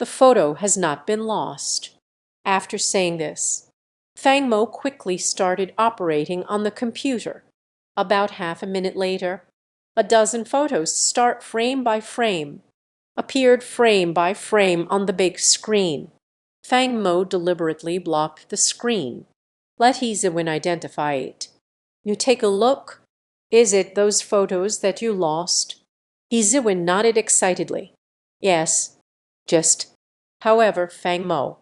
The photo has not been lost. After saying this, Fang Mo quickly started operating on the computer. About half a minute later, a dozen photos start frame by frame, appeared frame by frame on the big screen. Fang Mo deliberately blocked the screen. Let Heziwin identify it. You take a look. Is it those photos that you lost? Heziwin nodded excitedly. Yes, just. However, Fang Mo,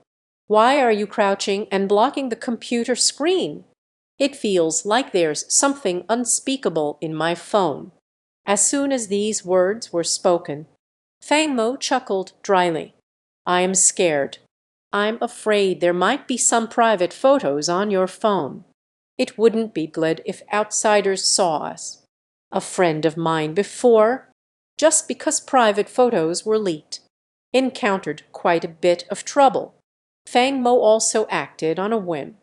why are you crouching and blocking the computer screen? It feels like there's something unspeakable in my phone. As soon as these words were spoken, Fang Mo chuckled dryly. I am scared. I'm afraid there might be some private photos on your phone. It wouldn't be good if outsiders saw us. A friend of mine before, just because private photos were leaked, encountered quite a bit of trouble. Fang Mo also acted on a whim.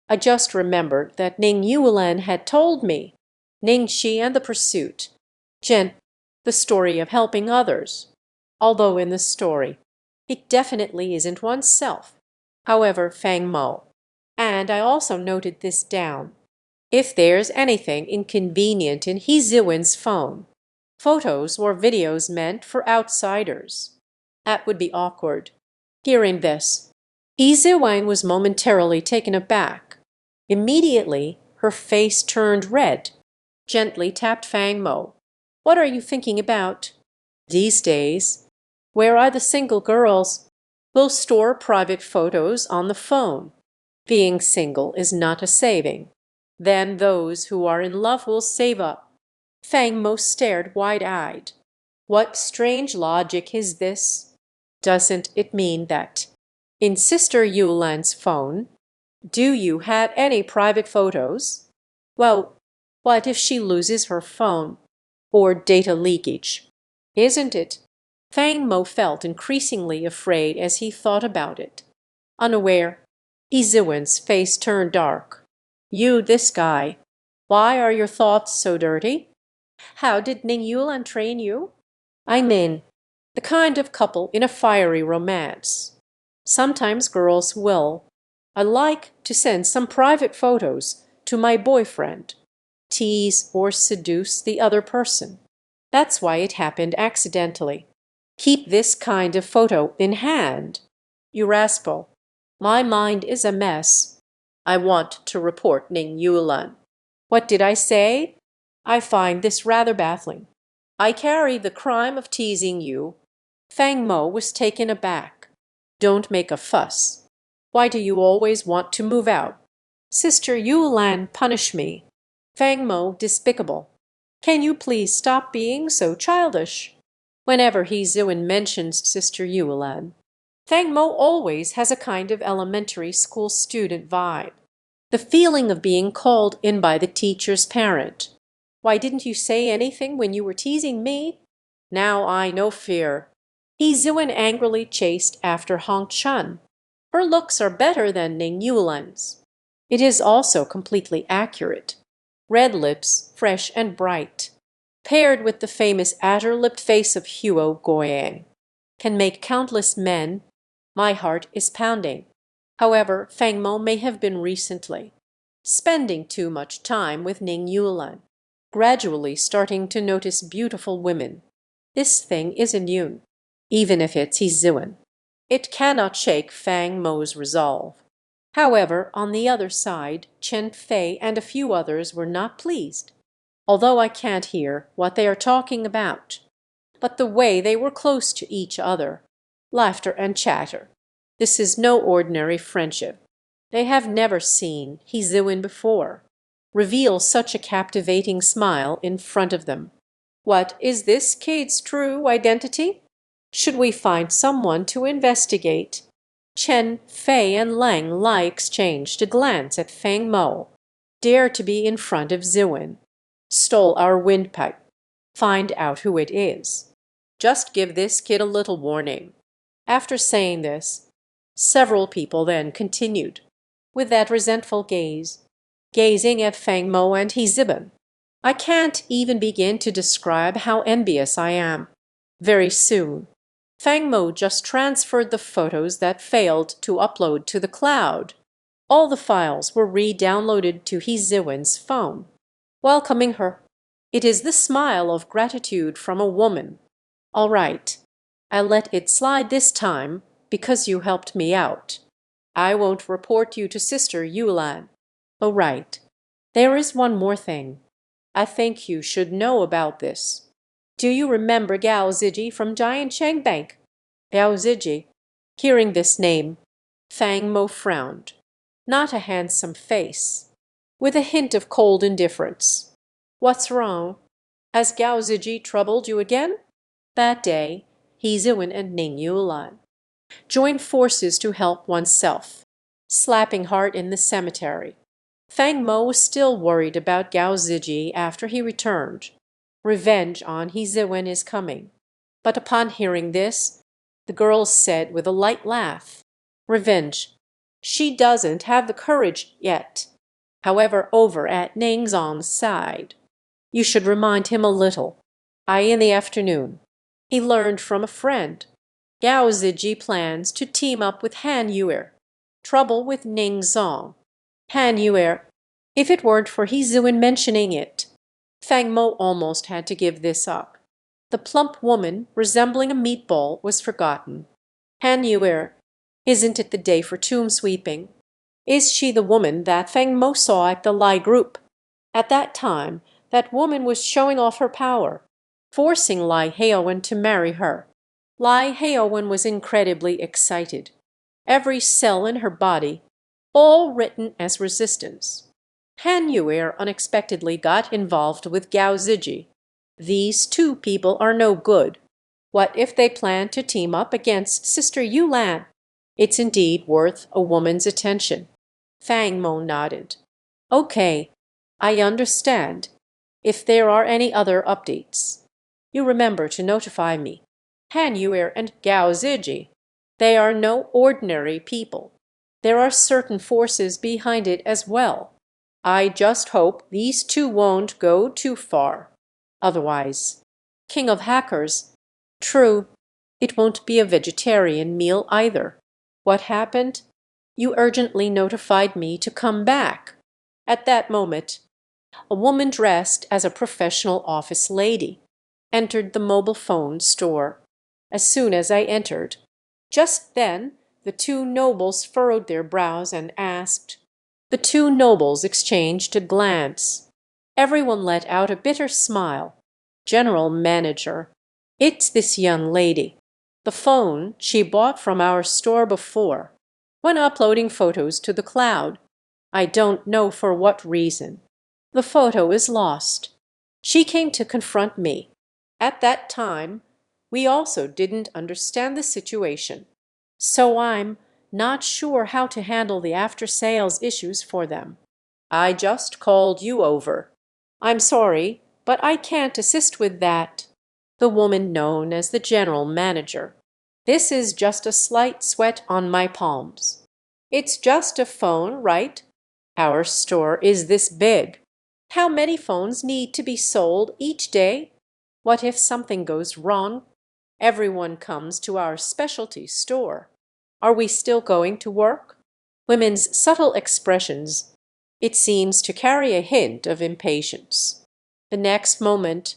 I just remembered that Ning Yuelan had told me, Ning Shi and the Pursuit, Jen, the story of helping others. Although in the story, it definitely isn't oneself. However, Fang Mo, and I also noted this down, if there's anything inconvenient in Heziwin's phone, photos or videos meant for outsiders, that would be awkward. Hearing this, Heziwin was momentarily taken aback. Immediately, her face turned red, gently tapped Fang Mo. What are you thinking about? These days, where are the single girls? Will store private photos on the phone. Being single is not a saving. Then those who are in love will save up. Fang Mo stared wide-eyed. What strange logic is this? Doesn't it mean that in Sister Yulan's phone, do you have any private photos? Well, what if she loses her phone? Or data leakage? Isn't it? Fang Mo felt increasingly afraid as he thought about it. Unaware, Heziwin's face turned dark. You, this guy. Why are your thoughts so dirty? How did Ning Yulan train you? I mean, the kind of couple in a fiery romance. Sometimes girls will. I like to send some private photos to my boyfriend, tease or seduce the other person. That's why it happened accidentally. Keep this kind of photo in hand. You rascal. My mind is a mess. I want to report Ning Yulan. What did I say? I find this rather baffling. I carry the crime of teasing you. Fang Mo was taken aback. Don't make a fuss. Why do you always want to move out? Sister Yulan, punish me. Fang Mo, despicable. Can you please stop being so childish? Whenever Heziwin mentions Sister Yulan, Fang Mo always has a kind of elementary school student vibe. The feeling of being called in by the teacher's parent. Why didn't you say anything when you were teasing me? Now I no fear. Heziwin angrily chased after Hong Chun. Her looks are better than Ning Yulan's. It is also completely accurate. Red lips, fresh and bright, paired with the famous adder-lipped face of Huo Guoyang, can make countless men. My heart is pounding. However, Fang Mo may have been recently spending too much time with Ning Yulan, gradually starting to notice beautiful women. This thing is immune, even if it's Heziwin. It cannot shake Fang Mo's resolve. However, on the other side, Chen Fei and a few others were not pleased, although I can't hear what they are talking about. But the way they were close to each other, laughter and chatter. This is no ordinary friendship. They have never seen Heziwin before reveal such a captivating smile in front of them. What is this kid's true identity? Should we find someone to investigate? Chen Fei and Lang Lai exchanged a glance at Fang Mo. Dare to be in front of Ziwin. Stole our windpipe. Find out who it is. Just give this kid a little warning. After saying this, several people then continued, with that resentful gaze, gazing at Fang Mo and Heziwin. I can't even begin to describe how envious I am. Very soon, Fang Mo just transferred the photos that failed to upload to the cloud. All the files were re-downloaded to heroine's phone, welcoming her. It is the smile of gratitude from a woman. All right, I let it slide this time because you helped me out. I won't report you to Sister Yulan. Oh, right. There is one more thing. I think you should know about this. Do you remember Gao Ziji from Giant Cheng Bank? Gao Ziji. Hearing this name, Fang Mo frowned. Not a handsome face, with a hint of cold indifference. What's wrong? Has Gao Ziji troubled you again? That day, He Ziwen and Ning Yulan joined forces to help oneself, slapping Heart in the cemetery. Fang Mo was still worried about Gao Ziji after he returned. Revenge on He Ziwen is coming. But upon hearing this, the girls said with a light laugh, "Revenge. She doesn't have the courage yet." However, over at Ningzong's side, you should remind him a little. In the afternoon, he learned from a friend. Gao Ziji plans to team up with Han Yuer. Trouble with Ningzong. Han Yuer. If it weren't for He Ziwen mentioning it, Fang Mo almost had to give this up. The plump woman resembling a meatball was forgotten. Han Yuer. Isn't it the day for tomb sweeping? Is she the woman that Fang Mo saw at the Lai group? At that time, that woman was showing off her power, forcing Lai Heowen to marry her. Lai Heowen was incredibly excited. Every cell in her body, all written as resistance. Han Yuer unexpectedly got involved with Gao Ziji. These two people are no good. What if they plan to team up against Sister Yulan? It's indeed worth a woman's attention. Fang Mo nodded. Okay, I understand. If there are any other updates, you remember to notify me. Han Yuer and Gao Ziji, they are no ordinary people. There are certain forces behind it as well. I just hope these two won't go too far. Otherwise, King of Hackers, true, it won't be a vegetarian meal either. What happened? You urgently notified me to come back. At that moment, a woman dressed as a professional office lady entered the mobile phone store. As soon as I entered, just then the two nobles furrowed their brows and asked. The two nobles exchanged a glance. Everyone let out a bitter smile. General Manager, it's this young lady. The phone she bought from our store before, when uploading photos to the cloud. I don't know for what reason. The photo is lost. She came to confront me. At that time, we also didn't understand the situation. So I'm not sure how to handle the after-sales issues for them. I just called you over. I'm sorry, but I can't assist with that. The woman known as the general manager. This is just a slight sweat on my palms. It's just a phone, right? Our store is this big. How many phones need to be sold each day? What if something goes wrong? Everyone comes to our specialty store. Are we still going to work? Women's subtle expressions. It seems to carry a hint of impatience. The next moment,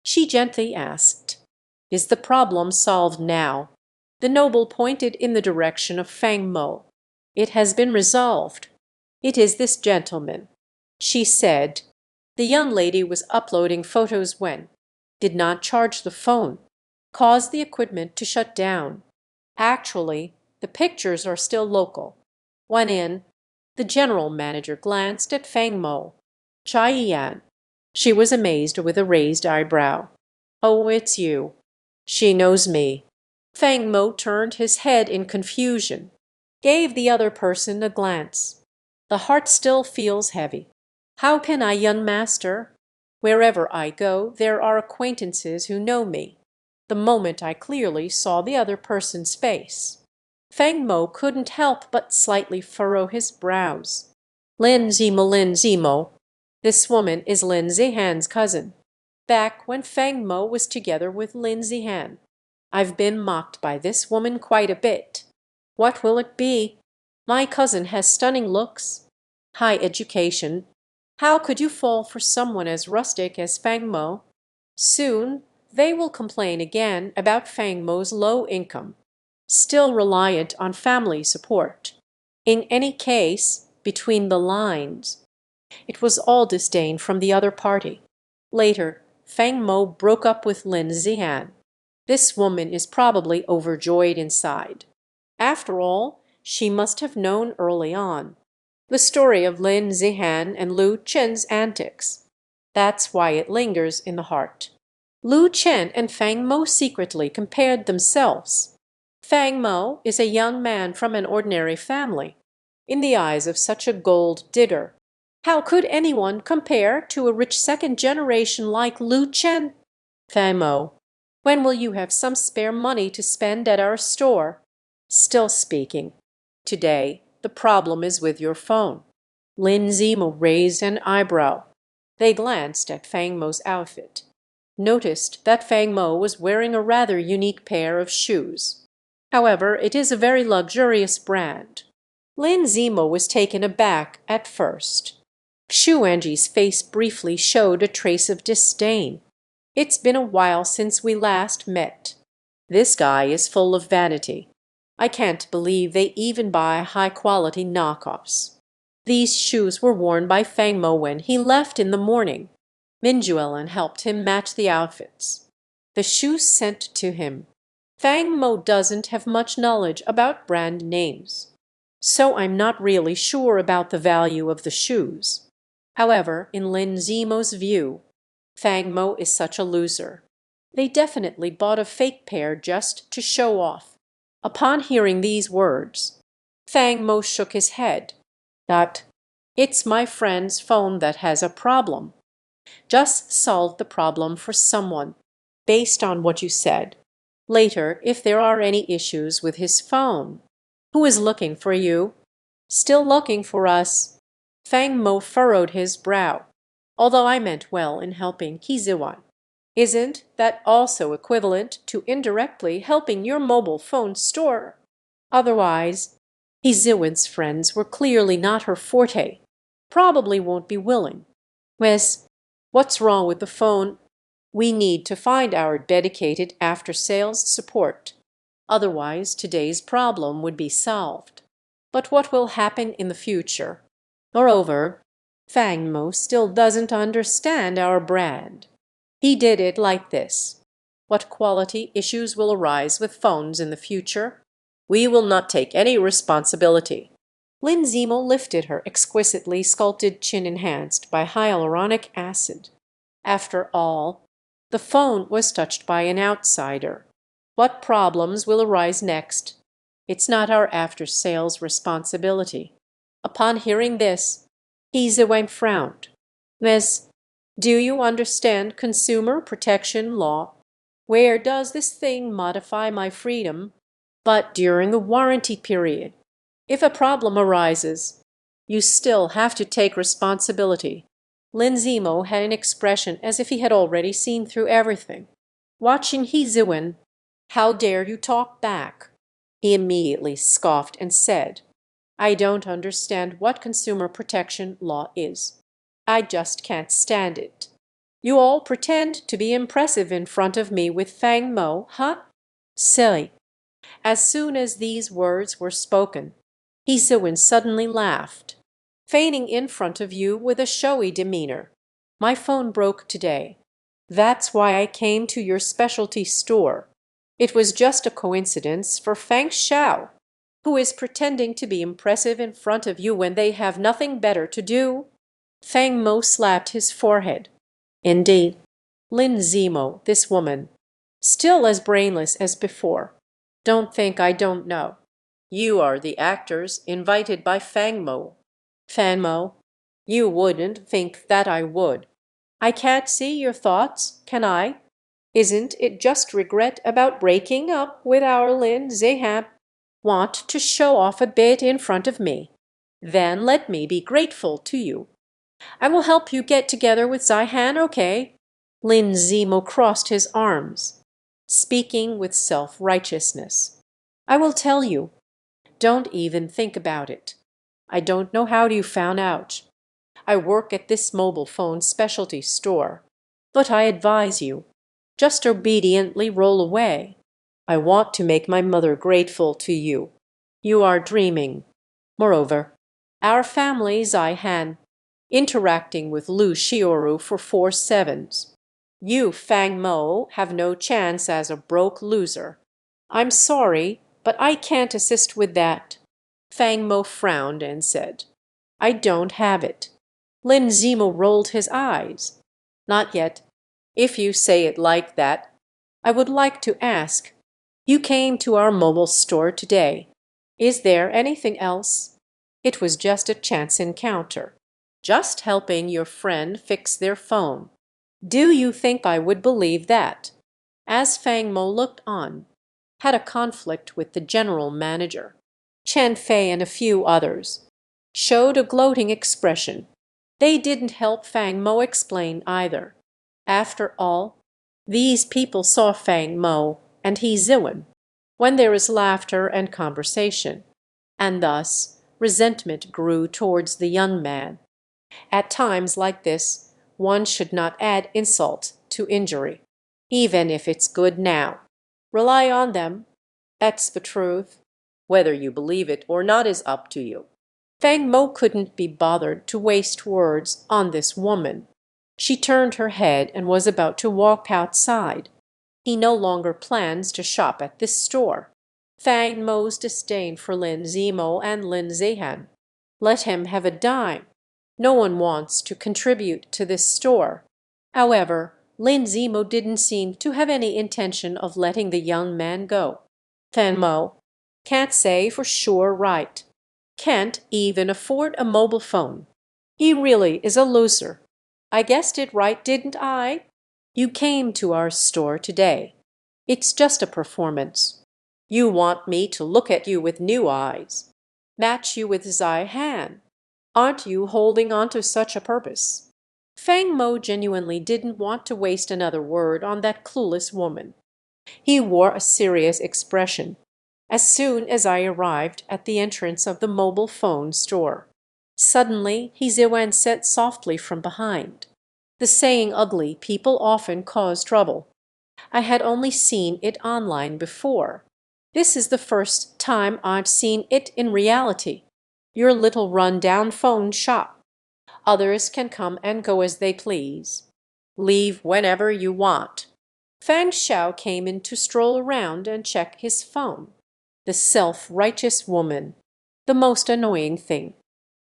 she gently asked, "Is the problem solved now?" The noble pointed in the direction of Fang Mo. "It has been resolved. It is this gentleman," she said. The young lady was uploading photos when did not charge the phone, caused the equipment to shut down. Actually, the pictures are still local. Went in. The general manager glanced at Fang Mo. Chai Yan. She was amazed with a raised eyebrow. "Oh, it's you. She knows me." Fang Mo turned his head in confusion, gave the other person a glance. The heart still feels heavy. How can I, young master? Wherever I go, there are acquaintances who know me. The moment I clearly saw the other person's face, Fang Mo couldn't help but slightly furrow his brows. Lin Zimo. This woman is Lin Zihan's cousin. Back when Fang Mo was together with Lin Zihan. I've been mocked by this woman quite a bit. What will it be? My cousin has stunning looks, high education. How could you fall for someone as rustic as Fang Mo? Soon they will complain again about Fang Mo's low income, still reliant on family support. In any case, between the lines, it was all disdain from the other party. Later, Fang Mo broke up with Lin Zihan. This woman is probably overjoyed inside. After all, she must have known early on the story of Lin Zihan and Lu Chen's antics. That's why it lingers in the heart. Lu Chen and Fang Mo secretly compared themselves. Fang Mo is a young man from an ordinary family. In the eyes of such a gold digger, how could anyone compare to a rich second generation like Lu Chen? Fang Mo, when will you have some spare money to spend at our store? Still speaking. Today, the problem is with your phone. Lin Zimo raised an eyebrow. They glanced at Fang Mo's outfit, noticed that Fang Mo was wearing a rather unique pair of shoes. However, it is a very luxurious brand. Lin Zimo was taken aback at first. Xu Anji's face briefly showed a trace of disdain. It's been a while since we last met. This guy is full of vanity. I can't believe they even buy high-quality knockoffs. These shoes were worn by Fang Mo when he left in the morning. Minjuelen helped him match the outfits. The shoes sent to him. Fang Mo doesn't have much knowledge about brand names, so I'm not really sure about the value of the shoes. However, in Lin Zimo's view, Fang Mo is such a loser. They definitely bought a fake pair just to show off. Upon hearing these words, Fang Mo shook his head. That, it's my friend's phone that has a problem. Just solve the problem for someone, based on what you said. Later, if there are any issues with his phone. Who is looking for you? Still looking for us. Fang Mo furrowed his brow. Although I meant well in helping Kiziwan. Isn't that also equivalent to indirectly helping your mobile phone store? Otherwise, Kiziwan's friends were clearly not her forte. Probably won't be willing. Wes, what's wrong with the phone? We need to find our dedicated after-sales support. Otherwise, today's problem would be solved. But what will happen in the future? Moreover, Fang Mo still doesn't understand our brand. He did it like this. What quality issues will arise with phones in the future? We will not take any responsibility. Lin Zimo lifted her exquisitely sculpted chin enhanced by hyaluronic acid. After all, the phone was touched by an outsider. What problems will arise next? It's not our after-sales responsibility. Upon hearing this, Hiziwang frowned. Miss, do you understand consumer protection law? Where does this thing modify my freedom? But during the warranty period, if a problem arises, you still have to take responsibility. Lin Zimo had an expression as if he had already seen through everything. Watching Hiziwen, how dare you talk back? He immediately scoffed and said, I don't understand what consumer protection law is. I just can't stand it. You all pretend to be impressive in front of me with Fang Mo, huh? Silly. As soon as these words were spoken, Hiziwen suddenly laughed, feigning in front of you with a showy demeanor. My phone broke today. That's why I came to your specialty store. It was just a coincidence for Fang Xiao, who is pretending to be impressive in front of you when they have nothing better to do. Fang Mo slapped his forehead. Indeed, Lin Zimo, this woman, still as brainless as before. Don't think I don't know. You are the actors invited by Fang Mo. Fang Mo, you wouldn't think that I would. I can't see your thoughts, can I? Isn't it just regret about breaking up with our Lin Zehab? Want to show off a bit in front of me? Then let me be grateful to you. I will help you get together with Zihan, okay? Lin Zimo crossed his arms. speaking with self-righteousness. I will tell you. Don't even think about it. I don't know how you found out. I work at this mobile phone specialty store. But I advise you, just obediently roll away. I want to make my mother grateful to you. You are dreaming. Moreover, our families I han, interacting with Lu Xiaoru for 4/7s. You, Fang Mo, have no chance as a broke loser. I'm sorry, but I can't assist with that. Fang Mo frowned and said, I don't have it. Lin Zimo rolled his eyes. Not yet. If you say it like that, I would like to ask. You came to our mobile store today. Is there anything else? It was just a chance encounter. Just helping your friend fix their phone. Do you think I would believe that? As Fang Mo looked on, had a conflict with the general manager, Chen Fei and a few others, showed a gloating expression. They didn't help Fang Mo explain either. After all, these people saw Fang Mo and he Ziwen when there is laughter and conversation, and thus resentment grew towards the young man. At times like this, one should not add insult to injury, even if it's good now. Rely on them. That's the truth. Whether you believe it or not is up to you. Fang Mo couldn't be bothered to waste words on this woman. She turned her head and was about to walk outside. He no longer plans to shop at this store. Fang Mo's disdain for Lin Zimo and Lin Zihan. Let him have a dime. No one wants to contribute to this store. However, Lin Zimo didn't seem to have any intention of letting the young man go. Fang Mo can't say for sure right. Can't even afford a mobile phone. He really is a loser. I guessed it right, didn't I? You came to our store today. It's just a performance. You want me to look at you with new eyes. Match you with Zai Han. Aren't you holding on to such a purpose? Fang Mo genuinely didn't want to waste another word on that clueless woman. He wore a serious expression as soon as I arrived at the entrance of the mobile phone store. Suddenly, Ziwen said softly from behind, the saying ugly people often cause trouble. I had only seen it online before. This is the first time I've seen it in reality. Your little run-down phone shop. Others can come and go as they please. Leave whenever you want. Fang Xiao came in to stroll around and check his phone. The self-righteous woman. The most annoying thing.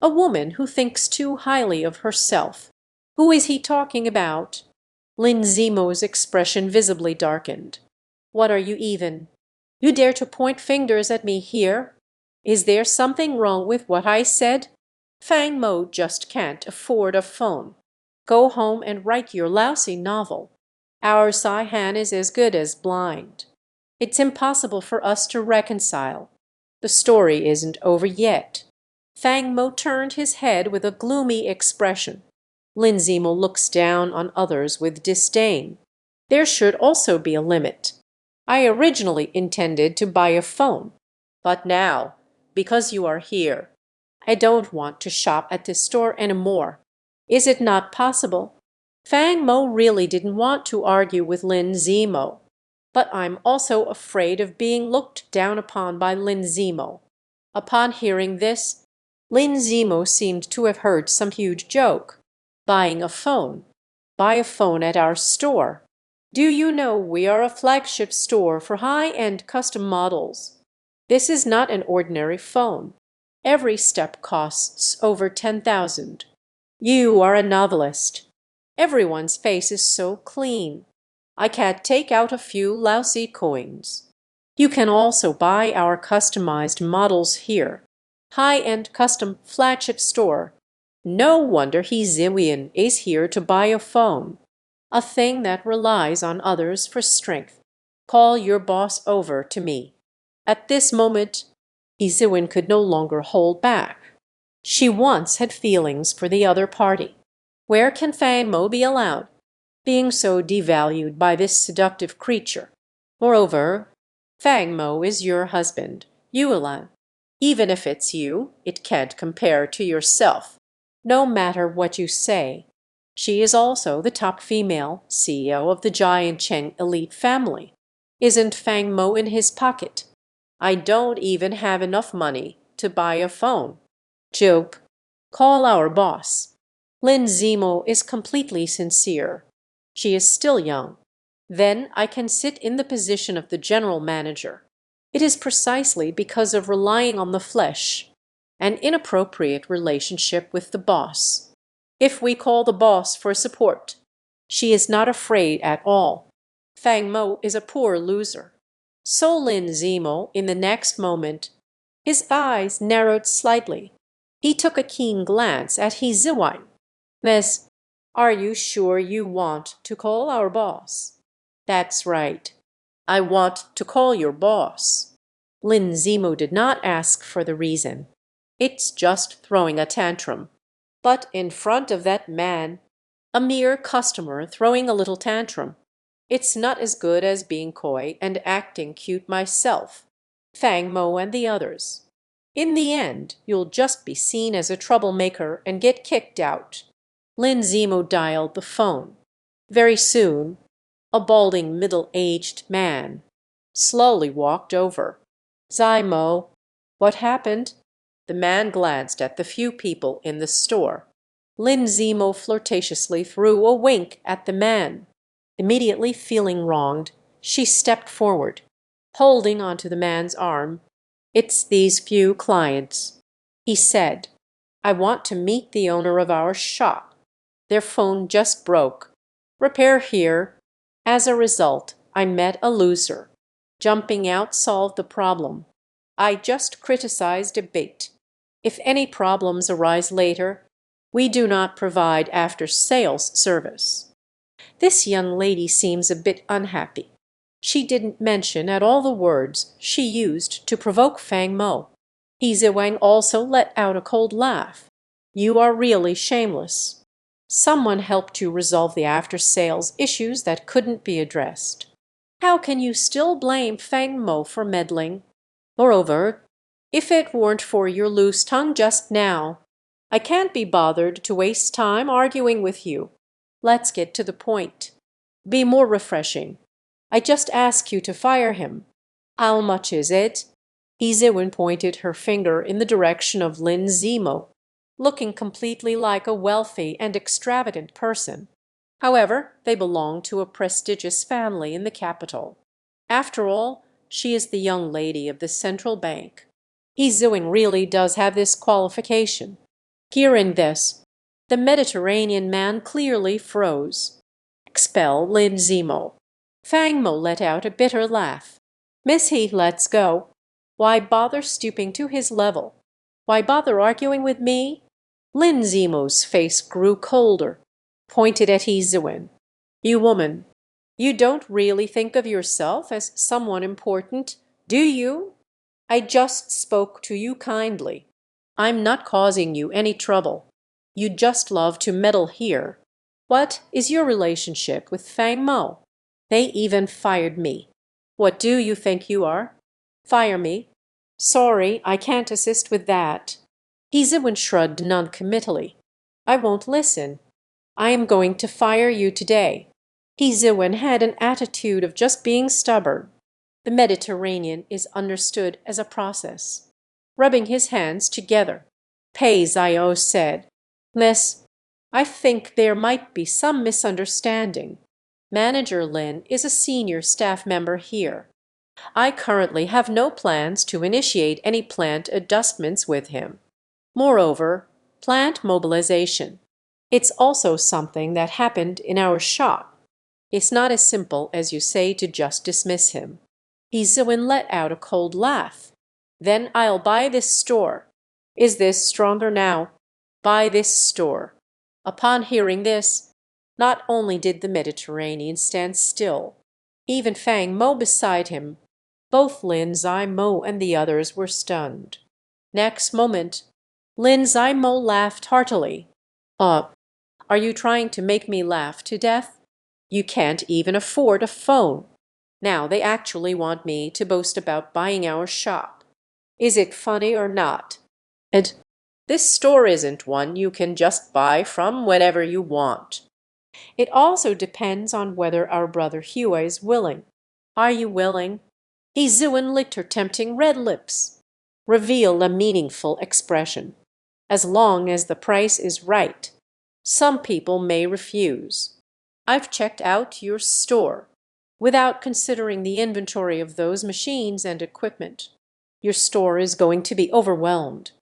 A woman who thinks too highly of herself. Who is he talking about? Lin Zimo's expression visibly darkened. What are you even? You dare to point fingers at me here? Is there something wrong with what I said? Fang Mo just can't afford a phone. Go home and write your lousy novel. Our Sai Han is as good as blind. It's impossible for us to reconcile. The story isn't over yet. Fang Mo turned his head with a gloomy expression. Lin Zimo looks down on others with disdain. There should also be a limit. I originally intended to buy a phone, but now, because you are here, I don't want to shop at this store anymore. Is it not possible? Fang Mo really didn't want to argue with Lin Zimo, but I'm also afraid of being looked down upon by Lin Zimo. Upon hearing this, Lin Zimo seemed to have heard some huge joke. Buying a phone. Buy a phone at our store. Do you know we are a flagship store for high-end custom models? This is not an ordinary phone. Every step costs over 10,000. You are a novelist. Everyone's face is so clean. I can't take out a few lousy coins. You can also buy our customized models here. High-end custom flagship store. No wonder Ziwian is here to buy a phone. A thing that relies on others for strength. Call your boss over to me. At this moment, Ziwen could no longer hold back. She once had feelings for the other party. Where can Fang Mo be allowed, being so devalued by this seductive creature? Moreover, Fang Mo is your husband, Yuelan. Even if it's you, it can't compare to yourself, no matter what you say. She is also the top female CEO of the Giant Cheng elite family. Isn't Fang Mo in his pocket? I don't even have enough money to buy a phone. Joke. Call our boss. Lin Zimo is completely sincere. She is still young. Then I can sit in the position of the general manager. It is precisely because of relying on the flesh, an inappropriate relationship with the boss. If we call the boss for support, she is not afraid at all. Fang Mo is a poor loser. So Lin Zimo, in the next moment, his eyes narrowed slightly. He took a keen glance at He Ziwang. Miss, are you sure you want to call our boss? That's right. I want to call your boss. Lin Zimo did not ask for the reason. It's just throwing a tantrum. But in front of that man, a mere customer throwing a little tantrum, it's not as good as being coy and acting cute myself, Fang Mo and the others. In the end, you'll just be seen as a troublemaker and get kicked out. Lin Zimo dialed the phone. Very soon, a balding middle-aged man slowly walked over. Zimo, what happened? The man glanced at the few people in the store. Lin Zimo flirtatiously threw a wink at the man. Immediately feeling wronged, she stepped forward, holding onto the man's arm. It's these few clients. He said, I want to meet the owner of our shop. Their phone just broke. Repair here. As a result, I met a loser. Jumping out solved the problem. I just criticized a bait. If any problems arise later, we do not provide after-sales service. This young lady seems a bit unhappy. She didn't mention at all the words she used to provoke Fang Mo. He Ziwang also let out a cold laugh. You are really shameless. Someone helped you resolve the after-sales issues that couldn't be addressed. How can you still blame Fang Mo for meddling? Moreover, if it weren't for your loose tongue just now, I can't be bothered to waste time arguing with you. Let's get to the point. Be more refreshing. I just ask you to fire him. How much is it? He Ziwin pointed her finger in the direction of Lin Zimo, looking completely like a wealthy and extravagant person. However, they belong to a prestigious family in the capital. After all, she is the young lady of the central bank. He Ziwin really does have this qualification. Hearing this, the Mediterranean man clearly froze. Expel Lin Zimo. Fang Mo let out a bitter laugh. Miss He, let's go. Why bother stooping to his level? Why bother arguing with me? Lin Zimo's face grew colder, pointed at He Ziwin. You woman, you don't really think of yourself as someone important, do you? I just spoke to you kindly. I'm not causing you any trouble. You just love to meddle here. What is your relationship with Fang Mo? They even fired me. What do you think you are? Fire me? Sorry, I can't assist with that. He Ziwin shrugged noncommittally. I won't listen. I am going to fire you today. He Ziwin had an attitude of just being stubborn. The Mediterranean is understood as a process. Rubbing his hands together, Pei Zio said, Miss, I think there might be some misunderstanding. Manager Lin is a senior staff member here. I currently have no plans to initiate any plant adjustments with him. Moreover, plant mobilization. It's also something that happened in our shop. It's not as simple as you say to just dismiss him. He Ziwin let out a cold laugh. Then I'll buy this store. Is this stronger now? Buy this store. Upon hearing this, not only did the Mediterranean stand still, even Fang Mo beside him, both Lin Zimo and the others were stunned. Next moment, Lin Zimo laughed heartily. Are you trying to make me laugh to death? You can't even afford a phone. Now they actually want me to boast about buying our shop. Is it funny or not? And this store isn't one you can just buy from whenever you want. It also depends on whether our brother Hugh is willing. Are you willing? Izuan licked her tempting red lips. Reveal a meaningful expression. As long as the price is right. Some people may refuse. I've checked out your store without considering the inventory of those machines and equipment. Your store is going to be overwhelmed.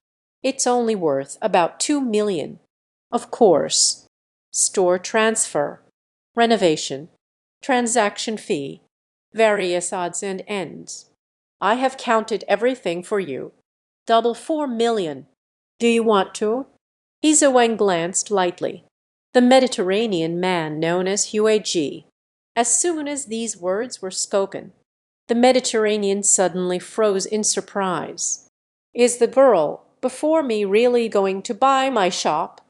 It's only worth about 2 million. Of course. Store transfer, renovation, transaction fee, various odds and ends. I have counted everything for you. Double 4 million. Do you want to? Izuan glanced lightly. The Mediterranean man known as Huiji. As soon as these words were spoken, the Mediterranean suddenly froze in surprise. Is the girl before me really going to buy my shop?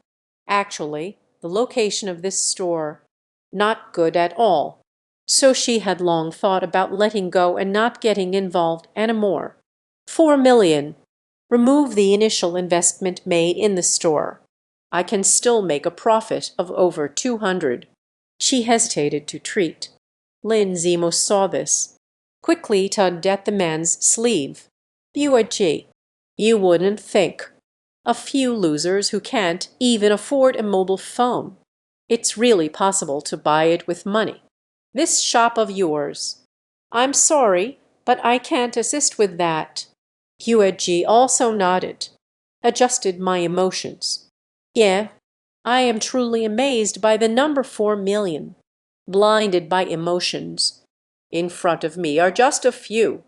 Actually, the location of this store, not good at all. So she had long thought about letting go and not getting involved anymore. 4 million. Remove the initial investment made in the store. I can still make a profit of over 200. She hesitated to treat. Lin Zemo saw this. Quickly tugged at the man's sleeve. Buaji, you wouldn't think. A few losers who can't even afford a mobile phone. It's really possible to buy it with money. This shop of yours. I'm sorry, but I can't assist with that. Huaji also nodded. Adjusted my emotions. Yeah, I am truly amazed by the number 4 million. Blinded by emotions. In front of me are just a few.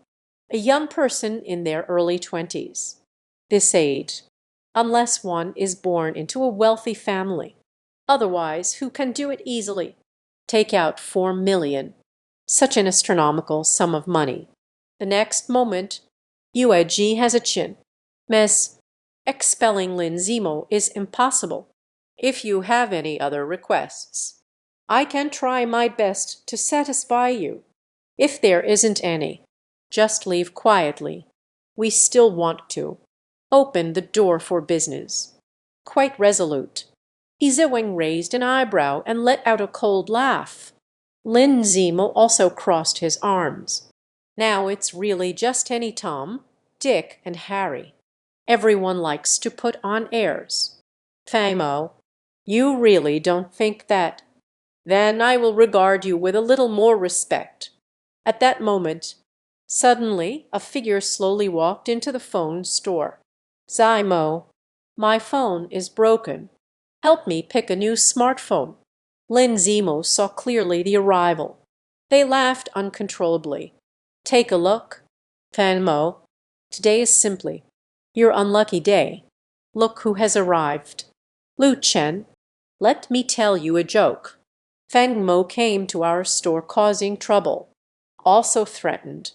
A young person in their early 20s. This age, unless one is born into a wealthy family. Otherwise, who can do it easily? Take out 4 million. Such an astronomical sum of money. The next moment, Yueji has a chin. Miss, expelling Lin Zemo is impossible. If you have any other requests, I can try my best to satisfy you. If there isn't any, just leave quietly. We still want to. Open the door for business. Quite resolute. Izuan raised an eyebrow and let out a cold laugh. Lin Zemo also crossed his arms. Now it's really just any Tom, Dick, and Harry. Everyone likes to put on airs. Famo, you really don't think that? Then I will regard you with a little more respect. At that moment, suddenly a figure slowly walked into the phone store. Zemo, my phone is broken. Help me pick a new smartphone. Lin Zemo saw clearly the arrival. They laughed uncontrollably. Take a look. Fanmo, today is simply your unlucky day. Look who has arrived. Lu Chen, let me tell you a joke. Fang Mo came to our store causing trouble. Also threatened.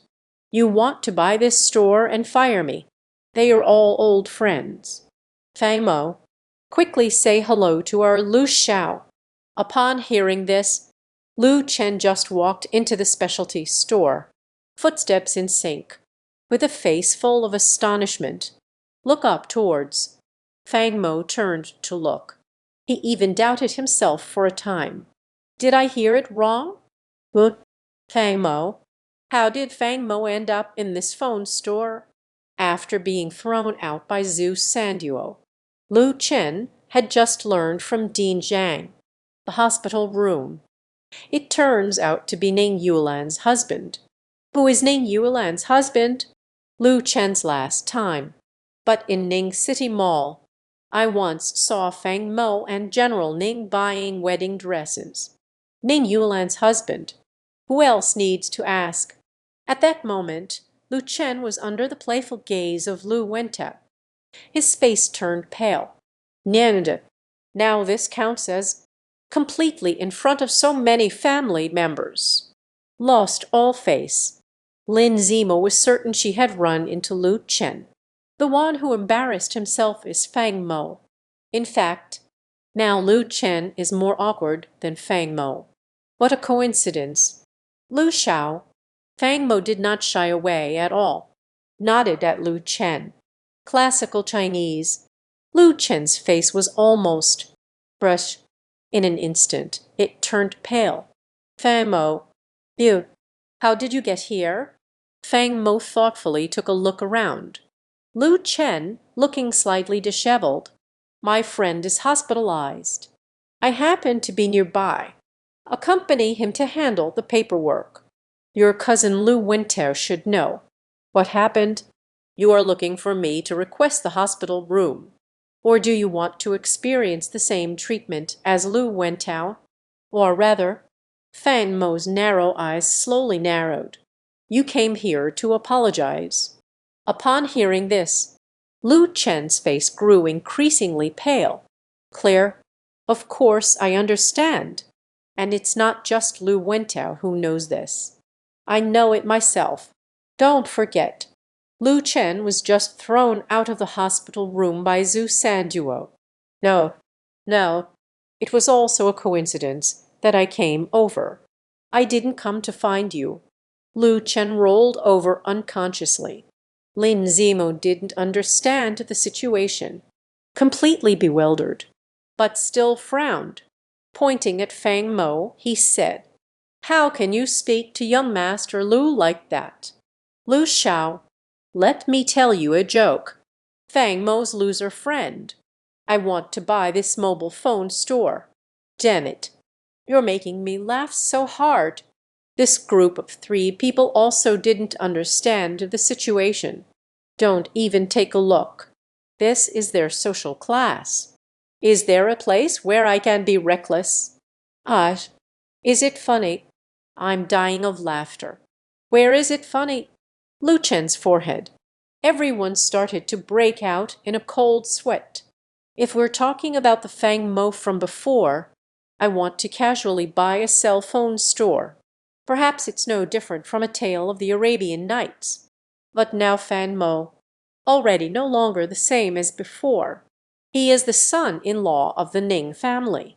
You want to buy this store and fire me. They are all old friends. Fang Mo, quickly say hello to our Lu Xiao. Upon hearing this, Lu Chen just walked into the specialty store, footsteps in sync, with a face full of astonishment. Look up towards. Fang Mo turned to look. He even doubted himself for a time. Did I hear it wrong? Lu Fang Mo. How did Fang Mo end up in this phone store? After being thrown out by Zhu Sanduo, Lu Chen had just learned from Dean Zhang, the hospital room. It turns out to be Ning Yulan's husband. Who is Ning Yulan's husband? Lu Chen's last time. But in Ning City Mall, I once saw Fang Mo and General Ning buying wedding dresses. Ning Yulan's husband. Who else needs to ask? At that moment, Lu Chen was under the playful gaze of Lu Wentao. His face turned pale. Niande. Now this counts as completely in front of so many family members. Lost all face. Lin Zemo was certain she had run into Lu Chen. The one who embarrassed himself is Fang Mo. In fact, now Lu Chen is more awkward than Fang Mo. What a coincidence. Lu Xiao, Fang Mo did not shy away at all, nodded at Lu Chen. Classical Chinese. Lu Chen's face was almost brush. In an instant it turned pale. Fang Mo, you, how did you get here? Fang Mo thoughtfully took a look around. Lu Chen, looking slightly disheveled. My friend is hospitalized. I happen to be nearby. Accompany him to handle the paperwork. Your cousin Lu Wentao should know. What happened? You are looking for me to request the hospital room. Or do you want to experience the same treatment as Lu Wentao? Or rather, Fang Mo's narrow eyes slowly narrowed. You came here to apologize. Upon hearing this, Lu Chen's face grew increasingly pale. Claire, of course I understand. And it's not just Lu Wentao who knows this. I know it myself. Don't forget, Lu Chen was just thrown out of the hospital room by Zhu Sanduo. No, no, it was also a coincidence that I came over. I didn't come to find you. Lu Chen rolled over unconsciously. Lin Zimo didn't understand the situation, completely bewildered, but still frowned. Pointing at Fang Mo, he said, How can you speak to young Master Lu like that? Lu Xiao, let me tell you a joke. Fang Mo's loser friend. I want to buy this mobile phone store. Damn it. You're making me laugh so hard. This group of 3 people also didn't understand the situation. Don't even take a look. This is their social class. Is there a place where I can be reckless? Ah, is it funny? I'm dying of laughter. Where is it funny? Lu Chen's forehead. Everyone started to break out in a cold sweat. If we're talking about the Fang Mo from before, I want to casually buy a cell phone store. Perhaps it's no different from a tale of the Arabian Nights. But now Fang Mo, already no longer the same as before. He is the son-in-law of the Ning family,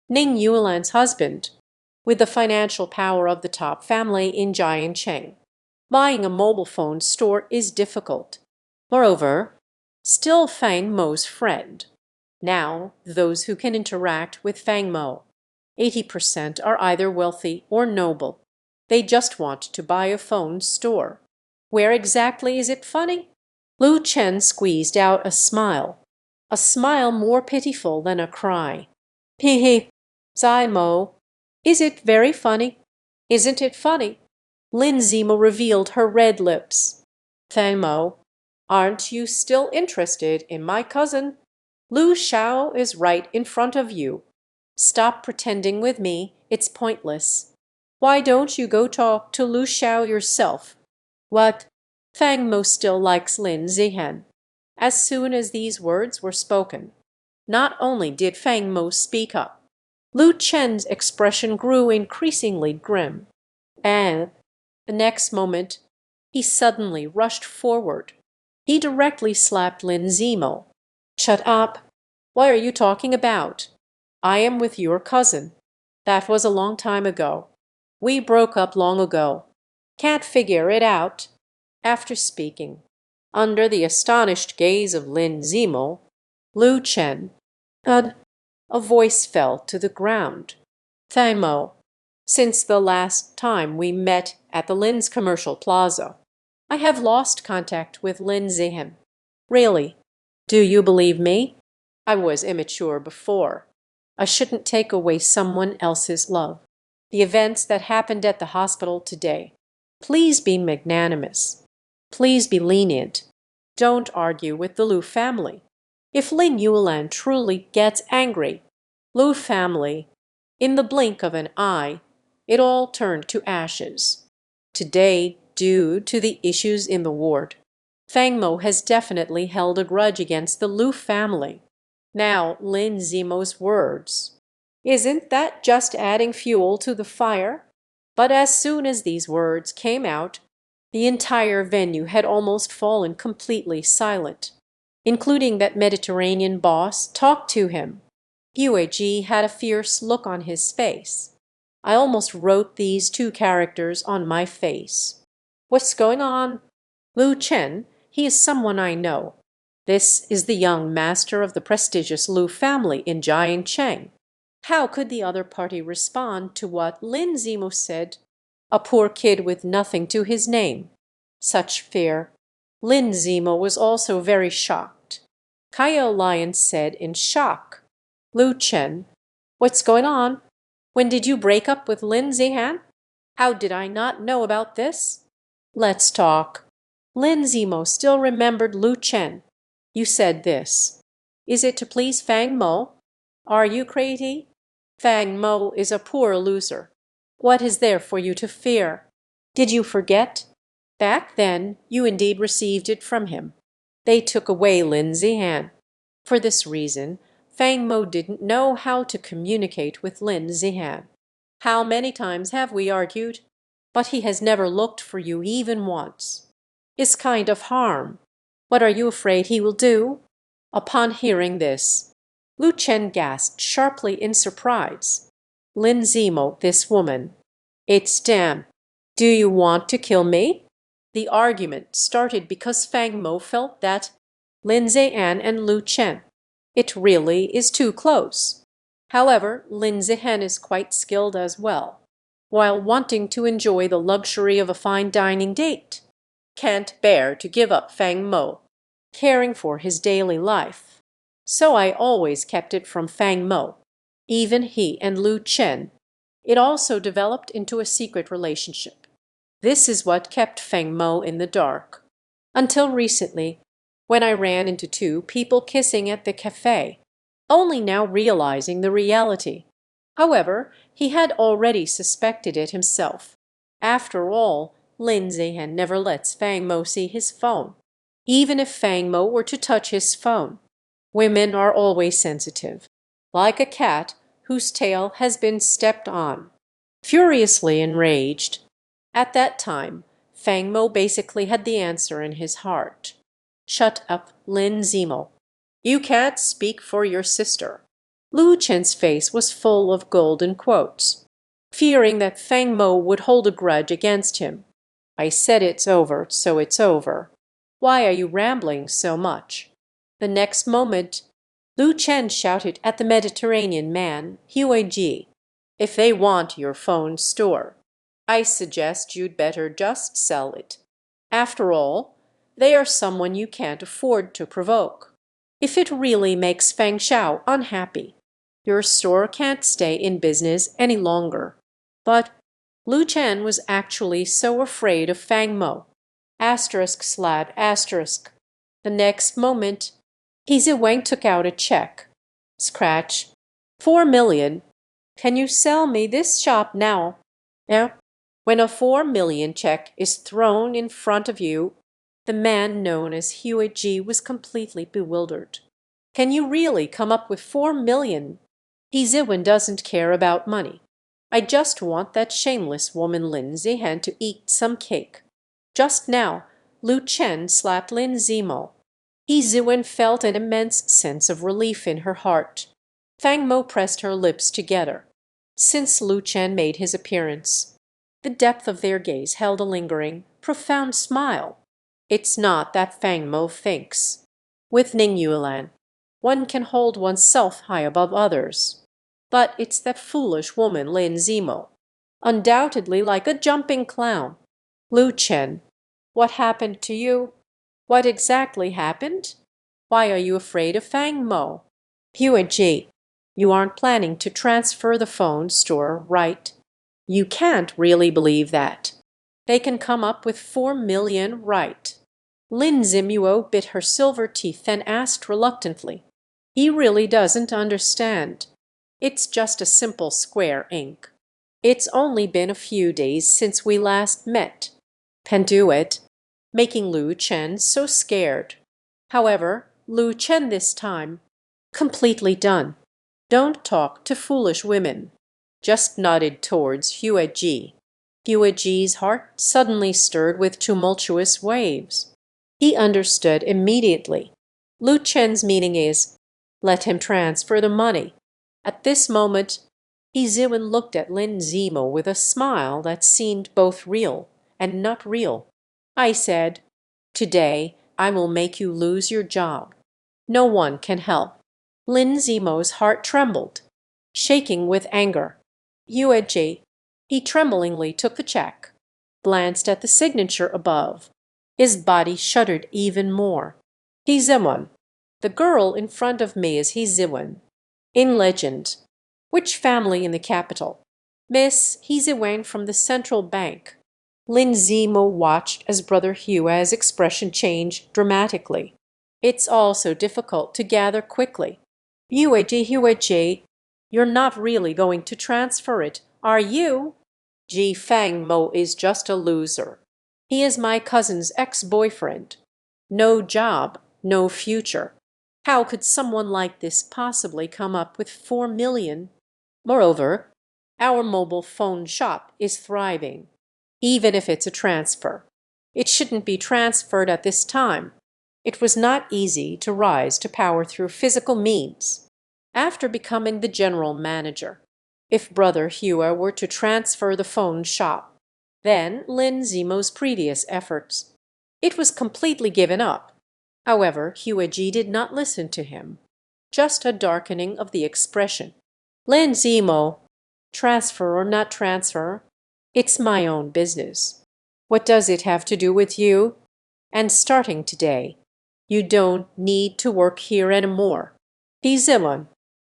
Ning Yuelan's husband, with the financial power of the top family in Jiancheng. Buying a mobile phone store is difficult. Moreover, still Fang Mo's friend. Now, those who can interact with Fang Mo, 80% are either wealthy or noble. They just want to buy a phone store. Where exactly is it funny? Lu Chen squeezed out a smile more pitiful than a cry. Hee Zai Mo, is it very funny? Isn't it funny? Lin Zima revealed her red lips. Fang Mo, aren't you still interested in my cousin? Lu Xiao is right in front of you. Stop pretending with me, it's pointless. Why don't you go talk to Lu Xiao yourself? What? Fang Mo still likes Lin Zihan. As soon as these words were spoken, not only did Fang Mo speak up, Lu Chen's expression grew increasingly grim. And the next moment, he suddenly rushed forward. He directly slapped Lin Zimo. Shut up. What are you talking about? I am with your cousin. That was a long time ago. We broke up long ago. Can't figure it out. After speaking, under the astonished gaze of Lin Zimo, Lu Chen, a voice fell to the ground. Fang Mo, since the last time we met at the Lin's Commercial Plaza, I have lost contact with Lin Zihan. Really? Do you believe me? I was immature before. I shouldn't take away someone else's love. The events that happened at the hospital today. Please be magnanimous. Please be lenient. Don't argue with the Lu family. If Lin Yuelan truly gets angry, Lu family, in the blink of an eye, it all turned to ashes. Today, due to the issues in the ward, Fang Mo has definitely held a grudge against the Lu family. Now, Lin Zimo's words. Isn't that just adding fuel to the fire? But as soon as these words came out, the entire venue had almost fallen completely silent, including that Mediterranean boss talked to him. Ji had a fierce look on his face. I almost wrote these 2 characters on my face. What's going on? Lu Chen, he is someone I know. This is the young master of the prestigious Lu family in Jiangcheng. How could the other party respond to what Lin Zimo said? A poor kid with nothing to his name. Such fear. Lin Zimo was also very shocked. Kaio Lion said in shock, Lu Chen, what's going on? When did you break up with Lin Zihan? How did I not know about this? Let's talk. Lin Zimo still remembered Lu Chen. You said this. Is it to please Fang Mo? Are you crazy? Fang Mo is a poor loser. What is there for you to fear? Did you forget? Back then, you indeed received it from him. They took away Lin Zihan. For this reason, Fang Mo didn't know how to communicate with Lin Zihan. How many times have we argued? But he has never looked for you even once. Is kind of harm. What are you afraid he will do? Upon hearing this, Lu Chen gasped sharply in surprise. Lin Zimo, this woman. It's damn. Do you want to kill me? The argument started because Fang Mo felt that Lin Zihan and Lu Chen. It really is too close. However, Lin Zihan is quite skilled as well, while wanting to enjoy the luxury of a fine dining date. Can't bear to give up Fang Mo, caring for his daily life. So I always kept it from Fang Mo. Even he and Lu Chen. It also developed into a secret relationship. This is what kept Fang Mo in the dark. Until recently, when I ran into two people kissing at the cafe, only now realizing the reality. However, he had already suspected it himself. After all, Lin Zihan never lets Fang Mo see his phone, even if Fang Mo were to touch his phone. Women are always sensitive, like a cat whose tail has been stepped on. Furiously enraged, at that time, Fang Mo basically had the answer in his heart. Shut up, Lin Zimo. You can't speak for your sister. Lu Chen's face was full of golden quotes, fearing that Fang Mo would hold a grudge against him. I said it's over, so it's over. Why are you rambling so much? The next moment, Lu Chen shouted at the Mediterranean man, Huiji, if they want your phone store, I suggest you'd better just sell it. After all, they are someone you can't afford to provoke. If it really makes Feng Xiao unhappy, your store can't stay in business any longer. But Lu Chen was actually so afraid of Fang Mo. */*. The next moment, He Wang took out a check. Scratch. 4 million. Can you sell me this shop now? Yeah. When a 4 million check is thrown in front of you, the man known as Huiji was completely bewildered. Can you really come up with 4 million? Ziwen doesn't care about money. I just want that shameless woman Lin Zihan to eat some cake. Just now, Lu Chen slapped Lin Zimo. Ziwen felt an immense sense of relief in her heart. Fang Mo pressed her lips together. Since Lu Chen made his appearance, the depth of their gaze held a lingering, profound smile. It's not that Fang Mo thinks. With Ning Yuelan, one can hold oneself high above others. But it's that foolish woman Lin Zimo, undoubtedly like a jumping clown. Lu Chen, what happened to you? What exactly happened? Why are you afraid of Fang Mo? Huiji, you aren't planning to transfer the phone store, right? You can't really believe that. They can come up with 4 million, right? Lin Zimuo bit her silver teeth and asked reluctantly. He really doesn't understand. It's just a simple square ink. It's only been a few days since we last met. Can do it, making Lu Chen so scared. However, Lu Chen this time, completely done. Don't talk to foolish women. Just nodded towards Huiji. Huiji's heart suddenly stirred with tumultuous waves. He understood immediately. Lu Chen's meaning is, let him transfer the money. At this moment, Ziwen looked at Lin Zimo with a smile that seemed both real and not real. I said, "Today I will make you lose your job. No one can help." Lin Zimo's heart trembled, shaking with anger. "UAG." He tremblingly took the check, glanced at the signature above. His body shuddered even more. Heziwan. The girl in front of me is Heziwan. In legend. Which family in the capital? Miss Heziwan from the central bank. Lin Zimo watched as Brother Hua's expression changed dramatically. It's all so difficult to gather quickly. Huaji, you're not really going to transfer it, are you? Ji Fang Mo is just a loser. He is my cousin's ex-boyfriend. No job, no future. How could someone like this possibly come up with 4 million? Moreover, our mobile phone shop is thriving, even if it's a transfer. It shouldn't be transferred at this time. It was not easy to rise to power through physical means. After becoming the general manager, if Brother Hua were to transfer the phone shop, then Lin Zimo's previous efforts. It was completely given up. However, Huaji did not listen to him. Just a darkening of the expression. Lin Zimo, transfer or not transfer, it's my own business. What does it have to do with you? And starting today, you don't need to work here anymore. Heziwan.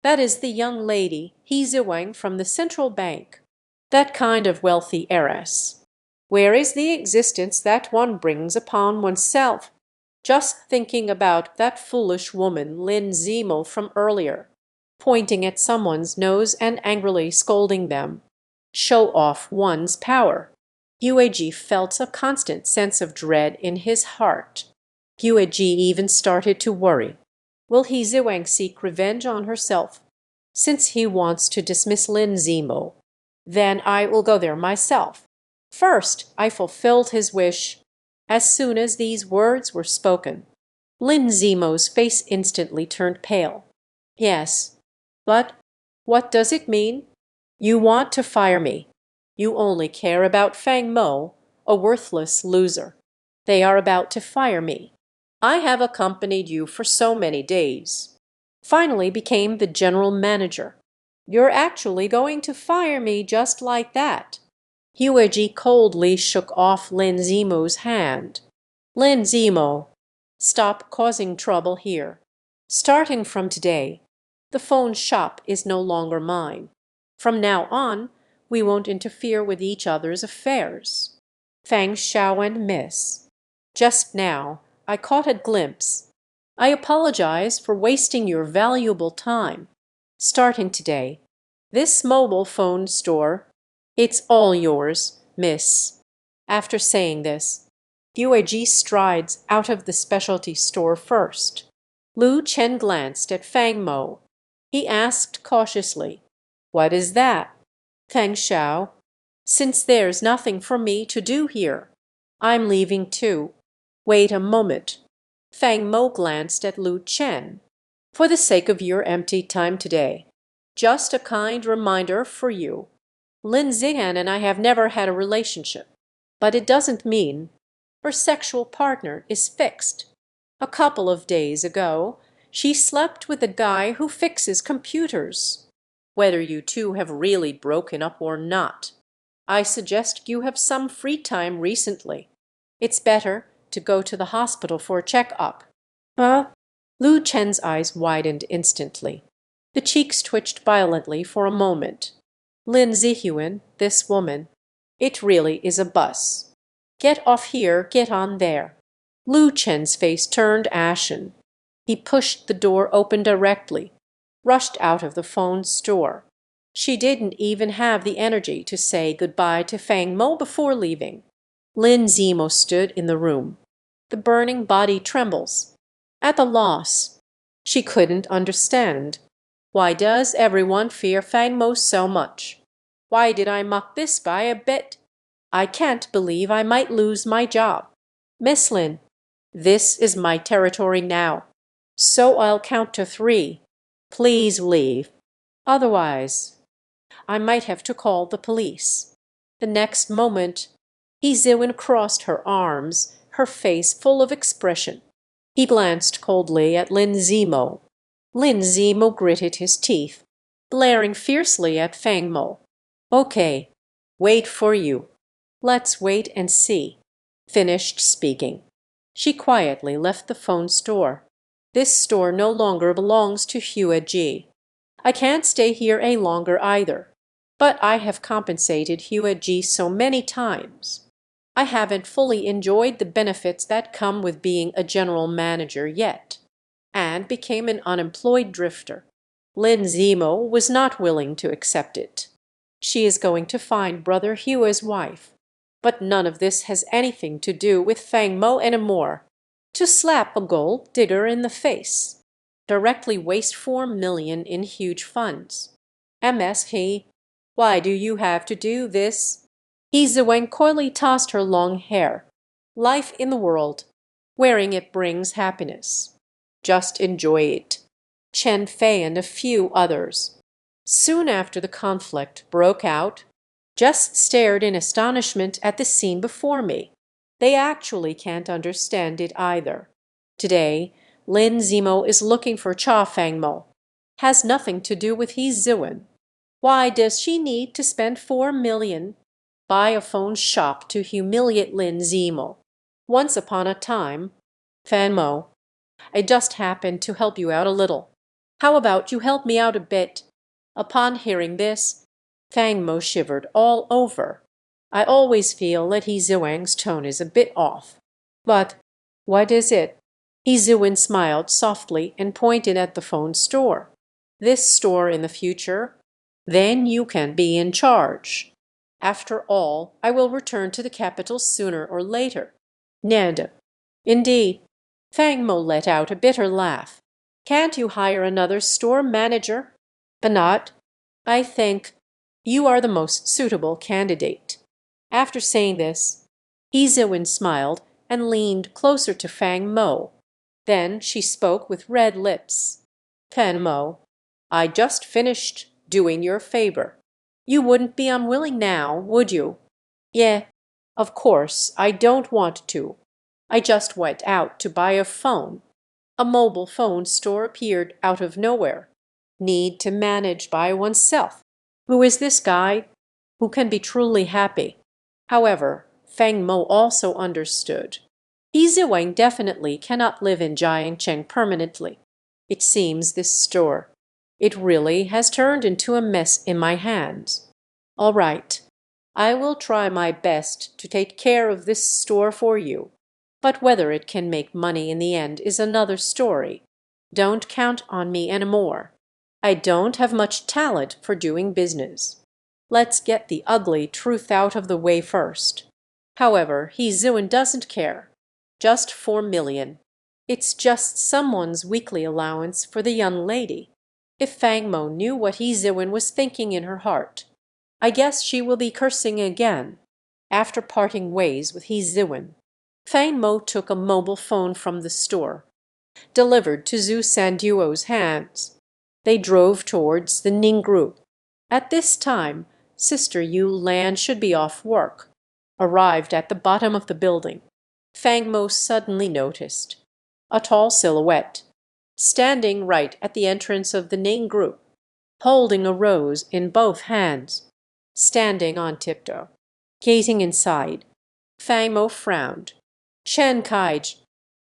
That is the young lady, Heziwan from the central bank. That kind of wealthy heiress. Where is the existence that one brings upon oneself? Just thinking about that foolish woman Lin Zimo from earlier, pointing at someone's nose and angrily scolding them. Show off one's power. Yueji felt a constant sense of dread in his heart. Yueji even started to worry. Will Heziwang seek revenge on herself? Since he wants to dismiss Lin Zimo, then I will go there myself. First, I fulfilled his wish. As soon as these words were spoken, Lin Zimo's face instantly turned pale. Yes, but what does it mean? You want to fire me. You only care about Fang Mo, a worthless loser. They are about to fire me. I have accompanied you for so many days. Finally became the general manager. You're actually going to fire me just like that. Hueji coldly shook off Lin Zimo's hand. Lin Zimo, stop causing trouble here. Starting from today, the phone shop is no longer mine. From now on, we won't interfere with each other's affairs. Fang Xiao and Miss. Just now, I caught a glimpse. I apologize for wasting your valuable time. Starting today, this mobile phone store, it's all yours, miss. After saying this, Yueji strides out of the specialty store first. Lu Chen glanced at Fang Mo. He asked cautiously, "What is that?" Fang Xiao, "Since there's nothing for me to do here, I'm leaving too." "Wait a moment." Fang Mo glanced at Lu Chen. "For the sake of your empty time today, just a kind reminder for you. Lin Zihan and I have never had a relationship, but it doesn't mean her sexual partner is fixed. A couple of days ago, she slept with a guy who fixes computers. Whether you two have really broken up or not, I suggest you have some free time recently. It's better to go to the hospital for a checkup." Huh? Lu Chen's eyes widened instantly. The cheeks twitched violently for a moment. Lin Zihuan, this woman, it really is a bus. Get off here, get on there. Lu Chen's face turned ashen. He pushed the door open directly, rushed out of the phone store. She didn't even have the energy to say goodbye to Fang Mo before leaving. Lin Zimo stood in the room. The burning body trembles. At a loss. She couldn't understand. Why does everyone fear Fang Mo so much? Why did I muck this by a bit? I can't believe I might lose my job. Miss Lin, this is my territory now. So I'll count to 3. Please leave. Otherwise, I might have to call the police. The next moment, Hezoin crossed her arms, her face full of expression. He glanced coldly at Lin Zimo. Lin Zimo gritted his teeth, glaring fiercely at Fang Mo. "Okay, wait for you. Let's wait and see." Finished speaking, she quietly left the phone store. "This store no longer belongs to Hua Ji. I can't stay here any longer either. But I have compensated Hua Ji so many times. I haven't fully enjoyed the benefits that come with being a general manager yet," and became an unemployed drifter. Lin Zimo was not willing to accept it. She is going to find Brother Hua's wife. But none of this has anything to do with Fang Mo anymore. To slap a gold digger in the face. Directly waste 4 million in huge funds. MSP, why do you have to do this? Hezoin coyly tossed her long hair. Life in the world. Wearing it brings happiness. Just enjoy it. Chen Fei and a few others. Soon after the conflict broke out, just stared in astonishment at the scene before me. They actually can't understand it either. Today, Lin Zimo is looking for Cha Fang Mo. Has nothing to do with Hezoin. Why does she need to spend 4 million? Buy a phone shop to humiliate Lin Zimo. Once upon a time, Fan Mo, I just happened to help you out a little. How about you help me out a bit? Upon hearing this, Fang Mo shivered all over. I always feel that Hezoang's tone is a bit off. But what is it? Hezoin smiled softly and pointed at the phone store. This store in the future? Then you can be in charge. After all, I will return to the capital sooner or later. Ned. Indeed. Fang Mo let out a bitter laugh. Can't you hire another store manager? Banat, I think you are the most suitable candidate. After saying this, Hezoin smiled and leaned closer to Fang Mo. Then she spoke with red lips. Fang Mo, I just finished doing your favor. You wouldn't be unwilling now, would you? Yeah, of course, I don't want to. I just went out to buy a phone. A mobile phone store appeared out of nowhere. Need to manage by oneself. Who is this guy? Who can be truly happy? However, Fang Mo also understood. Yizuang definitely cannot live in Jiangcheng permanently. It seems this store. It really has turned into a mess in my hands. All right. I will try my best to take care of this store for you. But whether it can make money in the end is another story. Don't count on me anymore. I don't have much talent for doing business. Let's get the ugly truth out of the way first. However, Hezoin doesn't care. Just 4 million. It's just someone's weekly allowance for the young lady. If Fang Mo knew what Hezoin was thinking in her heart, I guess she will be cursing again. After parting ways with Hezoin, Fang Mo took a mobile phone from the store, delivered to Zhu Sanduo's hands. They drove towards the Ning Group. At this time, Sister Yu Lan should be off work. Arrived at the bottom of the building, Fang Mo suddenly noticed a tall silhouette, standing right at the entrance of the Ning Group, holding a rose in both hands, standing on tiptoe. Gazing inside, Fang Mo frowned. Chen Kaij,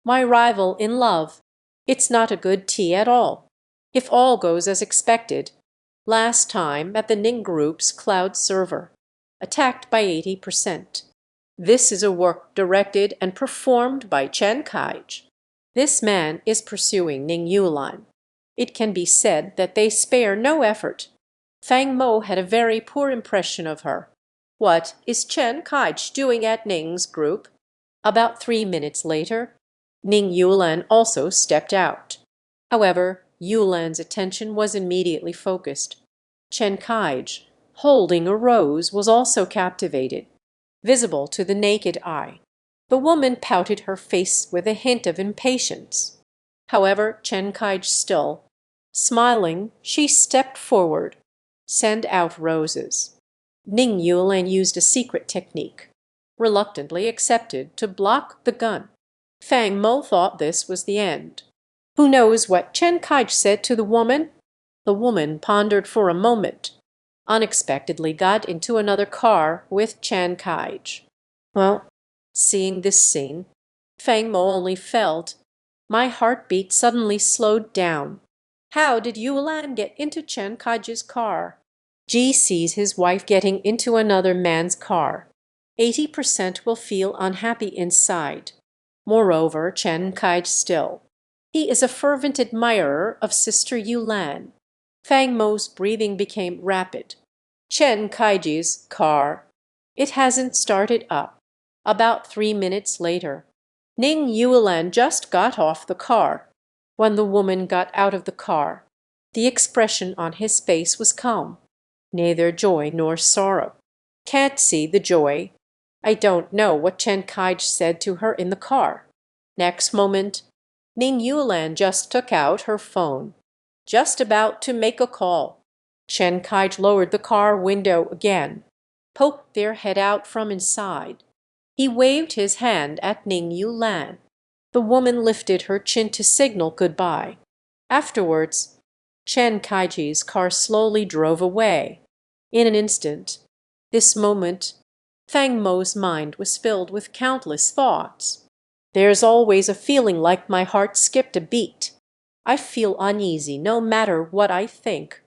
my rival in love. It's not a good tea at all. If all goes as expected, last time at the Ning Group's cloud server, attacked by 80%. This is a work directed and performed by Chen Kaij. This man is pursuing Ning Yulan. It can be said that they spare no effort. Fang Mo had a very poor impression of her. What is Chen Kaij doing at Ning's group? About 3 minutes later, Ning Yulan also stepped out. However, Yulan's attention was immediately focused. Chen Kaij, holding a rose, was also captivated, visible to the naked eye. The woman pouted her face with a hint of impatience. However, Chen Kaij still, smiling, she stepped forward. Send out roses. Ning Yulan used a secret technique. reluctantly accepted to block the gun. Fang Mo thought this was the end. Who knows what Chen Kai said to the woman? The woman pondered for a moment, unexpectedly got into another car with Chen Kai. Well, seeing this scene, Fang Mo only felt my heartbeat suddenly slowed down. How did Yulan get into Chen Kai's car? Ji sees his wife getting into another man's car. 80% will feel unhappy inside. Moreover, Chen Kai still. He is a fervent admirer of Sister Yulan. Fang Mo's breathing became rapid. Chen Kaiji's car. It hasn't started up. About 3 minutes later, Ning Yulan just got off the car. When the woman got out of the car, the expression on his face was calm. Neither joy nor sorrow. Can't see the joy. I don't know what Chen Kai said to her in the car. Next moment, Ning Yulan just took out her phone. Just about to make a call. Chen Kai lowered the car window again, poked their head out from inside. He waved his hand at Ning Yulan. The woman lifted her chin to signal goodbye. Afterwards, Chen Kaiji's car slowly drove away. In an instant, this moment, Fang Mo's mind was filled with countless thoughts. There's always a feeling like my heart skipped a beat. I feel uneasy no matter what I think.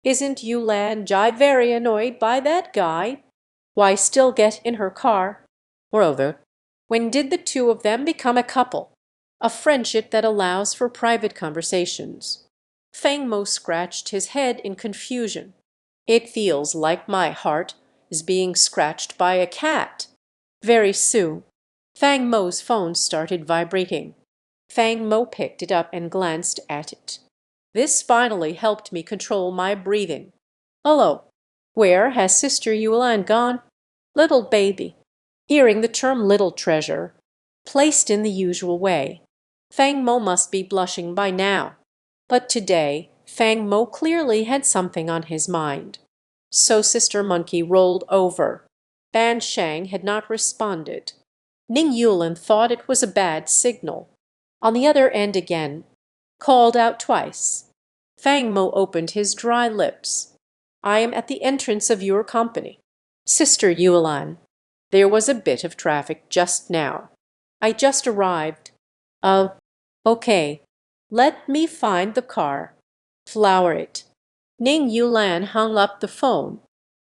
Isn't Yulan Jai very annoyed by that guy? Why still get in her car? Moreover, when did the two of them become a couple? A friendship that allows for private conversations. Fang Mo scratched his head in confusion. It feels like my heart is being scratched by a cat. Very soon, Fang Mo's phone started vibrating. Fang Mo picked it up and glanced at it. This finally helped me control my breathing. Hello, where has Sister Yulan gone? Little baby. Hearing the term little treasure, placed in the usual way, Fang Mo must be blushing by now. But today, Fang Mo clearly had something on his mind. So Sister Monkey rolled over. Ban Shang had not responded. Ning Yulan thought it was a bad signal. On the other end again, called out twice. Fang Mo opened his dry lips. I am at the entrance of your company. Sister Yulan, there was a bit of traffic just now. I just arrived. Okay. Let me find the car. Flower it. Ning Yulan hung up the phone.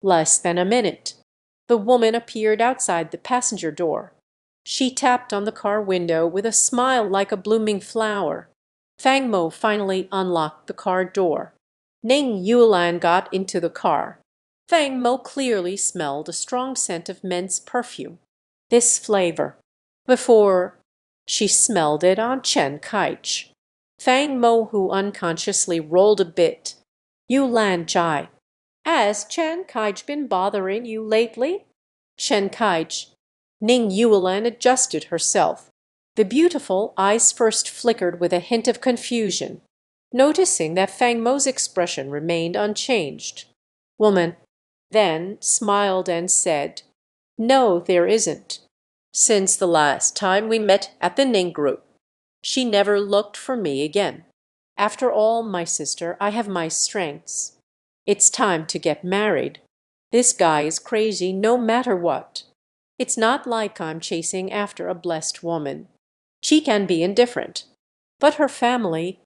Less than a minute. The woman appeared outside the passenger door. She tapped on the car window with a smile like a blooming flower. Fang Mo finally unlocked the car door. Ning Yulan got into the car. Fang Mo clearly smelled a strong scent of men's perfume. This flavor. Before she smelled it on Chen Kai. Fang Mo, who unconsciously rolled a bit. Yulan Jai. Has Chen Kai been bothering you lately? Chen Kai. Ning Yulan adjusted herself. The beautiful eyes first flickered with a hint of confusion, noticing that Fang Mo's expression remained unchanged. Woman then smiled and said, No, there isn't. Since the last time we met at the Ning group, she never looked for me again. After all, my sister, I have my strengths. It's time to get married. This guy is crazy no matter what. It's not like I'm chasing after a blessed woman. She can be indifferent. But her family,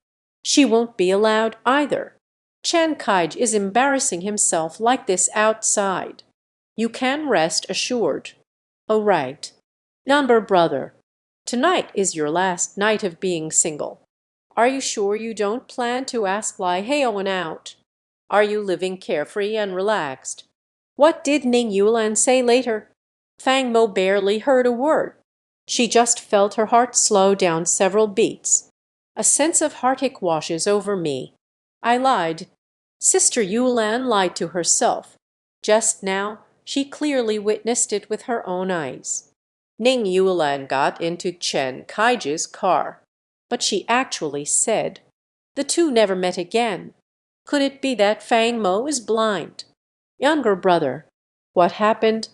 she won't be allowed either. Chen Kai is embarrassing himself like this outside. You can rest assured. Oh, right. Number brother, tonight is your last night of being single. Are you sure you don't plan to ask Lai Heroine out? Are you living carefree and relaxed? What did Ning Yulan say later? Fang Mo barely heard a word. She just felt her heart slow down several beats. A sense of heartache washes over me. I lied. Sister Yulan lied to herself. Just now, she clearly witnessed it with her own eyes. Ning Yulan got into Chen Kaiji's car. But she actually said, the two never met again. Could it be that Fang Mo is blind? Younger brother, what happened?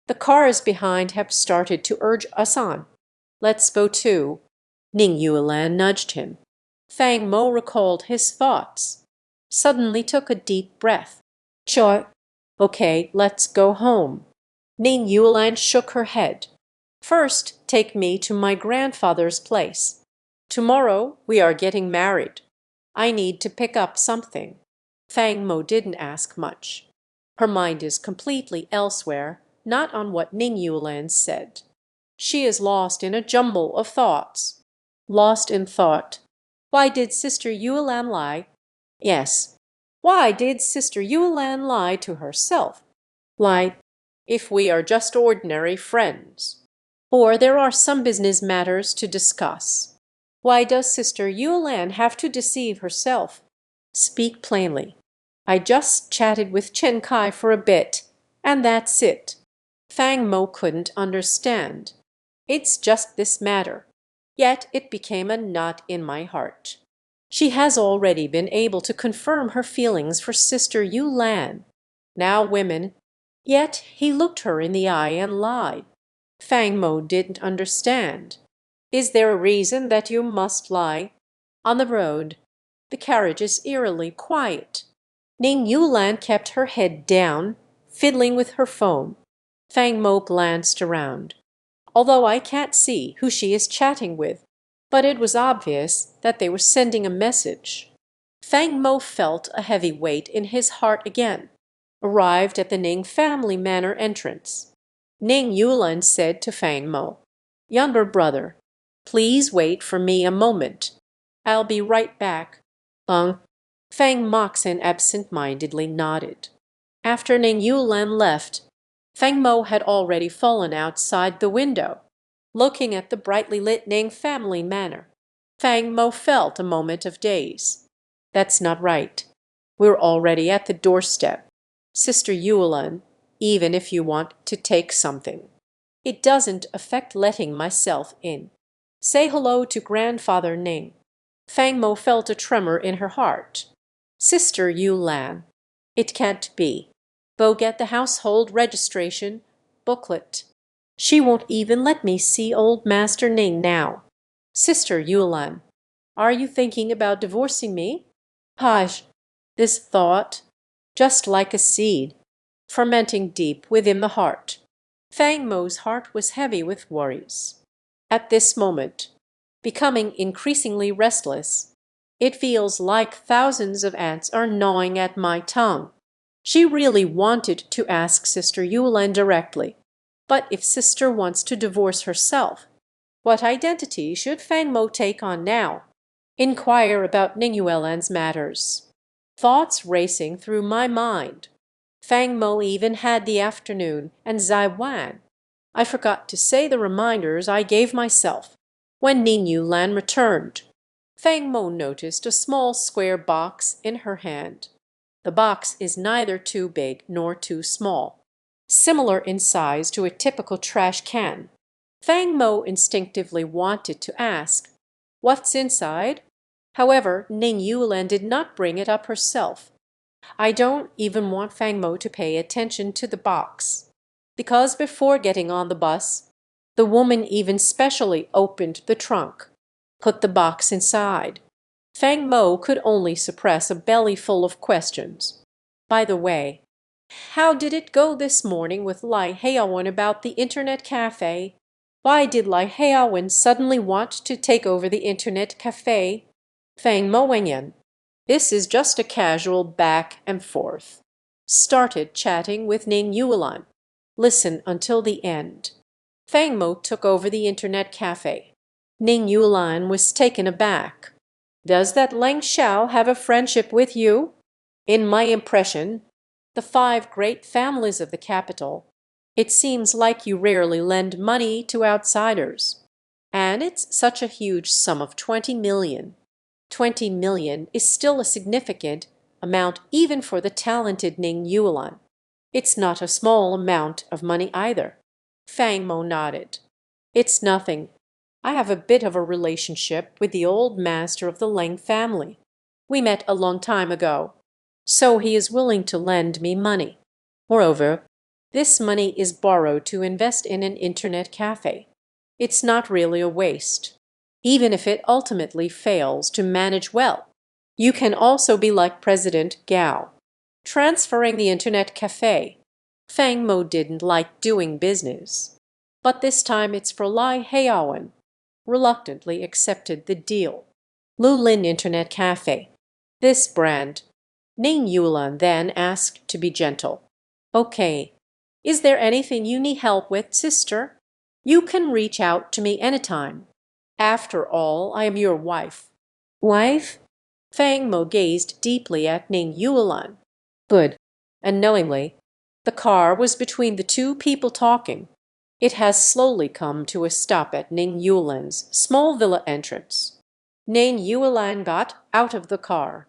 The cars behind have started to urge us on. Let's go too. Ning Yuelan nudged him. Fang Mo recalled his thoughts. Suddenly took a deep breath. Choi. Okay, let's go home. Ning Yuelan shook her head. First, take me to my grandfather's place. Tomorrow we are getting married. I need to pick up something. Fang Mo didn't ask much. Her mind is completely elsewhere, not on what Ning Yuelan said. She is lost in a jumble of thoughts. Lost in thought. Why did Sister Yuelan lie? Yes. Why did Sister Yuelan lie to herself? Lie, if we are just ordinary friends. Or there are some business matters to discuss. Why does Sister Yuelan have to deceive herself? Speak plainly. I just chatted with Chen Kai for a bit, and that's it. Fang Mo couldn't understand. It's just this matter. Yet it became a knot in my heart. She has already been able to confirm her feelings for Sister Yu Lan. Now women. Yet he looked her in the eye and lied. Fang Mo didn't understand. Is there a reason that you must lie? On the road, the carriage is eerily quiet. Ning Yuelan kept her head down, fiddling with her phone. Fang Mo glanced around. Although I can't see who she is chatting with, but it was obvious that they were sending a message. Fang Mo felt a heavy weight in his heart again. Arrived at the Ning family manor entrance. Ning Yuelan said to Fang Mo, "Younger brother, please wait for me a moment. I'll be right back." Fang Moxon absent-mindedly nodded. After Ning Yuelan left, Fang Mo had already fallen outside the window, looking at the brightly lit Ning family manor. Fang Mo felt a moment of daze. That's not right. We're already at the doorstep. Sister Yuelan, even if you want to take something. It doesn't affect letting myself in. Say hello to Grandfather Ning. Fang Mo felt a tremor in her heart. Sister Yuelan. It can't be. Go get the household registration booklet. She won't even let me see old Master Ning now. Sister Yuelan, are you thinking about divorcing me? Hush. This thought, just like a seed, fermenting deep within the heart. Fang Mo's heart was heavy with worries. At this moment, becoming increasingly restless, it feels like thousands of ants are gnawing at my tongue. She really wanted to ask Sister Yuelan directly. But if Sister wants to divorce herself, what identity should Fang Mo take on now? Inquire about Ning Yuelan's matters. Thoughts racing through my mind. Fang Mo even had the afternoon and Zai Wan. I forgot to say the reminders I gave myself. When Ning Yuelan returned, Fang Mo noticed a small square box in her hand. The box is neither too big nor too small, similar in size to a typical trash can. Fang Mo instinctively wanted to ask, "What's inside?" However, Ning Yuelan did not bring it up herself. I don't even want Fang Mo to pay attention to the box, because before getting on the bus, the woman even specially opened the trunk, put the box inside. Fang Mo could only suppress a belly full of questions. By the way, how did it go this morning with Lai Heowen about the internet cafe? Why did Lai Heowen suddenly want to take over the internet cafe? Fang Mo Wenyan. This is just a casual back and forth. Started chatting with Ning Yuelan. Listen until the end. Fang Mo took over the internet cafe. Ning Yuelan was taken aback. Does that Leng Xiao have a friendship with you? In my impression, the 5 great families of the capital, it seems like you rarely lend money to outsiders. And it's such a huge sum of 20 million. 20 million is still a significant amount even for the talented Ning Yuelan. It's not a small amount of money either. Fang Mo nodded. It's nothing. I have a bit of a relationship with the old master of the Leng family. We met a long time ago, so he is willing to lend me money. Moreover, This money is borrowed to invest in an internet cafe. It's not really a waste. Even if it ultimately fails to manage well, you can also be like President Gao, transferring the internet cafe. Fang Mo didn't like doing business, but this time it's for Lai Heroine reluctantly accepted the deal. Lulin Internet Cafe. This brand. Ning Yulan then asked to be gentle. Okay. Is there anything you need help with, sister? You can reach out to me anytime. After all, I am your wife. Wife? Fang Mo gazed deeply at Ning Yulan. Good. Unknowingly, the car was between the two people talking. It has slowly come to a stop at Ning Yulan's small villa entrance. Ning Yulan got out of the car.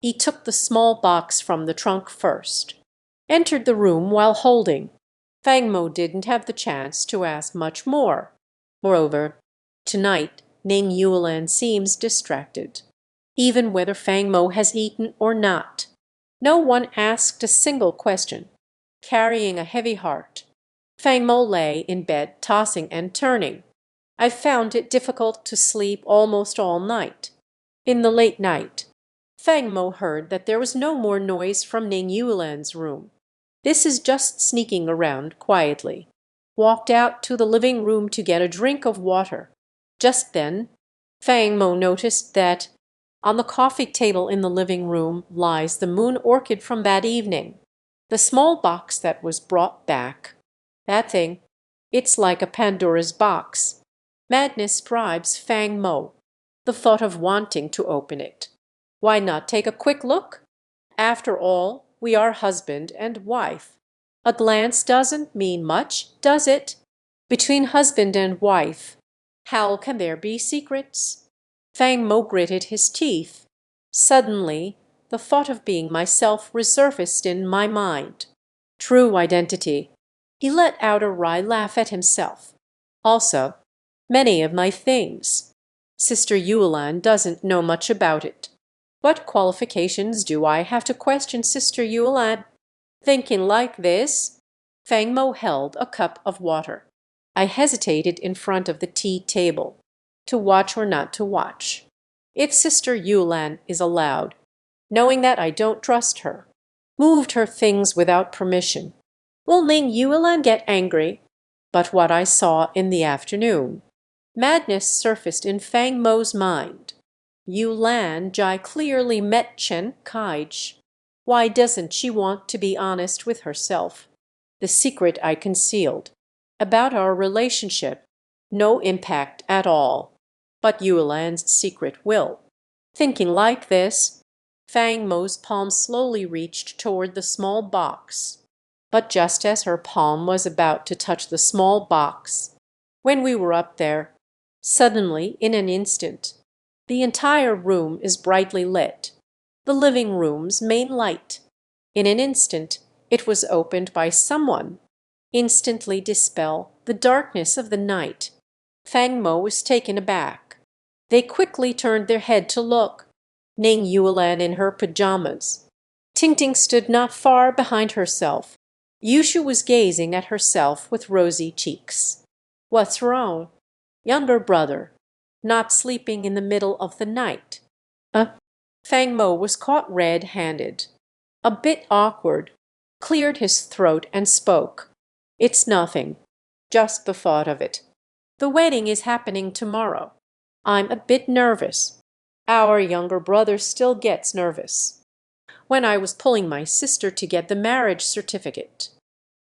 He took the small box from the trunk first, entered the room while holding. Fang Mo didn't have the chance to ask much more. Moreover, tonight Ning Yulan seems distracted, even whether Fang Mo has eaten or not. No one asked a single question. Carrying a heavy heart, Fang Mo lay in bed tossing and turning. I found it difficult to sleep almost all night. In the late night, Fang Mo heard that there was no more noise from Ning Yulan's room. This is just sneaking around quietly. Walked out to the living room to get a drink of water. Just then, Fang Mo noticed that on the coffee table in the living room lies the moon orchid from that evening, the small box that was brought back. That thing, it's like a Pandora's box. Madness bribes Fang Mo, the thought of wanting to open it. Why not take a quick look? After all, we are husband and wife. A glance doesn't mean much, does it? Between husband and wife, how can there be secrets? Fang Mo gritted his teeth. Suddenly, the thought of being myself resurfaced in my mind. True identity. He let out a wry laugh at himself. Also, many of my things. Sister Yulan doesn't know much about it. What qualifications do I have to question Sister Yulan? Thinking like this, Fang Mo held a cup of water. I hesitated in front of the tea table, to watch or not to watch. If Sister Yulan is allowed, knowing that I don't trust her, moved her things without permission, will Ning Yulan get angry? But what I saw in the afternoon. Madness surfaced in Fang Mo's mind. Yulan Jai clearly met Chen Kaij. Why doesn't she want to be honest with herself? The secret I concealed about our relationship, no impact at all. But Yulan's secret will. Thinking like this, Fang Mo's palm slowly reached toward the small box. But just as her palm was about to touch the small box, when we were up there, suddenly, in an instant, the entire room is brightly lit, the living room's main light. In an instant, it was opened by someone. Instantly dispel the darkness of the night. Fang Mo was taken aback. They quickly turned their head to look. Ning Yulan in her pajamas. Ting Ting stood not far behind herself. Yushu was gazing at herself with rosy cheeks. What's wrong? Younger brother. Not sleeping in the middle of the night. Fang Mo was caught red-handed. A bit awkward. Cleared his throat and spoke. It's nothing. Just the thought of it. The wedding is happening tomorrow. I'm a bit nervous. Our younger brother still gets nervous. When I was pulling my sister to get the marriage certificate.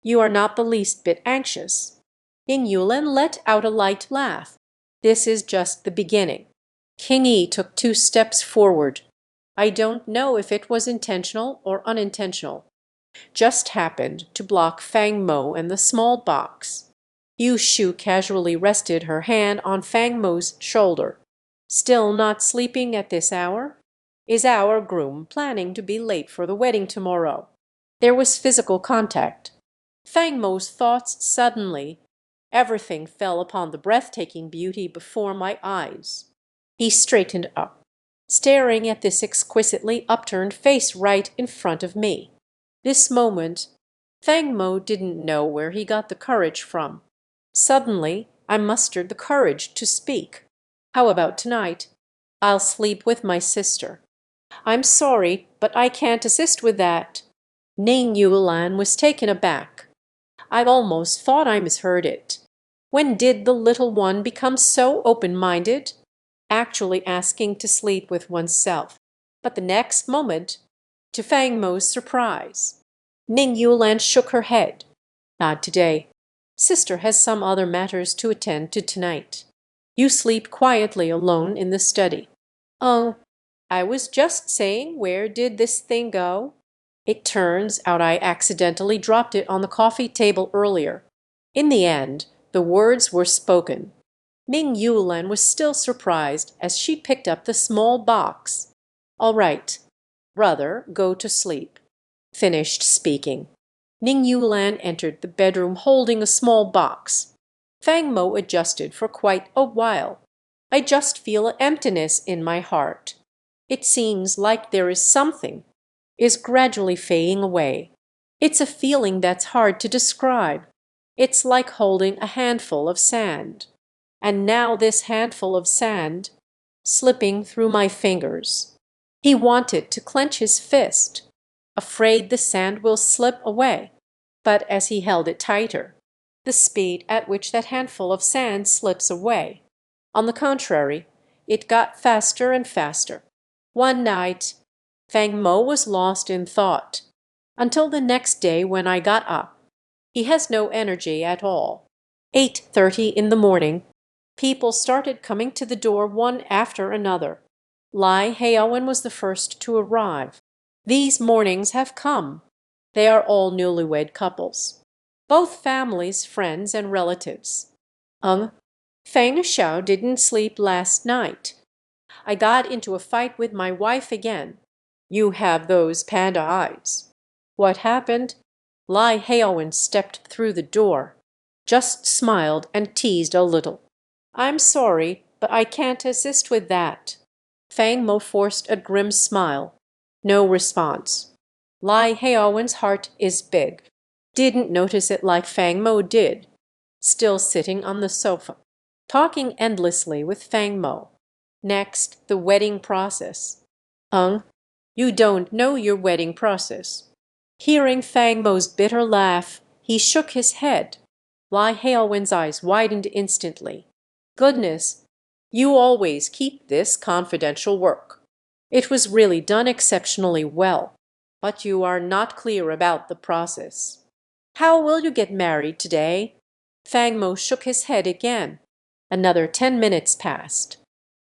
You are not the least bit anxious. Ning Yulan let out a light laugh. This is just the beginning. King Yi took 2 steps forward. I don't know if it was intentional or unintentional. Just happened to block Fang Mo and the small box. Yu Shu casually rested her hand on Fang Mo's shoulder. Still not sleeping at this hour? Is our groom planning to be late for the wedding tomorrow? There was physical contact. Fang Mo's thoughts suddenly. Everything fell upon the breathtaking beauty before my eyes. He straightened up, staring at this exquisitely upturned face right in front of me. This moment, Fang Mo didn't know where he got the courage from. Suddenly, I mustered the courage to speak. "How about tonight? I'll sleep with my sister." "I'm sorry, but I can't assist with that." Ning Yulan was taken aback. "I've almost thought I misheard it. When did the little one become so open-minded? Actually asking to sleep with oneself." But the next moment, to Fang Mo's surprise, Ning Yulan shook her head. "Not today. Sister has some other matters to attend to tonight. You sleep quietly alone in the study." "Oh, I was just saying, where did this thing go? It turns out I accidentally dropped it on the coffee table earlier." In the end, the words were spoken. Ming Yulan was still surprised as she picked up the small box. "All right, brother, go to sleep." Finished speaking, Ning Yulan entered the bedroom holding a small box. Fang Mo adjusted for quite a while. "I just feel an emptiness in my heart. It seems like there is something is gradually fading away. It's a feeling that's hard to describe. It's like holding a handful of sand. And now this handful of sand slipping through my fingers." He wanted to clench his fist, afraid the sand will slip away. But as he held it tighter, the speed at which that handful of sand slips away, on the contrary, it got faster and faster. One night, Fang Mo was lost in thought, until the next day when I got up. He has no energy at all. 8:30 in the morning, people started coming to the door one after another. Lai Heowen was the first to arrive. These mornings have come. They are all newlywed couples. Both families, friends, and relatives. Feng Xiao didn't sleep last night. I got into a fight with my wife again. You have those panda eyes. What happened? Lai Heowen stepped through the door, just smiled and teased a little. "I'm sorry, but I can't assist with that." Fang Mo forced a grim smile. No response. Lai Heowen's heart is big. Didn't notice it like Fang Mo did. Still sitting on the sofa, talking endlessly with Fang Mo. Next, the wedding process. You don't know your wedding process." Hearing Fang Mo's bitter laugh, he shook his head. Lai Heowen's eyes widened instantly. "Goodness, you always keep this confidential work. It was really done exceptionally well, but you are not clear about the process. How will you get married today?" Fang Mo shook his head again. Another 10 minutes passed.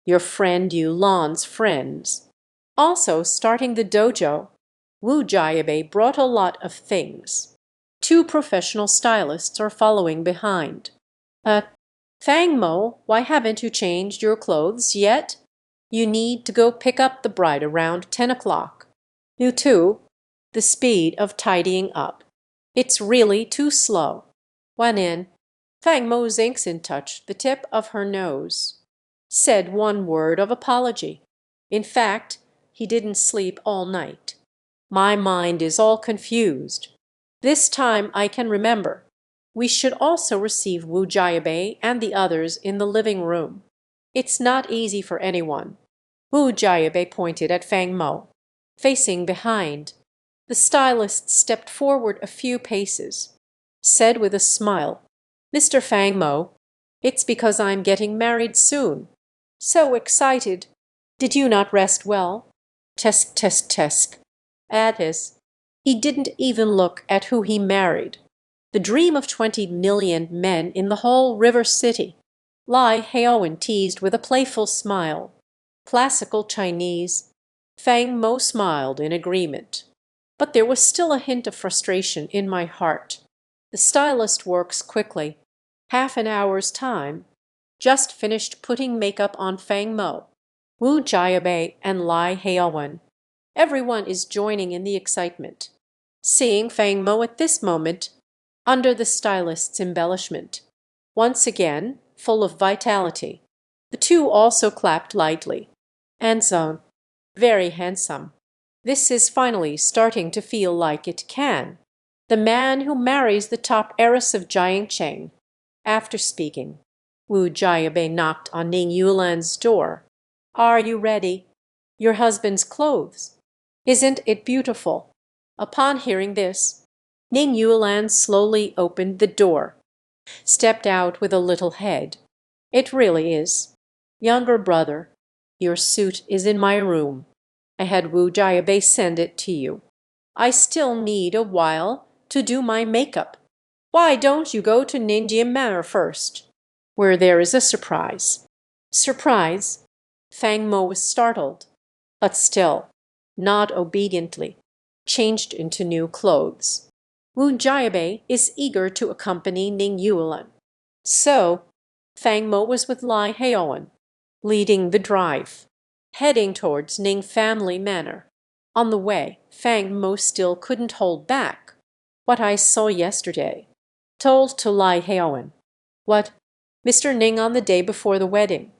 Your friend Yulan's friends also starting the dojo. Wu Jiabe brought a lot of things. 2 professional stylists are following behind. Fang Mo, why haven't you changed your clothes yet? You need to go pick up the bride around 10 o'clock. You too. The speed of tidying up. It's really too slow. Went in. Fang Mo Xingxin touched the tip of her nose. Said one word of apology. In fact, he didn't sleep all night. My mind is all confused. This time I can remember. We should also receive Wu Jiabe and the others in the living room. It's not easy for anyone. Wu Jiabe pointed at Fang Mo. Facing behind, the stylist stepped forward a few paces, said with a smile, "Mr. Fang Mo, it's because I'm getting married soon. So excited. Did you not rest well?" Tisk, tisk, tisk. At his, he didn't even look at who he married. The dream of 20 million men in the whole river city. Lai Heowen teased with a playful smile. Classical Chinese. Fang Mo smiled in agreement. But there was still a hint of frustration in my heart. The stylist works quickly. Half an hour's time. Just finished putting makeup on Fang Mo, Wu Jiabe, and Lai Heowen. Everyone is joining in the excitement. Seeing Fang Mo at this moment, under the stylist's embellishment, once again full of vitality, the 2 also clapped lightly. "Handsome, very handsome. This is finally starting to feel like it can." the man who marries the top heiress of Jiangcheng. After speaking, Wu Jiabei knocked on Ning Yulan's door. Are you ready? Your husband's clothes. Isn't it beautiful? Upon hearing this, Ning Yulan slowly opened the door, stepped out with a little head. It really is. Younger brother, your suit is in my room. I had Wu Jiabei send it to you. I still need a while to do my makeup. Why don't you go to Ninjian Manor first, where there is a surprise? Surprise? Fang Mo was startled, but still, not obediently, changed into new clothes. Wu Jiabei is eager to accompany Ning Yulan. So, Fang Mo was with Lai Heowen, leading the drive, heading towards Ning family manor. On the way, Fang Mo still couldn't hold back. What I saw yesterday. Told to Lai Heowen. What? Mr. Ning on the day before the wedding.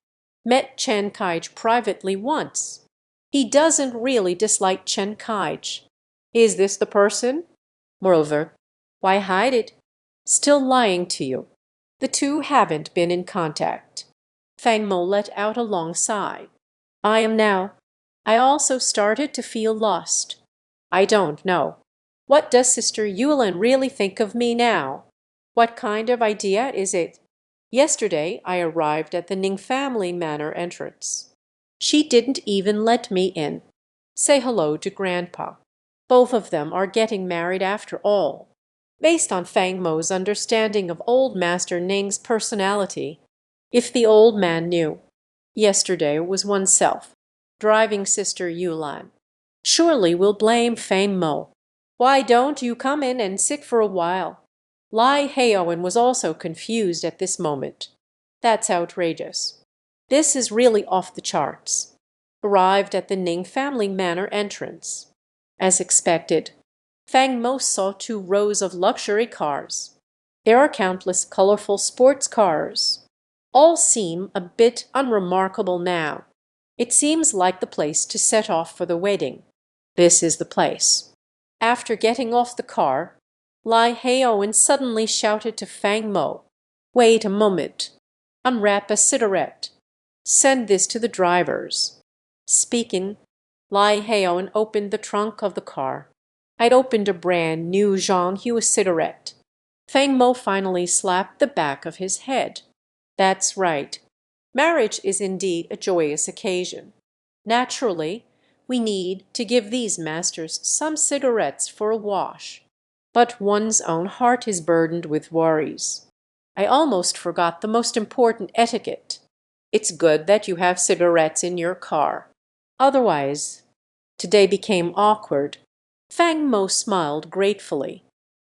Met Chen Kaij privately once. He doesn't really dislike Chen Kaij. Is this the person? Moreover, why hide it? Still lying to you. The two haven't been in contact. Fang Mo let out a long sigh. I am now. I also started to feel lost. I don't know. What does Sister Yulin really think of me now? What kind of idea is it? Yesterday I arrived at the Ning family manor entrance. She didn't even let me in. Say hello to Grandpa. Both of them are getting married after all. Based on Fang Mo's understanding of old Master Ning's personality, if the old man knew, yesterday was oneself, driving Sister Yulan, surely will blame Fang Mo. Why don't you come in and sit for a while? Lai Heowen was also confused at this moment. That's outrageous. This is really off the charts. Arrived at the Ning family manor entrance. As expected, Fang Mo saw 2 rows of luxury cars. There are countless colorful sports cars. All seem a bit unremarkable now. It seems like the place to set off for the wedding. This is the place. After getting off the car, Lai Heowen suddenly shouted to Fang Mo, "Wait a moment. Unwrap a cigarette. Send this to the drivers." Speaking, Lai Heowen opened the trunk of the car. I'd opened a brand new Jean Hue cigarette. Fang Mo finally slapped the back of his head. That's right. Marriage is indeed a joyous occasion. Naturally, we need to give these masters some cigarettes for a wash. But one's own heart is burdened with worries. I almost forgot the most important etiquette. It's good that you have cigarettes in your car. Otherwise, today became awkward. Fang Mo smiled gratefully.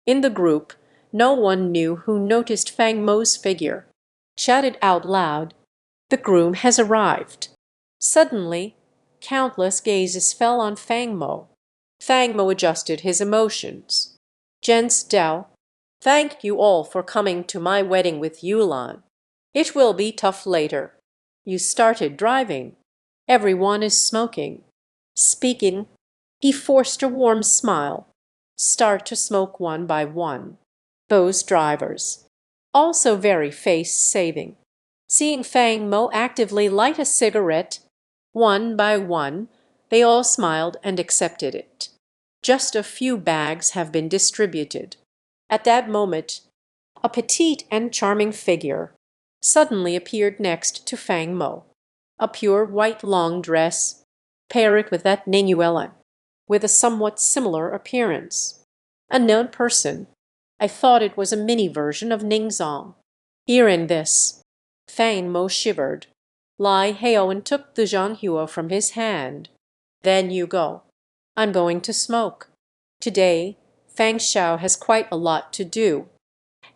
In the group, no one knew who noticed Fang Mo's figure. Shouted out loud, "The groom has arrived." Suddenly, countless gazes fell on Fang Mo. Fang Mo adjusted his emotions. Gents Dao, thank you all for coming to my wedding with Yulan. It will be tough later. You started driving. Everyone is smoking. Speaking, he forced a warm smile. Start to smoke one by one. Those drivers. Also very face-saving. Seeing Fang Mo actively light a cigarette, one by one, they all smiled and accepted it. Just a few bags have been distributed. At that moment, a petite and charming figure suddenly appeared next to Fang Mo. A pure white long dress, paired with that Ning Yulan, with a somewhat similar appearance. A known person. I thought it was a mini version of Ning Zong. Hearing this, Fang Mo shivered. Lai Heowen took the Jean Hue from his hand. Then you go. I'm going to smoke. Today, Fang Xiao has quite a lot to do.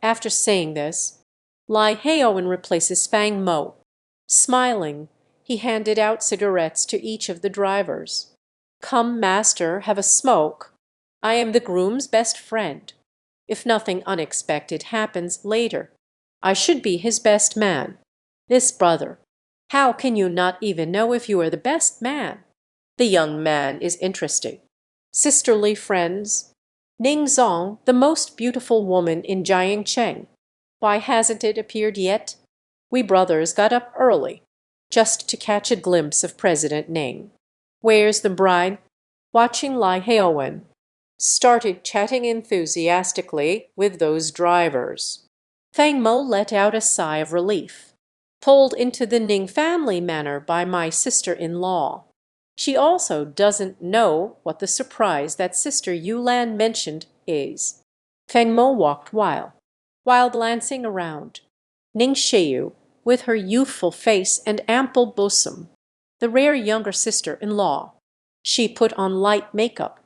After saying this, Lai Heowen replaces Fang Mo. Smiling, he handed out cigarettes to each of the drivers. Come, master, have a smoke. I am the groom's best friend. If nothing unexpected happens later, I should be his best man. This brother. How can you not even know if you are the best man? The young man is interesting. Sisterly friends. Ning Zong, the most beautiful woman in Jiangcheng. Why hasn't it appeared yet? We brothers got up early, just to catch a glimpse of President Ning. Where's the bride? Watching heroine. Started chatting enthusiastically with those drivers. Fang Mo let out a sigh of relief. Pulled into the Ning family manor by my sister-in-law. She also doesn't know what the surprise that Sister Yulan mentioned is. Fang Mo walked while glancing around. Ning Shiyu, with her youthful face and ample bosom, the rare younger sister-in-law. She put on light makeup.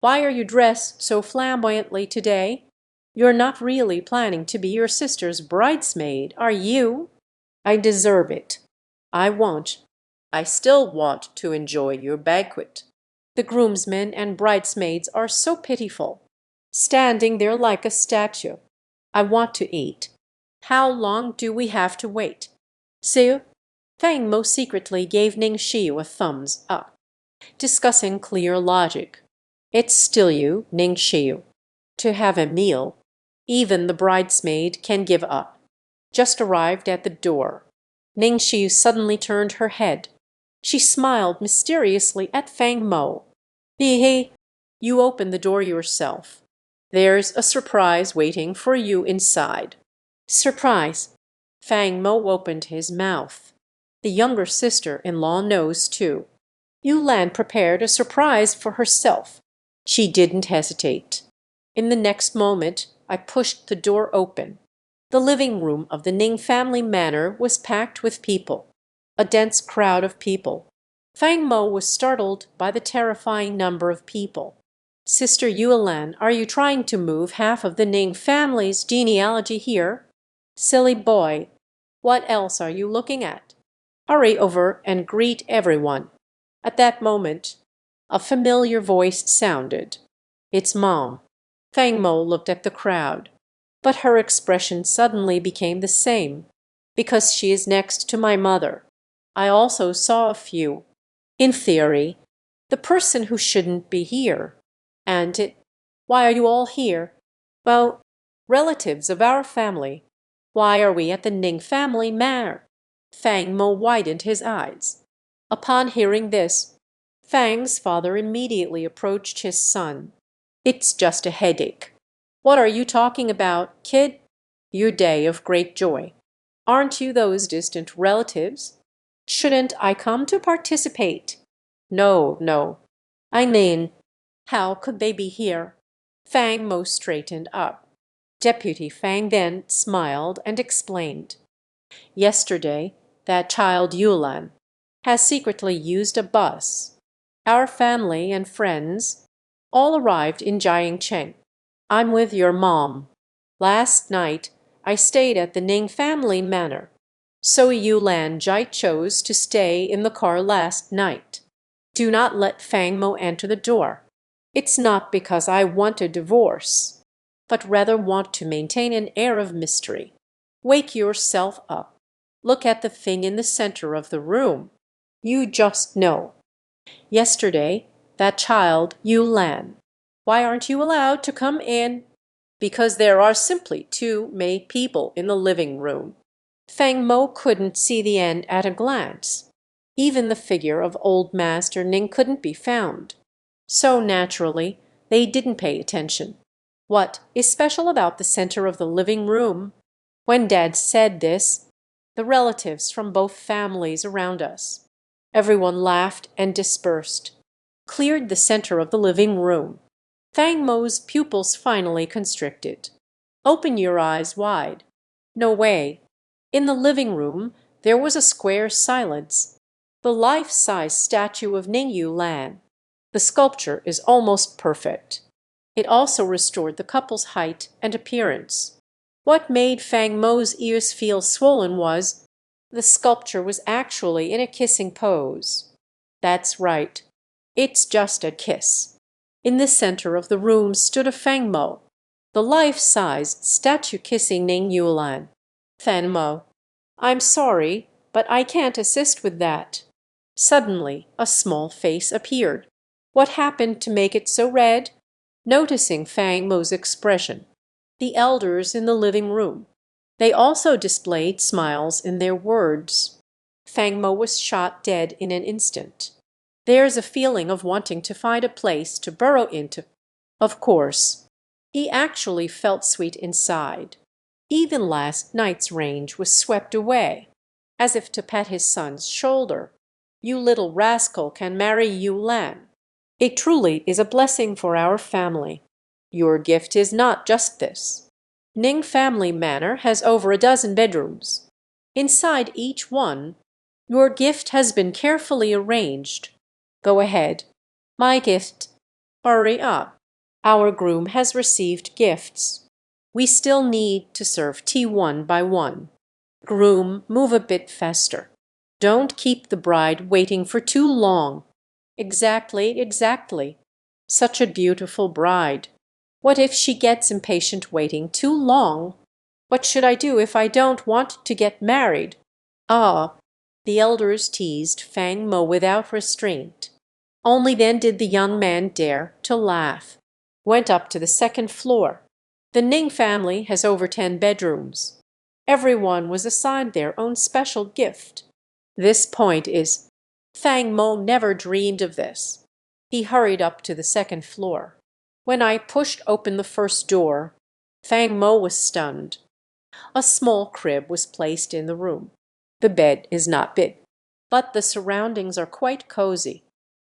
Why are you dressed so flamboyantly today? You're not really planning to be your sister's bridesmaid, are you? I deserve it. I still want to enjoy your banquet. The groomsmen and bridesmaids are so pitiful, standing there like a statue. I want to eat. How long do we have to wait? Siu? Fang Mo secretly gave Ning Shiyu a thumbs up, discussing clear logic. It's still you, Ning Shiyu. To have a meal, even the bridesmaid can give up. Just arrived at the door. Ning Shiyu suddenly turned her head. She smiled mysteriously at Fang Mo. He, you open the door yourself. There's a surprise waiting for you inside. Surprise! Fang Mo opened his mouth. The younger sister-in-law knows too. Yulan prepared a surprise for herself. She didn't hesitate. In the next moment, I pushed the door open. The living room of the Ning family manor was packed with people. A dense crowd of people. Fang Mo was startled by the terrifying number of people. Sister Yulan, are you trying to move half of the Ning family's genealogy here? Silly boy, what else are you looking at? Hurry over and greet everyone. At that moment, a familiar voice sounded. It's Mom. Fang Mo looked at the crowd, but her expression suddenly became the same, because she is next to my mother. I also saw a few. In theory, the person who shouldn't be here. And it, why are you all here? Well, relatives of our family. Why are we at the Ning family manor? Fang Mo widened his eyes. Upon hearing this, Fang's father immediately approached his son. It's just a headache. What are you talking about, kid? Your day of great joy. Aren't you those distant relatives? Shouldn't I come to participate? No, no. I mean, how could they be here? Fang Mo straightened up. Deputy Fang then smiled and explained. Yesterday, that child Yulan has secretly used a bus. Our family and friends all arrived in Jiangcheng. I'm with your mom. Last night, I stayed at the Ning family manor. So Yulan Jai chose to stay in the car last night. Do not let Fang Mo enter the door. It's not because I want a divorce, but rather want to maintain an air of mystery. Wake yourself up. Look at the thing in the center of the room. You just know. Yesterday, that child, Yulan. Why aren't you allowed to come in? Because there are simply too many people in the living room. Fang Mo couldn't see the end at a glance. Even the figure of old Master Ning couldn't be found. So naturally, they didn't pay attention. What is special about the center of the living room? When Dad said this, the relatives from both families around us, everyone laughed and dispersed, cleared the center of the living room. Fang Mo's pupils finally constricted. Open your eyes wide. No way. In the living room, there was a square silence. The life-size statue of Ning Yulan. The sculpture is almost perfect. It also restored the couple's height and appearance. What made Fang Mo's ears feel swollen was the sculpture was actually in a kissing pose. That's right. It's just a kiss. In the center of the room stood a Fang Mo, the life-sized statue kissing Ning Yulan. Fang Mo, I'm sorry, but I can't assist with that. Suddenly, a small face appeared. What happened to make it so red? noticing Fang Mo's expression. The elders in the living room. They also displayed smiles in their words. Fang Mo was shot dead in an instant. There's a feeling of wanting to find a place to burrow into. Of course, he actually felt sweet inside. Even last night's rage was swept away, as if to pat his son's shoulder. You little rascal can marry Yu Lan. It truly is a blessing for our family. Your gift is not just this. Ning Family Manor has over a dozen bedrooms. Inside each one, your gift has been carefully arranged. Go ahead. My gift. Hurry up. Our groom has received gifts. We still need to serve tea one by one. Groom, move a bit faster. Don't keep the bride waiting for too long. Exactly, exactly. Such a beautiful bride. What if she gets impatient waiting too long? What should I do if I don't want to get married? Ah, the elders teased Fang Mo without restraint. Only then did the young man dare to laugh. Went up to the second floor. The Ning family has over 10 bedrooms. Everyone was assigned their own special gift. This point is, Fang Mo never dreamed of this. He hurried up to the second floor. When I pushed open the first door, Fang Mo was stunned. A small crib was placed in the room. The bed is not big, but the surroundings are quite cozy.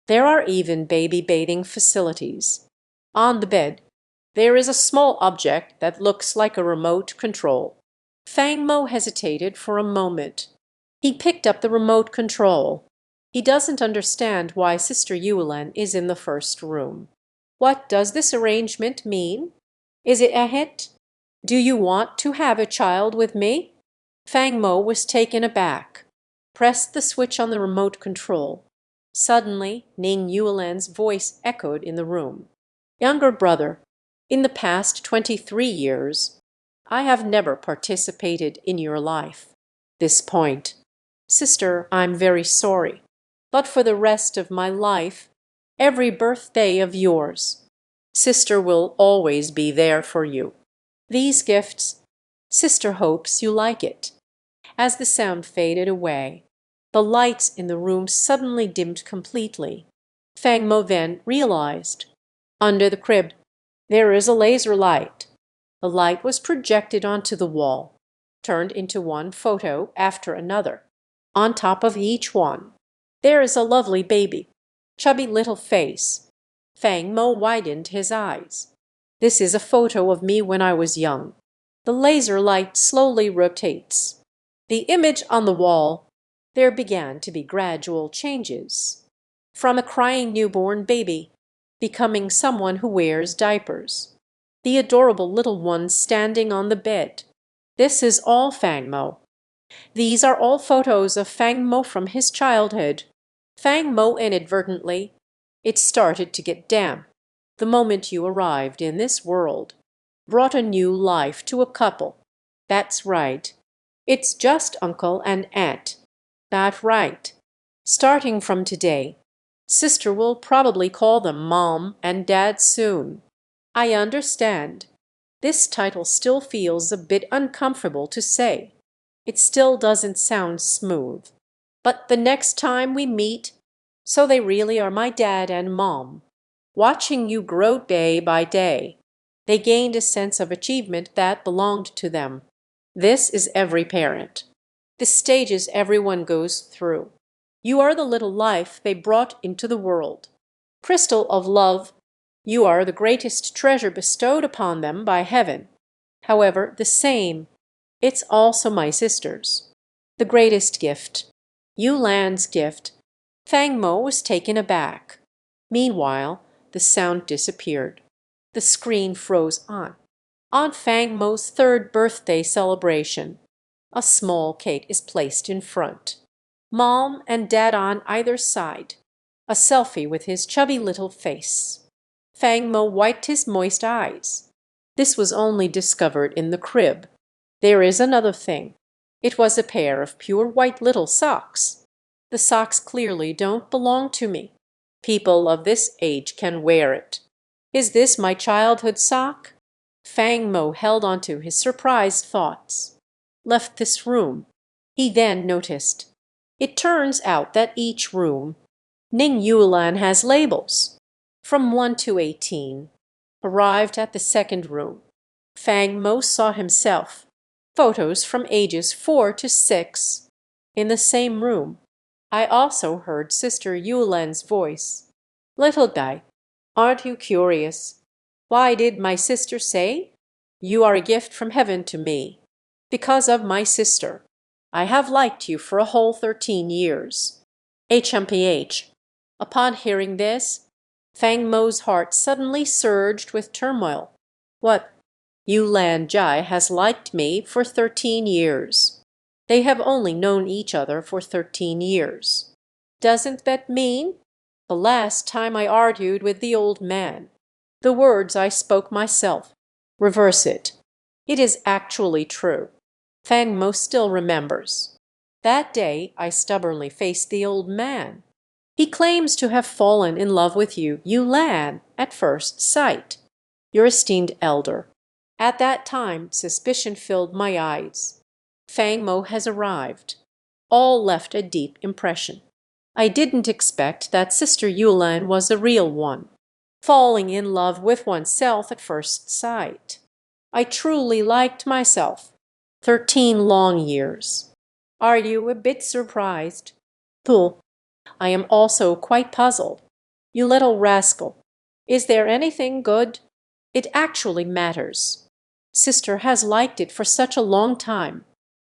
There are even baby bathing facilities. On the bed, there is a small object that looks like a remote control. Fang Mo hesitated for a moment. He picked up the remote control. He doesn't understand why Sister Yulan is in the first room. What does this arrangement mean? Is it a hint? Do you want to have a child with me? Fang Mo was taken aback. Pressed the switch on the remote control. Suddenly, Ning Yulan's voice echoed in the room. Younger brother, in the past 23 years, I have never participated in your life. This point. Sister, I'm very sorry. But for the rest of my life, every birthday of yours, Sister will always be there for you. These gifts, Sister hopes you like it. As the sound faded away, the lights in the room suddenly dimmed completely. Fang Mo then realized. Under the crib, there is a laser light. The light was projected onto the wall, turned into one photo after another. On top of each one, there is a lovely baby, chubby little face. Fang Mo widened his eyes. This is a photo of me when I was young. The laser light slowly rotates. The image on the wall, there began to be gradual changes. From a crying newborn baby, becoming someone who wears diapers. The adorable little one standing on the bed. This is all Fang Mo. These are all photos of Fang Mo from his childhood. Fang Mo inadvertently. It started to get damp. The moment you arrived in this world, brought a new life to a couple. That's right. It's just uncle and aunt. That's right. Starting from today, Sister will probably call them Mom and Dad soon. I understand. This title still feels a bit uncomfortable to say. It still doesn't sound smooth. But the next time we meet, so they really are my dad and mom. Watching you grow day by day, they gained a sense of achievement that belonged to them. This is every parent. The stages everyone goes through. You are the little life they brought into the world. Crystal of love, you are the greatest treasure bestowed upon them by heaven. However, the same, it's also my sister's. The greatest gift. Yulan's gift. Fang Mo was taken aback. Meanwhile, the sound disappeared. The screen froze on. On Fang Mo's third birthday celebration, a small cake is placed in front. Mom and Dad on either side. A selfie with his chubby little face. Fang Mo wiped his moist eyes. This was only discovered in the crib. There is another thing. It was a pair of pure white little socks. The socks clearly don't belong to me. People of this age can wear it. Is this my childhood sock? Fang Mo held onto his surprised thoughts. Left this room. He then noticed. It turns out that each room, Ning Yulan has labels, from 1 to 18. Arrived at the second room. Fang Mo saw himself. Photos from ages 4 to 6. In the same room, I also heard Sister Yulan's voice. Little guy, aren't you curious? Why did my sister say? You are a gift from heaven to me. Because of my sister, I have liked you for a whole 13 years. HMPH. Upon hearing this, Fang Mo's heart suddenly surged with turmoil. What? Yulan Jai has liked me for 13 years. They have only known each other for 13 years. Doesn't that mean? The last time I argued with the old man, the words I spoke myself. Reverse it. It is actually true. Fang Mo still remembers. That day I stubbornly faced the old man. He claims to have fallen in love with you, Yulan, at first sight. Your esteemed elder. At that time, suspicion filled my eyes. Fang Mo has arrived. All left a deep impression. I didn't expect that Sister Yulan was a real one. Falling in love with oneself at first sight. I truly liked myself. 13 long years. Are you a bit surprised? Puh. I am also quite puzzled. You little rascal. Is there anything good? It actually matters. Sister has liked it for such a long time.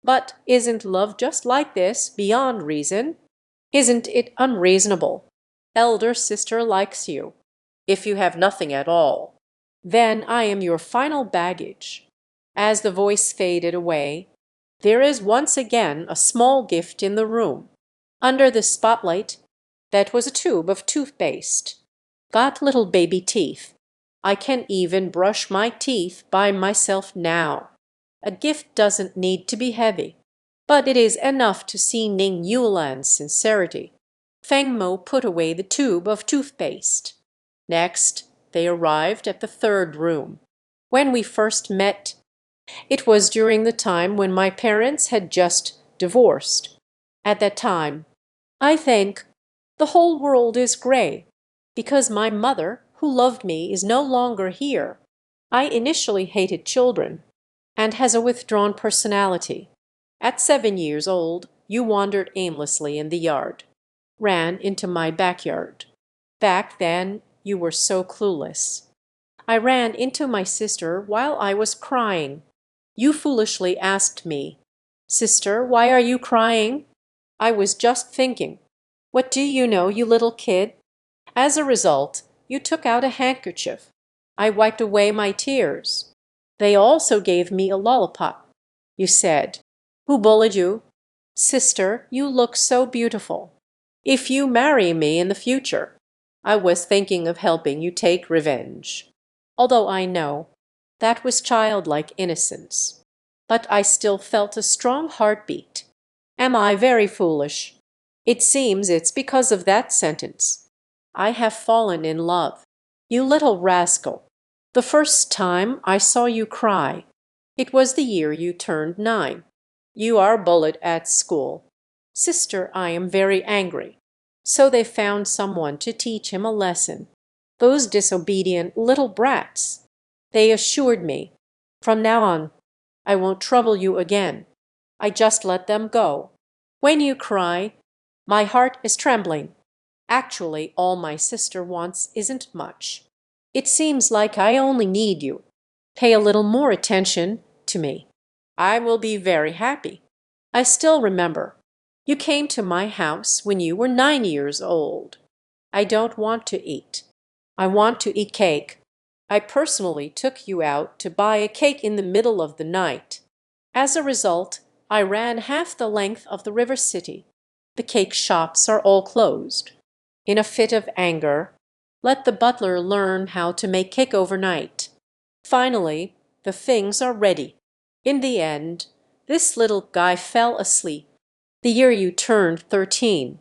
But isn't love just like this, beyond reason? Isn't it unreasonable? Elder sister likes you. If you have nothing at all, then I am your final baggage. As the voice faded away, there is once again a small gift in the room. Under the spotlight, that was a tube of toothpaste. Got little baby teeth. I can even brush my teeth by myself now. A gift doesn't need to be heavy, but it is enough to see Ning Yulan's sincerity. Feng Mo put away the tube of toothpaste. Next, they arrived at the third room. When we first met, it was during the time when my parents had just divorced. At that time, I think, the whole world is gray, because my mother, who loved me, is no longer here. I initially hated children, and has a withdrawn personality. At 7 years old, you wandered aimlessly in the yard, ran into my backyard. Back then, you were so clueless. I ran into my sister while I was crying. You foolishly asked me, "Sister, why are you crying?" I was just thinking, "What do you know, you little kid?" As a result, you took out a handkerchief. I wiped away my tears. They also gave me a lollipop. You said, "Who bullied you?" "Sister, you look so beautiful. If you marry me in the future," I was thinking of helping you take revenge. Although I know that was childlike innocence. But I still felt a strong heartbeat. Am I very foolish? It seems it's because of that sentence. I have fallen in love. You little rascal. The first time I saw you cry, it was the year you turned 9. You are bullied at school. Sister, I am very angry. So they found someone to teach him a lesson. Those disobedient little brats. They assured me, "From now on, I won't trouble you again." I just let them go. When you cry, my heart is trembling. Actually, all my sister wants isn't much. It seems like I only need you. Pay a little more attention to me. I will be very happy. I still remember. You came to my house when you were 9 years old. I don't want to eat. I want to eat cake. I personally took you out to buy a cake in the middle of the night. As a result, I ran half the length of the river city. The cake shops are all closed. In a fit of anger, let the butler learn how to make cake overnight. Finally, the things are ready. In the end, this little guy fell asleep. The year you turned 13,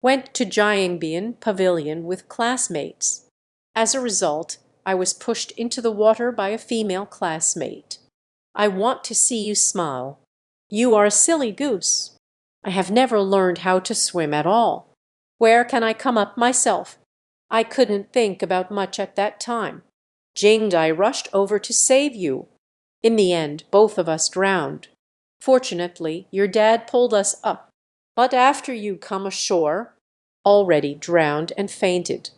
went to Jiangbian Pavilion with classmates. As a result, I was pushed into the water by a female classmate. I want to see you smile. You are a silly goose. I have never learned how to swim at all. Where can I come up myself? I couldn't think about much at that time. Jinged, I rushed over to save you. In the end, both of us drowned. Fortunately, your dad pulled us up. But after you come ashore, already drowned and fainted.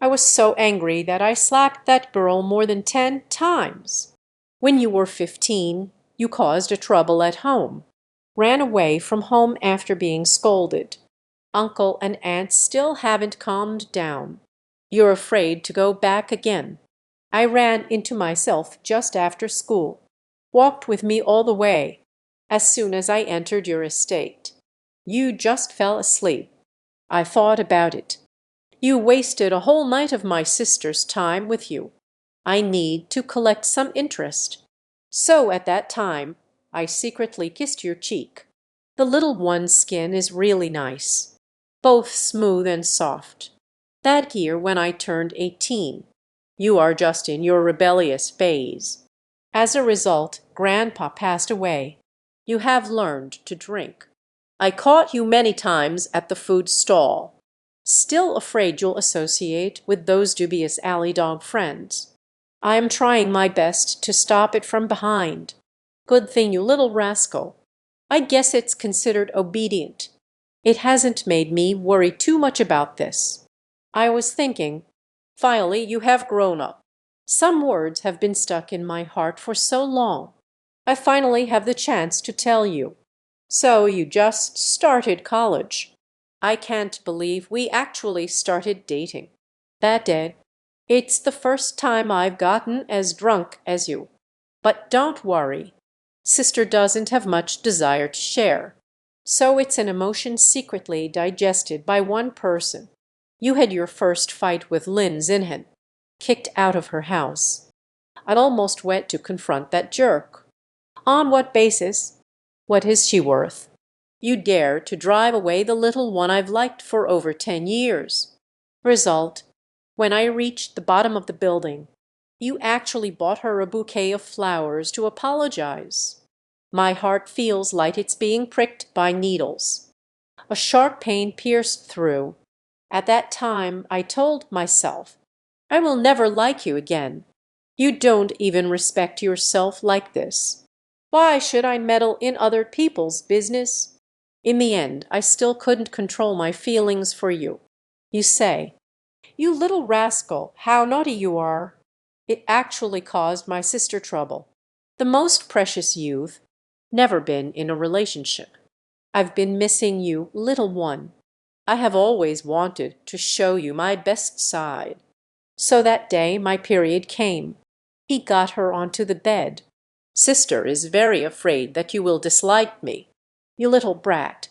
I was so angry that I slapped that girl more than 10 times. When you were 15, you caused a trouble at home. Ran away from home after being scolded. Uncle and aunt still haven't calmed down. You're afraid to go back again. I ran into myself just after school. Walked with me all the way. As soon as I entered your estate, you just fell asleep. I thought about it. You wasted a whole night of my sister's time with you. I need to collect some interest. So at that time, I secretly kissed your cheek. The little one's skin is really nice, both smooth and soft. That year when I turned 18, you are just in your rebellious phase. As a result, Grandpa passed away. You have learned to drink. I caught you many times at the food stall. Still afraid you'll associate with those dubious alley dog friends. I am trying my best to stop it from behind. Good thing, you little rascal. I guess it's considered obedient. It hasn't made me worry too much about this. I was thinking, finally, you have grown up. Some words have been stuck in my heart for so long. I finally have the chance to tell you. So you just started college. I can't believe we actually started dating. That day. It's the first time I've gotten as drunk as you. But don't worry. Sister doesn't have much desire to share. So it's an emotion secretly digested by one person. You had your first fight with Lynn Zinhen, kicked out of her house. I almost went to confront that jerk. On what basis? What is she worth? You dare to drive away the little one I've liked for over 10 years. Result, when I reached the bottom of the building, you actually bought her a bouquet of flowers to apologize. My heart feels like it's being pricked by needles. A sharp pain pierced through. At that time, I told myself, I will never like you again. You don't even respect yourself like this. Why should I meddle in other people's business? In the end, I still couldn't control my feelings for you. You say, you little rascal, how naughty you are. It actually caused my sister trouble. The most precious youth, never been in a relationship. I've been missing you, little one. I have always wanted to show you my best side. So that day my period came. He got her onto the bed. Sister is very afraid that you will dislike me. You little brat.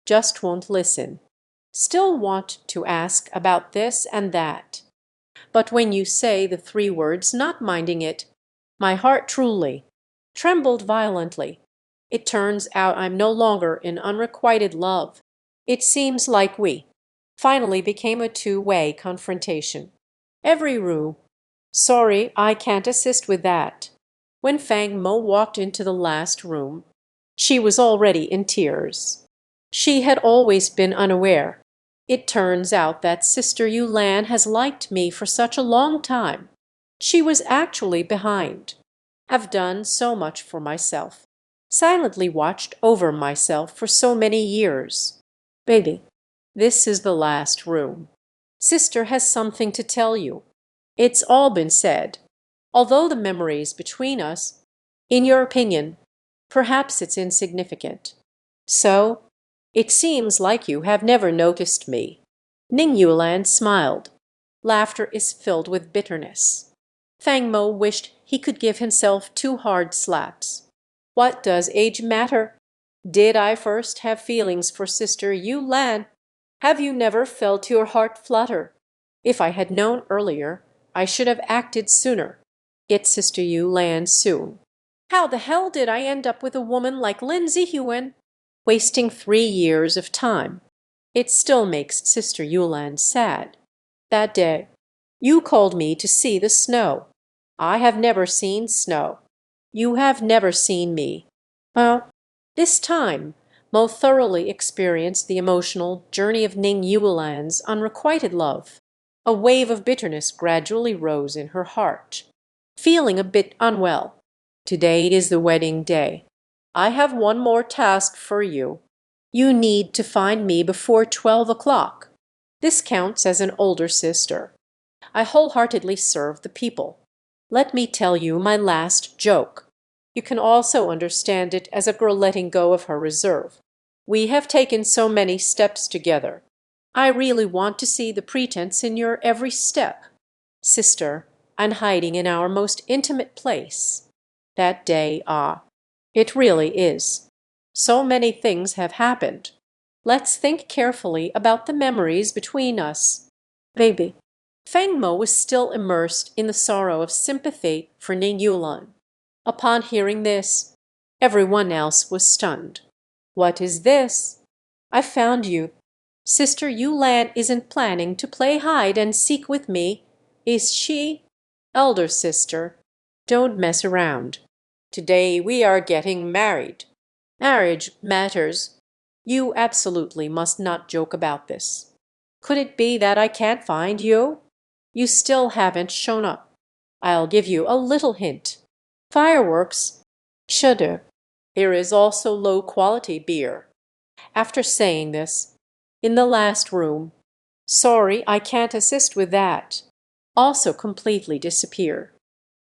Just won't listen. Still want to ask about this and that. But when you say the 3 words, not minding it, my heart truly trembled violently. It turns out I'm no longer in unrequited love. It seems like we finally became a two-way confrontation. Every rue. Sorry, I can't assist with that. When Fang Mo walked into the last room, she was already in tears. She had always been unaware. It turns out that Sister Yulan has liked me for such a long time. She was actually behind. Have done so much for myself. Silently watched over myself for so many years. Baby, this is the last room. Sister has something to tell you. It's all been said. Although the memories between us, in your opinion, perhaps it's insignificant. So, it seems like you have never noticed me. Ning Yulan smiled. Laughter is filled with bitterness. Fang Mo wished he could give himself 2 hard slaps. What does age matter? Did I first have feelings for Sister Yulan? Have you never felt your heart flutter? If I had known earlier, I should have acted sooner. Get Sister Yulan soon. How the hell did I end up with a woman like Lin Zihuan? Wasting 3 years of time. It still makes Sister Yulan sad. That day, You called me to see the snow. I have never seen snow. You have never seen me. Well, this time Mo thoroughly experienced the emotional journey of Ning Yuelan's unrequited love. A wave of bitterness gradually rose in her heart. Feeling a bit unwell. Today is the wedding day. I have one more task for you. You need to find me before 12 o'clock. This counts as an older sister. I wholeheartedly serve the people. Let me tell you my last joke. You can also understand it as a girl letting go of her reserve. We have taken so many steps together. I really want to see the pretense in your every step. Sister, I'm hiding in our most intimate place. That day, it really is. So many things have happened. Let's think carefully about the memories between us. Baby. Feng Mo was still immersed in the sorrow of sympathy for Ning Yulan. Upon hearing this, everyone else was stunned. What is this? I found you. Sister Yulan isn't planning to play hide and seek with me, is she? Elder sister, don't mess around. Today we are getting married. Marriage matters. You absolutely must not joke about this. Could it be that I can't find you? You still haven't shown up. I'll give you a little hint. Fireworks. Shudder. There is also low-quality beer. After saying this, in the last room, sorry, I can't assist with that, also completely disappear.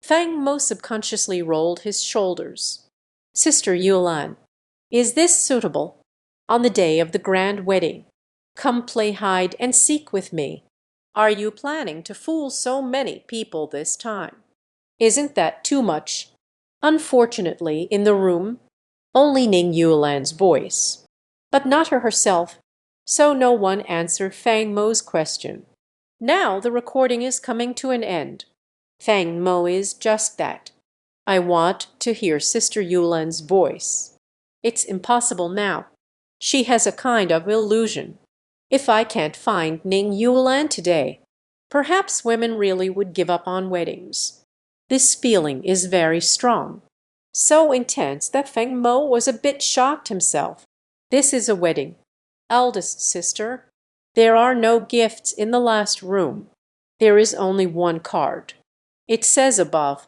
Fang Mo subconsciously rolled his shoulders. Sister Yulan, is this suitable? On the day of the grand wedding, come play hide and seek with me. Are you planning to fool so many people this time? Isn't that too much? Unfortunately, in the room, only Ning Yuelan's voice, but not her herself, so no one answered Fang Mo's question. Now the recording is coming to an end. Fang Mo is just that. I want to hear Sister Yuelan's voice. It's impossible now. She has a kind of illusion. If I can't find Ning Yuelan today, perhaps women really would give up on weddings. This feeling is very strong, so intense that Feng Mo was a bit shocked himself. This is a wedding. Eldest sister, there are no gifts in the last room. There is only one card. It says above,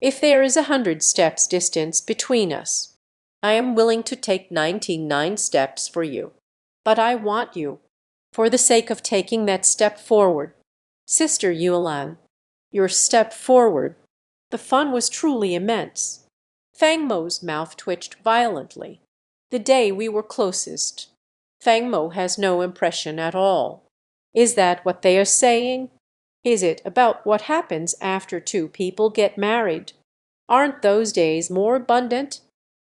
if there is 100 steps distance between us, I am willing to take 99 steps for you. But I want you, for the sake of taking that step forward. Sister Yuelan, your step forward. The fun was truly immense. Fang Mo's mouth twitched violently. The day we were closest. Fang Mo has no impression at all. Is that what they are saying? Is it about what happens after two people get married? Aren't those days more abundant?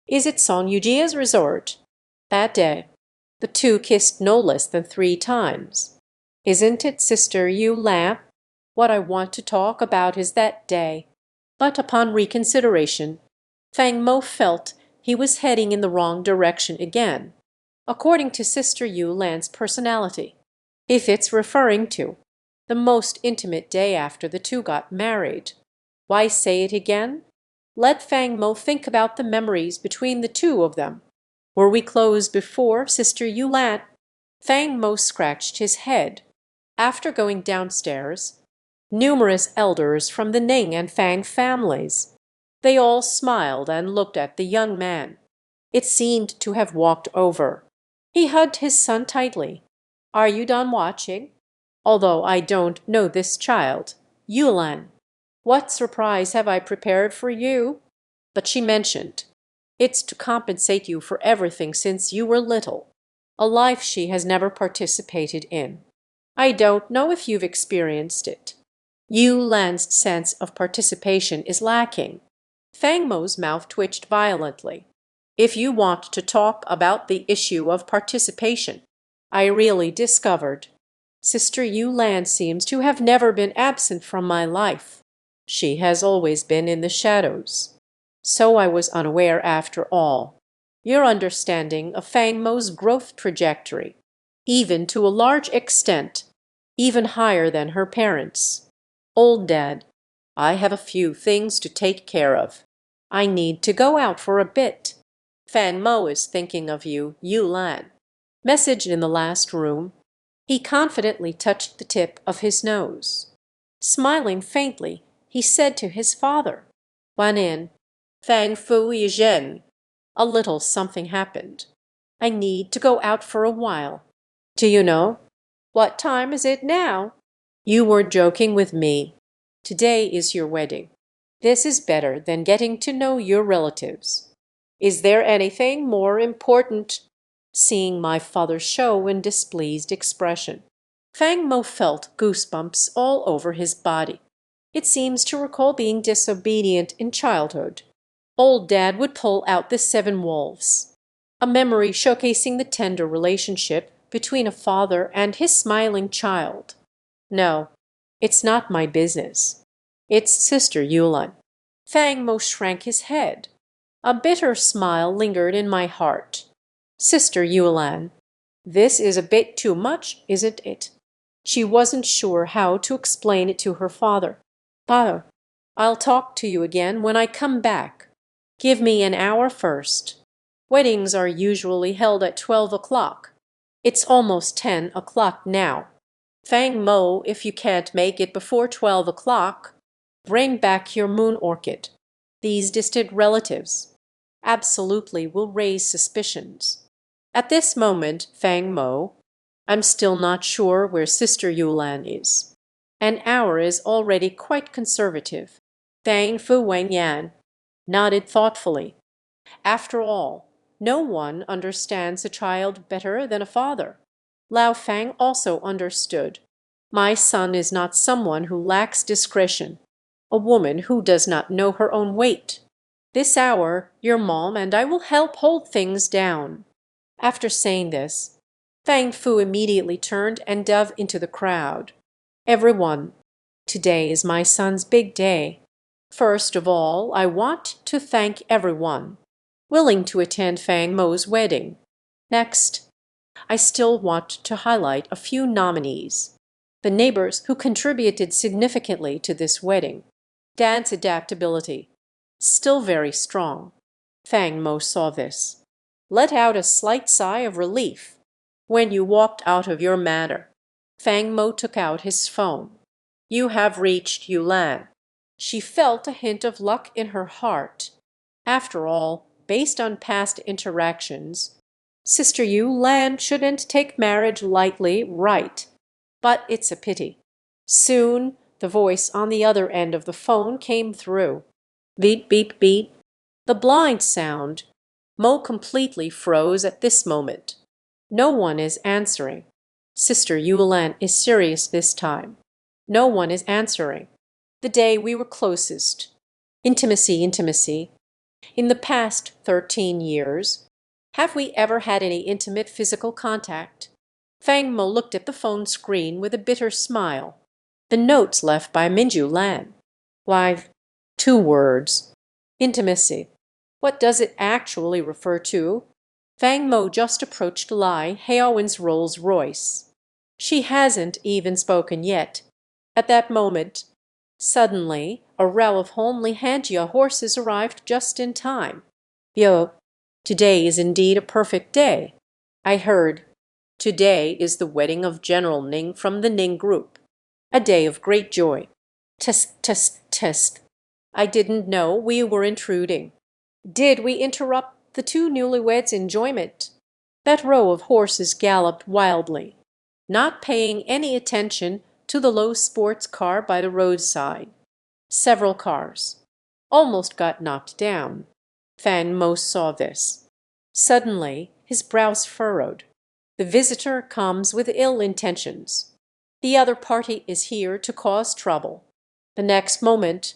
Is it Song Yujia's resort? That day, the two kissed no less than 3 times. Isn't it, Sister Yulan? What I want to talk about is that day. But upon reconsideration, Fang Mo felt he was heading in the wrong direction again, according to Sister Yulan's personality. If it's referring to the most intimate day after the two got married, why say it again? Let Fang Mo think about the memories between the two of them. Were we closed before, Sister Yulan? Fang Mo scratched his head. After going downstairs, numerous elders from the Ning and Fang families. They all smiled and looked at the young man. It seemed to have walked over. He hugged his son tightly. Are you done watching? Although I don't know this child. Yulan, what surprise have I prepared for you? But she mentioned, it's to compensate you for everything since you were little. A life she has never participated in. I don't know if you've experienced it. Yulan's sense of participation is lacking. Fang Mo's mouth twitched violently. If you want to talk about the issue of participation, I really discovered. Sister Yulan seems to have never been absent from my life. She has always been in the shadows. So I was unaware after all. Your understanding of Fang Mo's growth trajectory, even to a large extent, even higher than her parents. Old Dad, I have a few things to take care of. I need to go out for a bit. Fan Mo is thinking of you, Lan. Message in the last room. He confidently touched the tip of his nose. Smiling faintly, he said to his father, Wan in, Fang Fu Yi Zhen. A little something happened. I need to go out for a while. Do you know? What time is it now? You were joking with me. Today is your wedding. This is better than getting to know your relatives. Is there anything more important? Seeing my father show in displeased expression. Fang Mo felt goosebumps all over his body. It seems to recall being disobedient in childhood. Old Dad would pull out the 7 wolves, a memory showcasing the tender relationship between a father and his smiling child. No, it's not my business. It's Sister Yulan. Fang Mo shrank his head. A bitter smile lingered in my heart. Sister Yulan, this is a bit too much, isn't it? She wasn't sure how to explain it to her father. Father, I'll talk to you again when I come back. Give me an hour first. Weddings are usually held at 12 o'clock. It's almost 10 o'clock now. Fang Mo, if you can't make it before 12 o'clock, bring back your moon orchid. These distant relatives absolutely will raise suspicions. At this moment, Fang Mo, I'm still not sure where Sister Yulan is. An hour is already quite conservative. Fang Fu Wenyan nodded thoughtfully. After all, no one understands a child better than a father. Lao Fang also understood. My son is not someone who lacks discretion, a woman who does not know her own weight. This hour, your mom and I will help hold things down. After saying this, Fang Fu immediately turned and dove into the crowd. Everyone, today is my son's big day. First of all, I want to thank everyone willing to attend Fang Mo's wedding. Next, I still want to highlight a few nominees. The neighbors who contributed significantly to this wedding. Dad's adaptability, still very strong. Fang Mo saw this. Let out a slight sigh of relief. When you walked out of your manor, Fang Mo took out his phone. You have reached Yulan. She felt a hint of luck in her heart. After all, based on past interactions, Sister Yulan shouldn't take marriage lightly, right? But it's a pity. Soon, the voice on the other end of the phone came through. Beep, beep, beep. The blind sound. Mo completely froze at this moment. No one is answering. Sister Yulan is serious this time. No one is answering. The day we were closest. Intimacy, intimacy. In the past 13 years, have we ever had any intimate physical contact? Fang Mo looked at the phone screen with a bitter smile. The notes left by Minju Lan. Why, 2 words. Intimacy. What does it actually refer to? Fang Mo just approached Lai Heroine's Rolls-Royce. She hasn't even spoken yet. At that moment, suddenly, a row of homely Hanjia horses arrived just in time. Yo, today is indeed a perfect day. I heard. Today is the wedding of General Ning from the Ning group. A day of great joy. Tsk, tsk, tsk. I didn't know we were intruding. Did we interrupt the 2 newlyweds' enjoyment? That row of horses galloped wildly, not paying any attention to the low sports car by the roadside. Several cars almost got knocked down. Fan Mo saw this. Suddenly, his brows furrowed. The visitor comes with ill intentions. The other party is here to cause trouble. The next moment,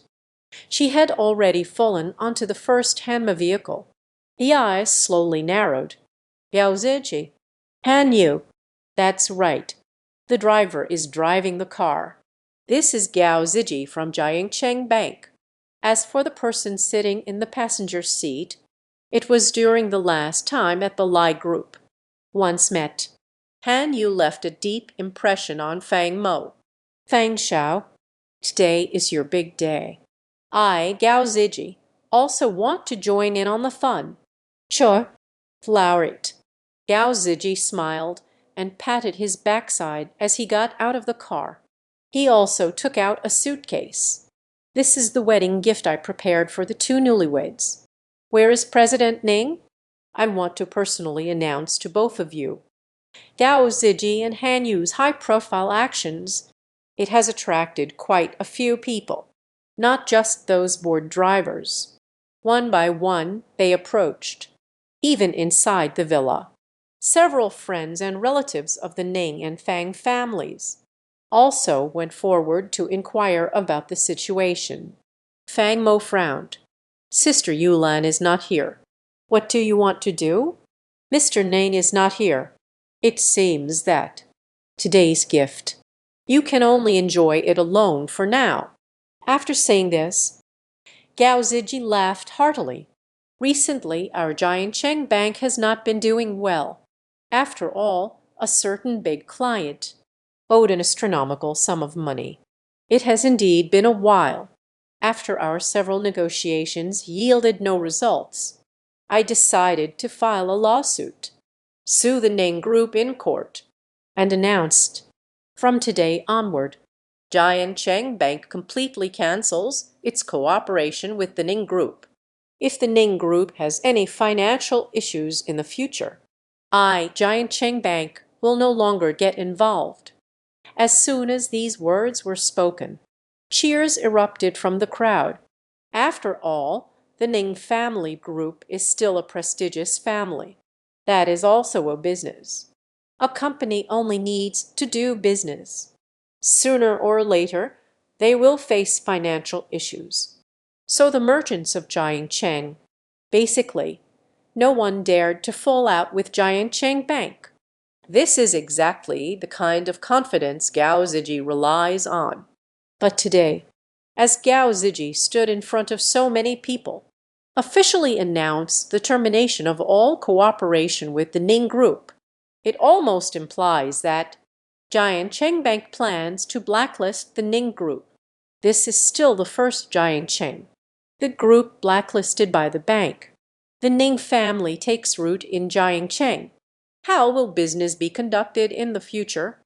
she had already fallen onto the first Hanma vehicle. The eyes slowly narrowed. Gao Ziji. Han Yu. That's right. The driver is driving the car. This is Gao Ziji from Jiangcheng Bank. As for the person sitting in the passenger seat, it was during the last time at the Lai Group. Once met. Han Yu left a deep impression on Fang Mo. Fang Xiao. Today is your big day. I, Gao Ziji, also want to join in on the fun. Sure. Flower it. Gao Ziji smiled and patted his backside as he got out of the car. He also took out a suitcase. This is the wedding gift I prepared for the two newlyweds. Where is President Ning? I want to personally announce to both of you. Gao Ziji and Han Yu's high-profile actions, it has attracted quite a few people, not just those bored drivers. One by one, they approached, even inside the villa. Several friends and relatives of the Ning and Fang families also went forward to inquire about the situation. Fang Mo frowned. Sister Yulan is not here. What do you want to do? Mr. Ning is not here. It seems that today's gift, you can only enjoy it alone for now. After saying this, Gao Ziji laughed heartily. Recently, our giant Cheng Bank has not been doing well. After all, a certain big client owed an astronomical sum of money. It has indeed been a while. After our several negotiations yielded no results, I decided to file a lawsuit, sue the Ning Group in court, and announced, from today onward, Giant Cheng Bank completely cancels its cooperation with the Ning Group. If the Ning Group has any financial issues in the future, I, Giant Cheng Bank, will no longer get involved. As soon as these words were spoken, cheers erupted from the crowd. After all, the Ning family group is still a prestigious family. That is also a business. A company only needs to do business. Sooner or later, they will face financial issues. So the merchants of Giant Cheng, basically, no one dared to fall out with Giant Cheng Bank. This is exactly the kind of confidence Gao Ziji relies on. But today, as Gao Ziji stood in front of so many people, officially announced the termination of all cooperation with the Ning Group, it almost implies that Giant Cheng Bank plans to blacklist the Ning Group. This is still the first Giant Cheng, the group blacklisted by the bank. The Ning family takes root in Giant Cheng. How will business be conducted in the future?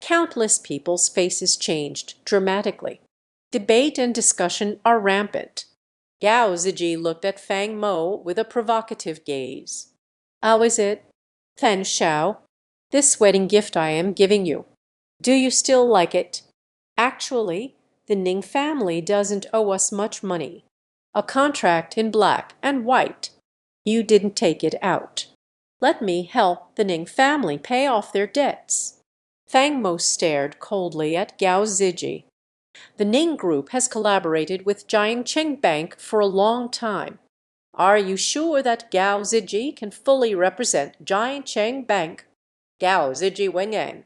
Countless people's faces changed dramatically. Debate and discussion are rampant. Gao Ziji looked at Fang Mo with a provocative gaze. How is it, Fan Shao? This wedding gift I am giving you. Do you still like it? Actually, the Ning family doesn't owe us much money. A contract in black and white. You didn't take it out. Let me help the Ning family pay off their debts. Fang Mo stared coldly at Gao Ziji. The Ning Group has collaborated with Giant Cheng Bank for a long time. Are you sure that Gao Ziji can fully represent Giant Cheng Bank? Gao Ziji Wenyan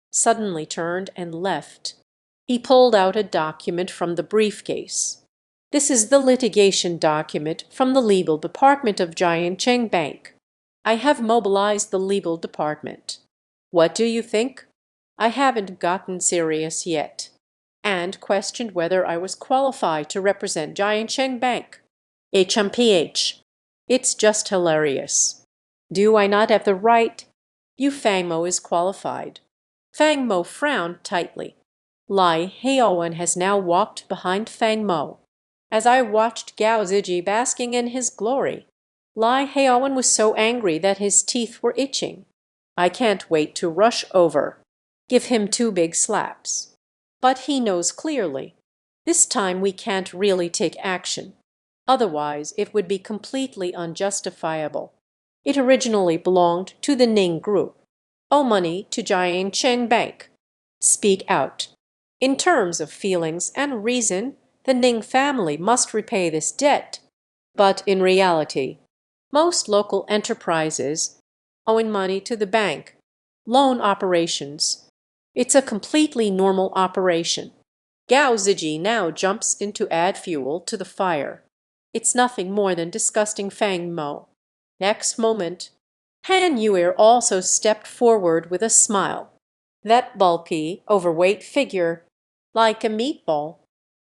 suddenly turned and left. He pulled out a document from the briefcase. This is the litigation document from the legal department of Giant Cheng Bank. I have mobilized the legal department. What do you think? I haven't gotten serious yet, and questioned whether I was qualified to represent Giant Cheng Bank. HMPH. It's just hilarious. Do I not have the right? You Fang Mo is qualified. Fang Mo frowned tightly. Lai Heroine has now walked behind Fang Mo. As I watched Gao Ziji basking in his glory, Lai Heroine was so angry that his teeth were itching. I can't wait to rush over, give him 2 big slaps. But he knows clearly, this time we can't really take action. Otherwise, it would be completely unjustifiable. It originally belonged to the Ning Group. Owe money to Giant Cheng Bank. Speak out. In terms of feelings and reason, the Ning family must repay this debt. But in reality, most local enterprises owing money to the bank, loan operations. It's a completely normal operation. Gao Ziji now jumps in to add fuel to the fire. It's nothing more than disgusting Fang Mo. Next moment, Han Yuer also stepped forward with a smile. That bulky, overweight figure, like a meatball,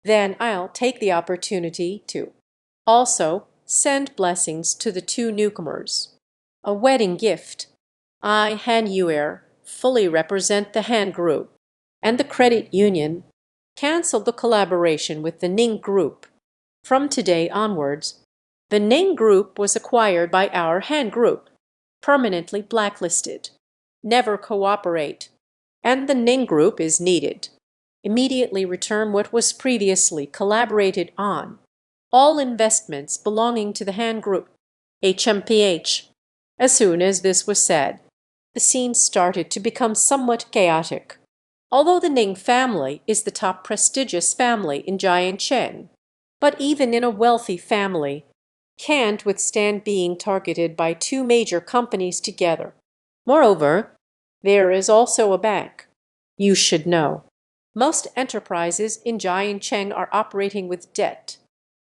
Then I'll take the opportunity to also send blessings to the two newcomers. A wedding gift. I, Han Yuer, fully represent the Han Group, and the credit union canceled the collaboration with the Ning Group. From today onwards, the Ning Group was acquired by our Han Group, permanently blacklisted. Never cooperate, and the Ning Group is needed. Immediately return what was previously collaborated on. All investments belonging to the Han Group, HMPH. As soon as this was said, the scene started to become somewhat chaotic. Although the Ning family is the top prestigious family in Jiancheng, but even in a wealthy family, can't withstand being targeted by two major companies together. Moreover, there is also a bank. You should know. Most enterprises in Jiancheng are operating with debt.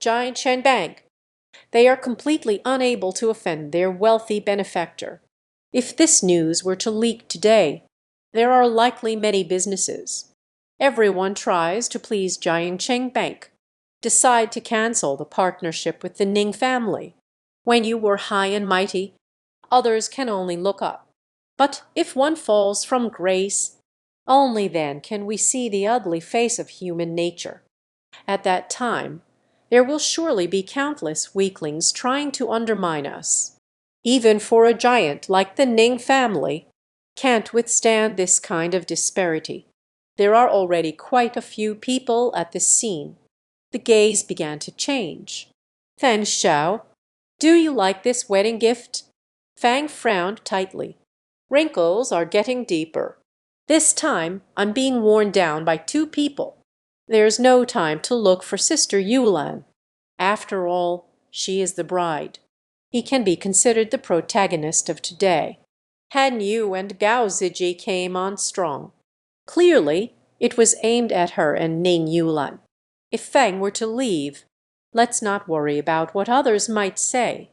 Jiancheng Bank. They are completely unable to offend their wealthy benefactor. If this news were to leak today, there are likely many businesses. Everyone tries to please Jiancheng Bank. Decide to cancel the partnership with the Ning family. When you were high and mighty, others can only look up. But if one falls from grace, only then can we see the ugly face of human nature. At that time, there will surely be countless weaklings trying to undermine us. Even for a giant like the Ning family, can't withstand this kind of disparity. There are already quite a few people at this scene. The gaze began to change. Fan Xiao, do you like this wedding gift? Fang frowned tightly. Wrinkles are getting deeper. This time I'm being worn down by two people. There's no time to look for Sister Yulan. After all, she is the bride. He can be considered the protagonist of today. Han Yu and Gao Ziji came on strong. Clearly, it was aimed at her and Ning Yulan. If Feng were to leave, let's not worry about what others might say.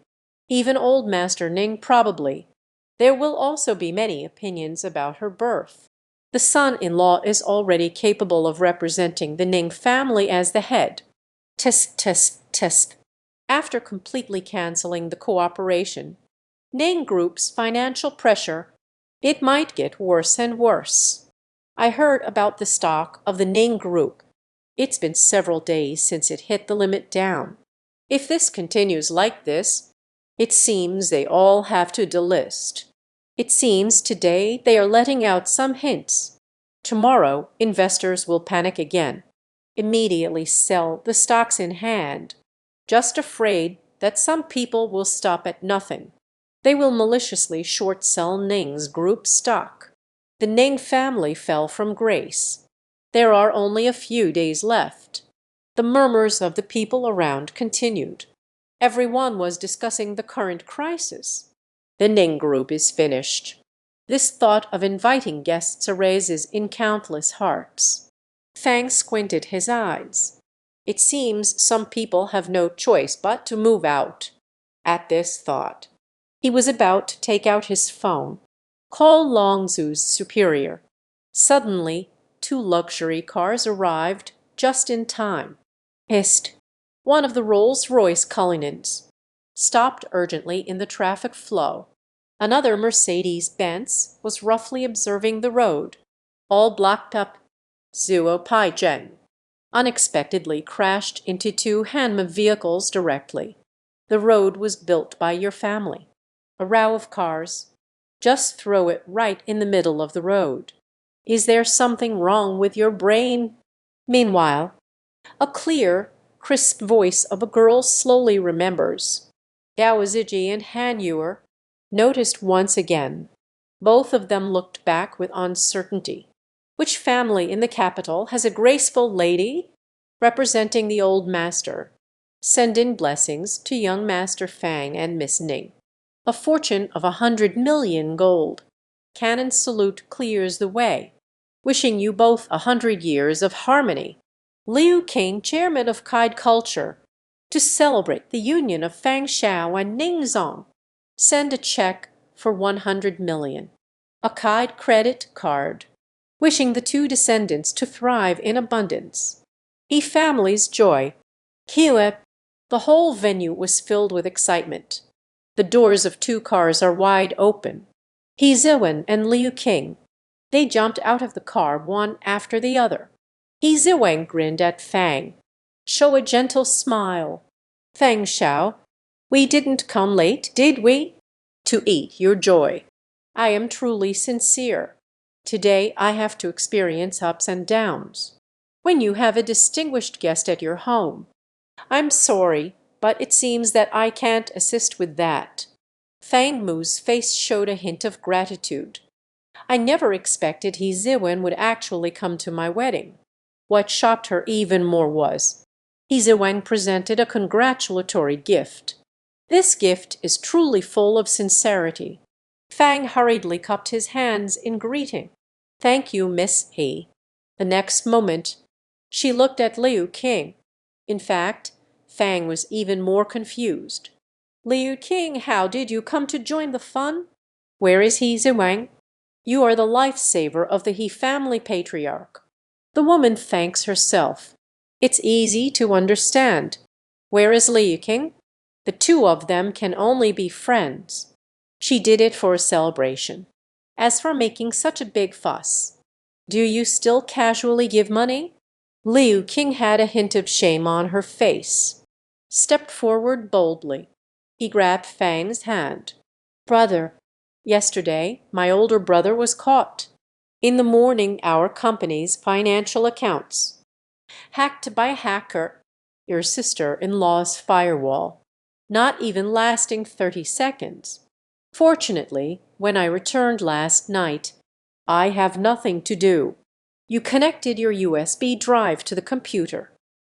Even old Master Ning probably. There will also be many opinions about her birth. The son-in-law is already capable of representing the Ning family as the head. Tisk, tisk, tisk. After completely canceling the cooperation, Ning Group's financial pressure, it might get worse and worse. I heard about the stock of the Ning Group. It's been several days since it hit the limit down. If this continues like this, it seems they all have to delist. It seems today they are letting out some hints. Tomorrow, investors will panic again. Immediately sell the stocks in hand. Just afraid that some people will stop at nothing. They will maliciously short sell Ning's group stock. The Ning family fell from grace. There are only a few days left. The murmurs of the people around continued. Everyone was discussing the current crisis. The Ning Group is finished. This thought of inviting guests arises in countless hearts. Fang squinted his eyes. It seems some people have no choice but to move out. At this thought, he was about to take out his phone, call Longzhu's superior. Suddenly, two luxury cars arrived just in time. Hist! One of the Rolls-Royce Cullinans stopped urgently in the traffic flow. Another Mercedes-Benz was roughly observing the road. All blocked up. Zuo Paizhen unexpectedly crashed into two Hanma vehicles directly. The road was built by your family. A row of cars. Just throw it right in the middle of the road. Is there something wrong with your brain? Meanwhile, a clear, crisp voice of a girl slowly remembers. Gao Ziji and Han Yuer noticed once again. Both of them looked back with uncertainty. Which family in the capital has a graceful lady? Representing the old master. Send in blessings to young Master Fang and Miss Ning. A fortune of 100 million gold. Cannon salute clears the way. Wishing you both 100 years of harmony. Liu King, chairman of Kide Culture. To celebrate the union of Fang Xiao and Ning Zong, send a check for 100 million. A Kide credit card. Wishing the two descendants to thrive in abundance. He family's joy. Kiwe. The whole venue was filled with excitement. The doors of two cars are wide open. He Ziwen and Liu King. They jumped out of the car one after the other. He Ziwen grinned at Fang. Show a gentle smile. Fang Xiao, we didn't come late, did we? To eat your joy. I am truly sincere. Today I have to experience ups and downs. When you have a distinguished guest at your home. I'm sorry, but it seems that I can't assist with that. Fang Mu's face showed a hint of gratitude. I never expected He Ziwen would actually come to my wedding. What shocked her even more was, He Ziwen presented a congratulatory gift. This gift is truly full of sincerity. Fang hurriedly cupped his hands in greeting. Thank you, Miss He. The next moment, she looked at Liu King. In fact, Fang was even more confused. Liu King, how did you come to join the fun? Where is He Ziwen? You are the lifesaver of the He family patriarch. The woman thanks herself. It's easy to understand. Where is Liu King? The two of them can only be friends. She did it for a celebration. As for making such a big fuss, do you still casually give money? Liu King had a hint of shame on her face. Stepped forward boldly. He grabbed Fang's hand. Brother, yesterday my older brother was caught. In the morning our company's financial accounts. Hacked by a hacker, your sister-in-law's firewall. Not even lasting 30 seconds. Fortunately, when I returned last night, I have nothing to do. You connected your USB drive to the computer.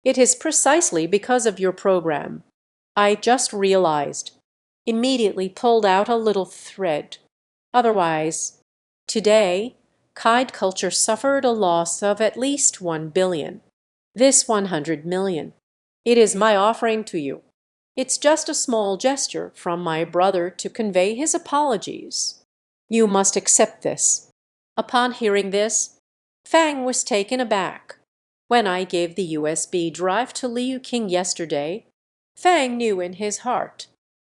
It is precisely because of your program. I just realized. Immediately pulled out a little thread. Otherwise, today, Kide culture suffered a loss of at least 1 billion. This 100 million. It is my offering to you. It's just a small gesture from my brother to convey his apologies. You must accept this. Upon hearing this, Fang was taken aback. When I gave the USB drive to Liu King yesterday, Fang knew in his heart,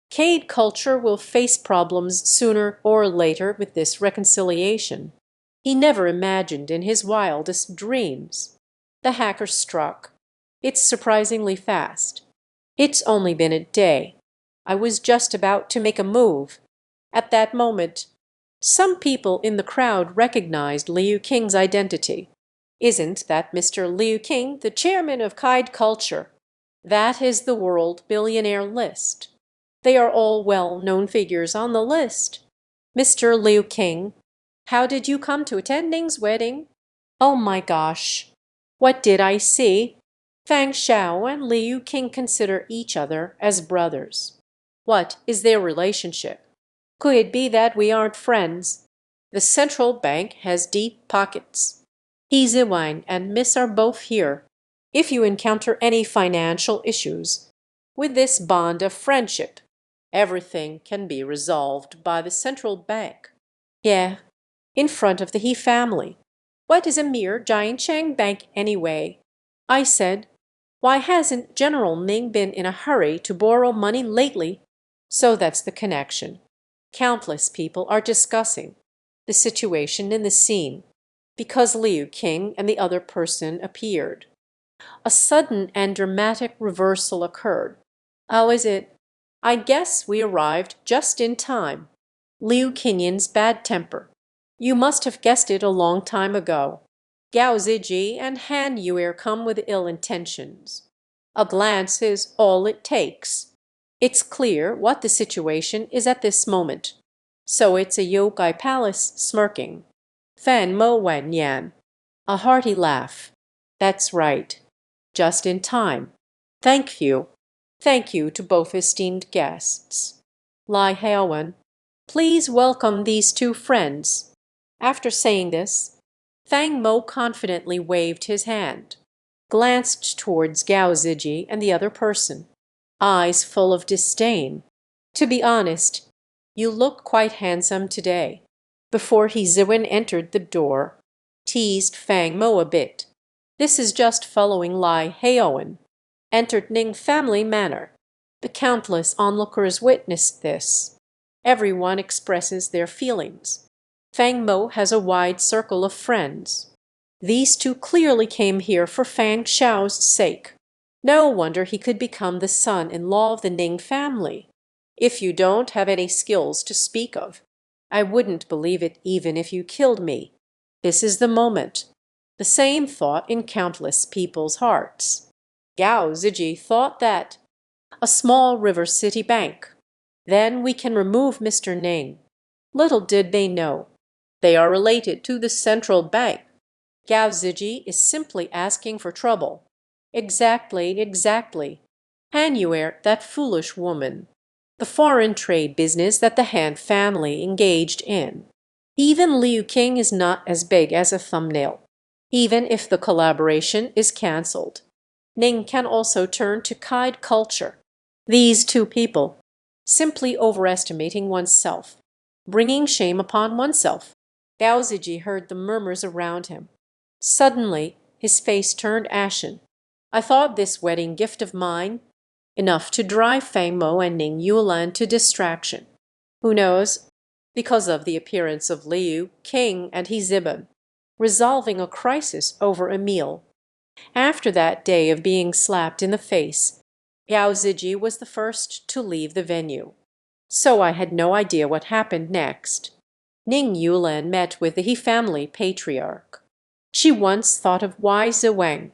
Cade culture will face problems sooner or later with this reconciliation. He never imagined in his wildest dreams. The hacker struck. It's surprisingly fast. It's only been a day. I was just about to make a move. At that moment, some people in the crowd recognized Liu King's identity. Isn't that Mr. Liu King, the chairman of Kide Culture? That is the world billionaire list. They are all well-known figures on the list. Mr. Liu King, how did you come to attend Ning's wedding? Oh my gosh. What did I see? Fang Xiao and Liu King consider each other as brothers. What is their relationship? Could it be that we aren't friends? The central bank has deep pockets. He Ziwen and Miss are both here. If you encounter any financial issues, with this bond of friendship, everything can be resolved by the central bank. Yeah, in front of the He family. What is a mere Jiancheng bank anyway? I said, why hasn't General Ming been in a hurry to borrow money lately? So that's the connection. Countless people are discussing the situation in the scene because Liu King and the other person appeared. A sudden and dramatic reversal occurred. How is it? I guess we arrived just in time. Liu Kinyan's bad temper. You must have guessed it a long time ago. Gao Ziji and Han Yuer come with ill intentions. A glance is all it takes. It's clear what the situation is at this moment. So it's a yokai palace smirking. Fan Mo Wan Yan. A hearty laugh. That's right. Just in time. Thank you. Thank you to both esteemed guests. Lai Haowen, please welcome these two friends. After saying this, Fang Mo confidently waved his hand, glanced towards Gao Ziji and the other person, eyes full of disdain. To be honest, you look quite handsome today. Before He Ziwen entered the door, teased Fang Mo a bit. This is just following heroine entered Ning family manor. The countless onlookers witnessed this. Everyone expresses their feelings. Fang Mo has a wide circle of friends. These two clearly came here for Fang Xiao's sake. No wonder he could become the son-in-law of the Ning family. If you don't have any skills to speak of, I wouldn't believe it even if you killed me. This is the moment. The same thought in countless people's hearts. Gao Ziji thought that. A small river city bank. Then we can remove Mr. Ning. Little did they know. They are related to the central bank. Gao Ziji is simply asking for trouble. Exactly, exactly. Han Yuer, that foolish woman. The foreign trade business that the Han family engaged in. Even Liu King is not as big as a thumbnail. Even if the collaboration is cancelled. Ning can also turn to Kaid culture. These two people, simply overestimating oneself, bringing shame upon oneself. Gao Ziji heard the murmurs around him. Suddenly, his face turned ashen. I thought this wedding gift of mine enough to drive Fang Mo and Ning Yulan to distraction. Who knows? Because of the appearance of Liu, King, and Hezibon, resolving a crisis over a meal. After that day of being slapped in the face, Gao Ziji was the first to leave the venue. So I had no idea what happened next. Ning Yulan met with the He family patriarch. She once thought of Wai Zewang,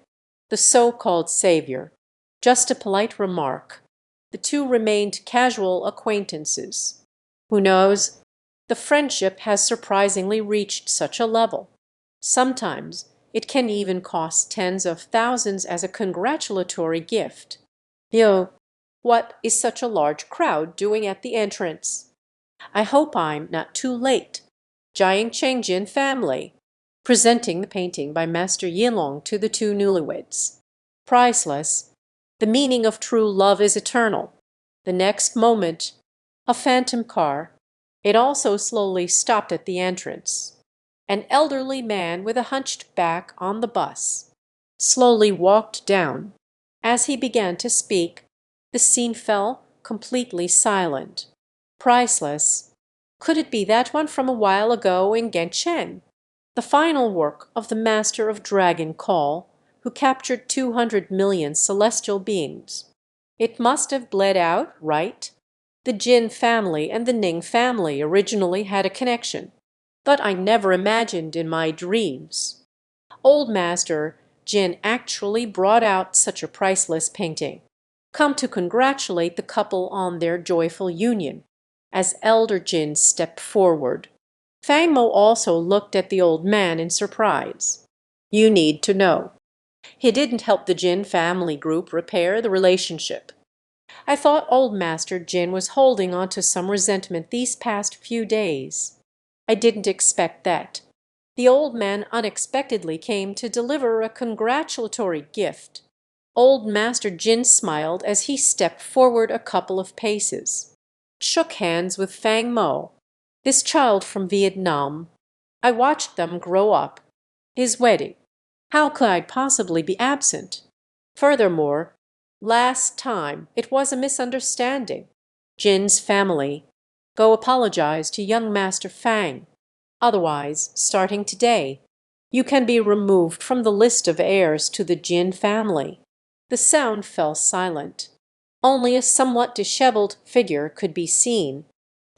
the so-called savior. Just a polite remark. The two remained casual acquaintances. Who knows? The friendship has surprisingly reached such a level. Sometimes it can even cost tens of thousands as a congratulatory gift. Yo, what is such a large crowd doing at the entrance? I hope I'm not too late. Jiang Chengjin family. Presenting the painting by Master Yilong to the two newlyweds. Priceless. The meaning of true love is eternal. The next moment, a phantom car. It also slowly stopped at the entrance. An elderly man with a hunched back on the bus slowly walked down. As he began to speak, the scene fell completely silent. Priceless. Could it be that one from a while ago in Genshen? The final work of the master of Dragon Call, who captured 200 million celestial beings. It must have bled out, right? The Jin family and the Ning family originally had a connection, but I never imagined in my dreams. Old Master Jin actually brought out such a priceless painting. Come to congratulate the couple on their joyful union. As Elder Jin stepped forward, Fang Mo also looked at the old man in surprise. You need to know. He didn't help the Jin family group repair the relationship. I thought old Master Jin was holding on to some resentment these past few days. I didn't expect that. The old man unexpectedly came to deliver a congratulatory gift. Old Master Jin smiled as he stepped forward a couple of paces. Shook hands with Fang Mo, this child from Vietnam. I watched them grow up. His wedding. How could I possibly be absent? Furthermore, last time it was a misunderstanding. Jin's family. Go apologize to young Master Fang. Otherwise, starting today, you can be removed from the list of heirs to the Jin family. The sound fell silent. Only a somewhat disheveled figure could be seen.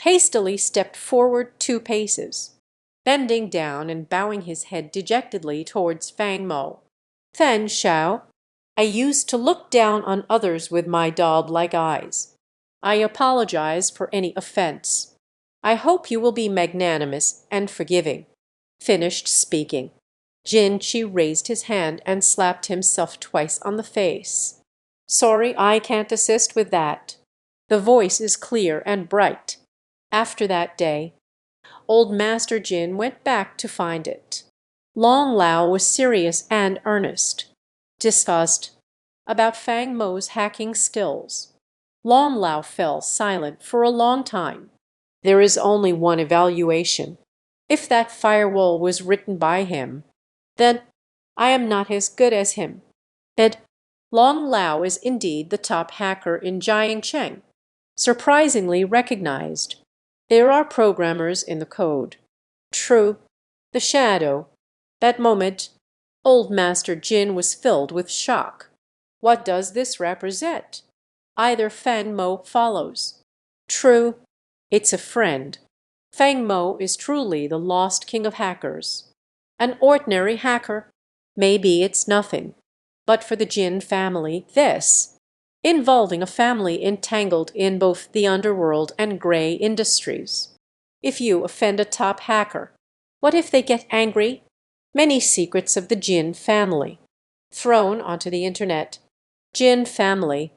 Hastily stepped forward 2 paces, bending down and bowing his head dejectedly towards Fang Mo. Fan Xiao, I used to look down on others with my daub-like eyes. I apologize for any offense. I hope you will be magnanimous and forgiving. Finished speaking. Jin Chi raised his hand and slapped himself twice on the face. Sorry, I can't assist with that. The voice is clear and bright. After that day, old Master Jin went back to find it. Long Lao was serious and earnest. Discussed about Fang Mo's hacking skills. Long Lao fell silent for a long time. There is only one evaluation. If that firewall was written by him, then I am not as good as him. But Long Lao is indeed the top hacker in Jiangcheng, surprisingly recognized. There are programmers in the code. True, the shadow. That moment, old Master Jin was filled with shock. What does this represent? Either Fang Mo follows. True, it's a friend. Fang Mo is truly the lost king of hackers. An ordinary hacker. Maybe it's nothing. But for the Jin family, this, involving a family entangled in both the underworld and gray industries. If you offend a top hacker, what if they get angry? Many secrets of the Jin family. Thrown onto the internet. Jin family.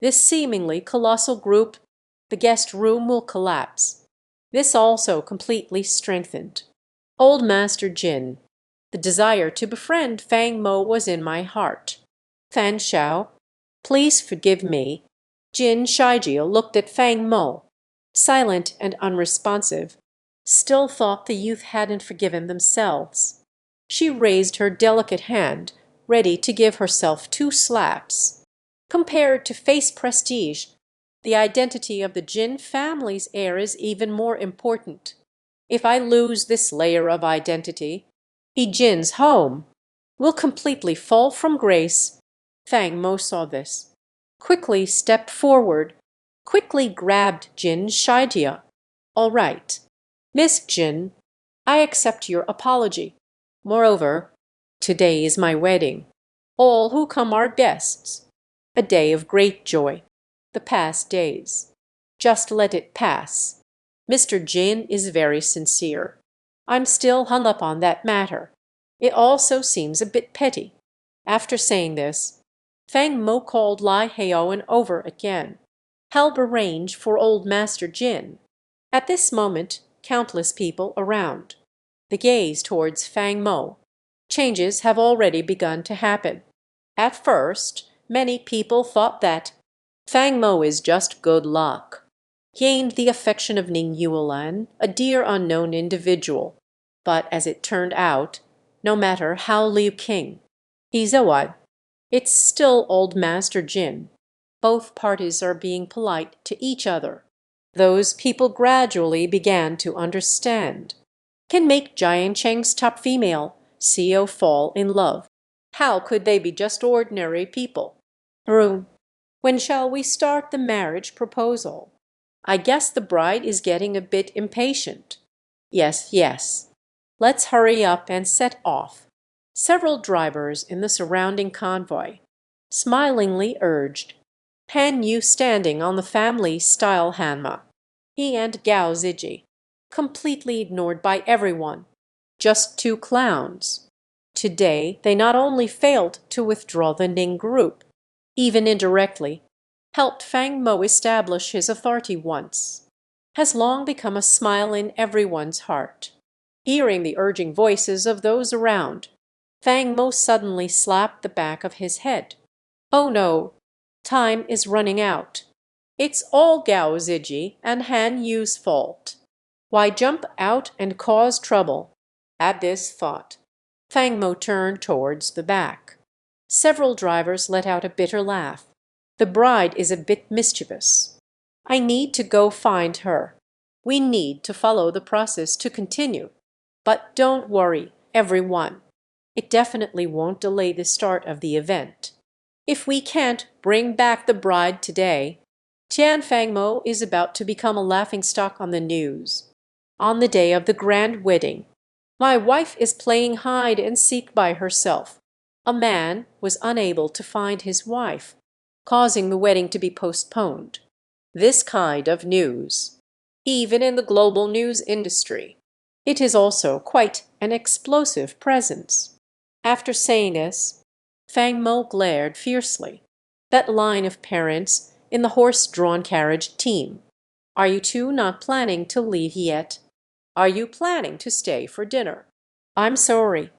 This seemingly colossal group, the guest room will collapse. This also completely strengthened. Old Master Jin. The desire to befriend Fang Mo was in my heart. Fan Shao, please forgive me. Jin Shijia looked at Fang Mo, silent and unresponsive, still thought the youth hadn't forgiven themselves. She raised her delicate hand, ready to give herself 2 slaps. Compared to face prestige, the identity of the Jin family's heir is even more important. If I lose this layer of identity, Jin's home will completely fall from grace. Fang Mo saw this, quickly stepped forward, quickly grabbed Jin Shijia. All right, Miss Jin, I accept your apology. Moreover, today is my wedding. All who come are guests. A day of great joy. The past days. Just let it pass. Mr. Jin is very sincere. I'm still hung up on that matter. It also seems a bit petty. After saying this, Fang Mo called Lai Heoan over again, held a range for old Master Jin. At this moment, countless people around. The gaze towards Fang Mo. Changes have already begun to happen. At first, many people thought that Fang Mo is just good luck. Gained the affection of Ning Yuelan, a dear unknown individual. But as it turned out, no matter how Liu King, he's a what? It's still old Master Jin. Both parties are being polite to each other. Those people gradually began to understand. Can make Jiangcheng's top female CEO fall in love. How could they be just ordinary people? Room. When shall we start the marriage proposal? I guess the bride is getting a bit impatient. Yes, yes. Let's hurry up and set off. Several drivers in the surrounding convoy smilingly urged. Han Yu standing on the family-style Hanma. He and Gao Ziji, completely ignored by everyone. Just 2 clowns. Today, they not only failed to withdraw the Ning group, even indirectly, helped Fang Mo establish his authority once, has long become a smile in everyone's heart. Hearing the urging voices of those around, Fang Mo suddenly slapped the back of his head. Oh no, time is running out. It's all Gao Ziji and Han Yu's fault. Why jump out and cause trouble? At this thought, Fang Mo turned towards the back. Several drivers let out a bitter laugh. The bride is a bit mischievous. I need to go find her. We need to follow the process to continue. But don't worry, everyone. It definitely won't delay the start of the event. If we can't bring back the bride today, Tian Fangmo is about to become a laughingstock on the news. On the day of the grand wedding, my wife is playing hide and seek by herself. A man was unable to find his wife, causing the wedding to be postponed. This kind of news, even in the global news industry, it is also quite an explosive presence. After saying this, Fang Mo glared fiercely. That line of parents in the horse-drawn carriage team. Are you two not planning to leave yet? Are you planning to stay for dinner? I'm sorry.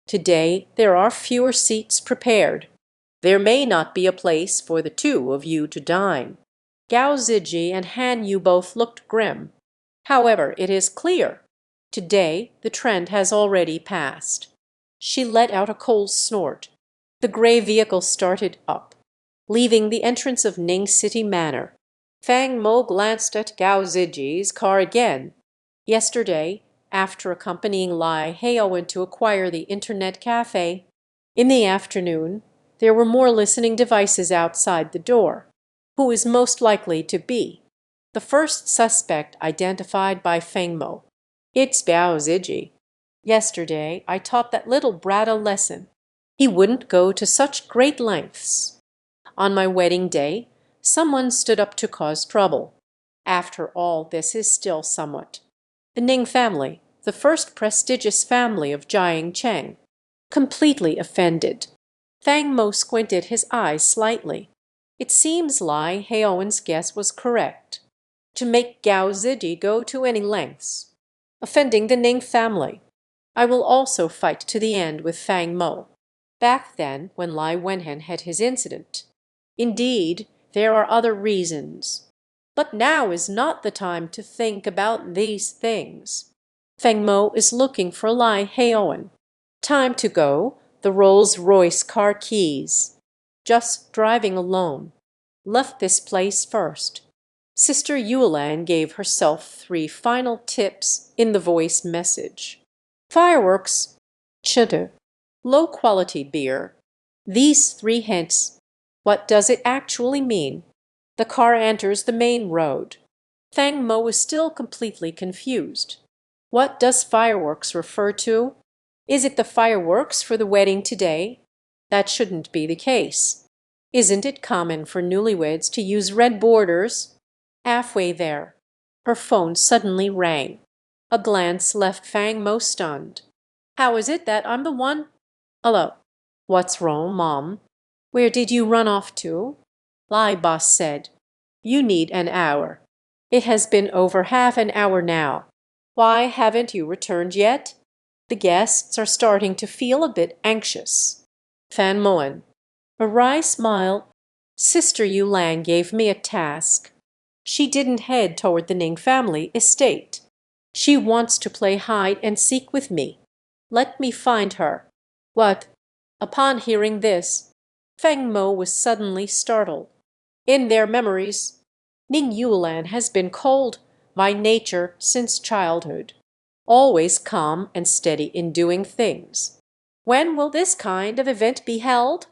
Today there are fewer seats prepared. There may not be a place for the 2 of you to dine. Gao Ziji and Han Yu both looked grim. However, it is clear. Today the trend has already passed. She let out a cold snort. The gray vehicle started up, leaving the entrance of Ning City Manor. Fang Mo glanced at Gao Ziji's car again. Yesterday, after accompanying Lai Heowen to acquire the internet cafe, in the afternoon there were more listening devices outside the door. Who is most likely to be? The first suspect identified by Feng Mo. It's Gao Ziji. Yesterday I taught that little brat a lesson. He wouldn't go to such great lengths. On my wedding day, someone stood up to cause trouble. After all, this is still somewhat. The Ning family, the first prestigious family of Jiang Cheng, completely offended. Fang Mo squinted his eyes slightly. It seems Lai Heowen's guess was correct. To make Gao Ziji go to any lengths, offending the Ning family. I will also fight to the end with Fang Mo. Back then, when Lai Wenhen had his incident. Indeed, there are other reasons. But now is not the time to think about these things. Feng Mo is looking for Lai Heowen. Time to go, the Rolls-Royce car keys. Just driving alone. Left this place first. Sister Yulan gave herself 3 final tips in the voice message. Fireworks, cheddar, low-quality beer. These 3 hints. What does it actually mean? The car enters the main road. Fang Mo is still completely confused. What does fireworks refer to? Is it the fireworks for the wedding today? That shouldn't be the case. Isn't it common for newlyweds to use red borders? Halfway there, her phone suddenly rang. A glance left Fang Mo stunned. How is it that I'm the one? Hello. What's wrong, Mom? Where did you run off to? Lai boss said. You need an hour. It has been over half an hour now. Why haven't you returned yet? The guests are starting to feel a bit anxious. Fan Moen. A wry smile. Sister Yulang gave me a task. She didn't head toward the Ning family estate. She wants to play hide and seek with me. Let me find her. What? Upon hearing this, Feng Mo was suddenly startled. In their memories, Ning Yulan has been cold by nature since childhood, always calm and steady in doing things. When will this kind of event be held?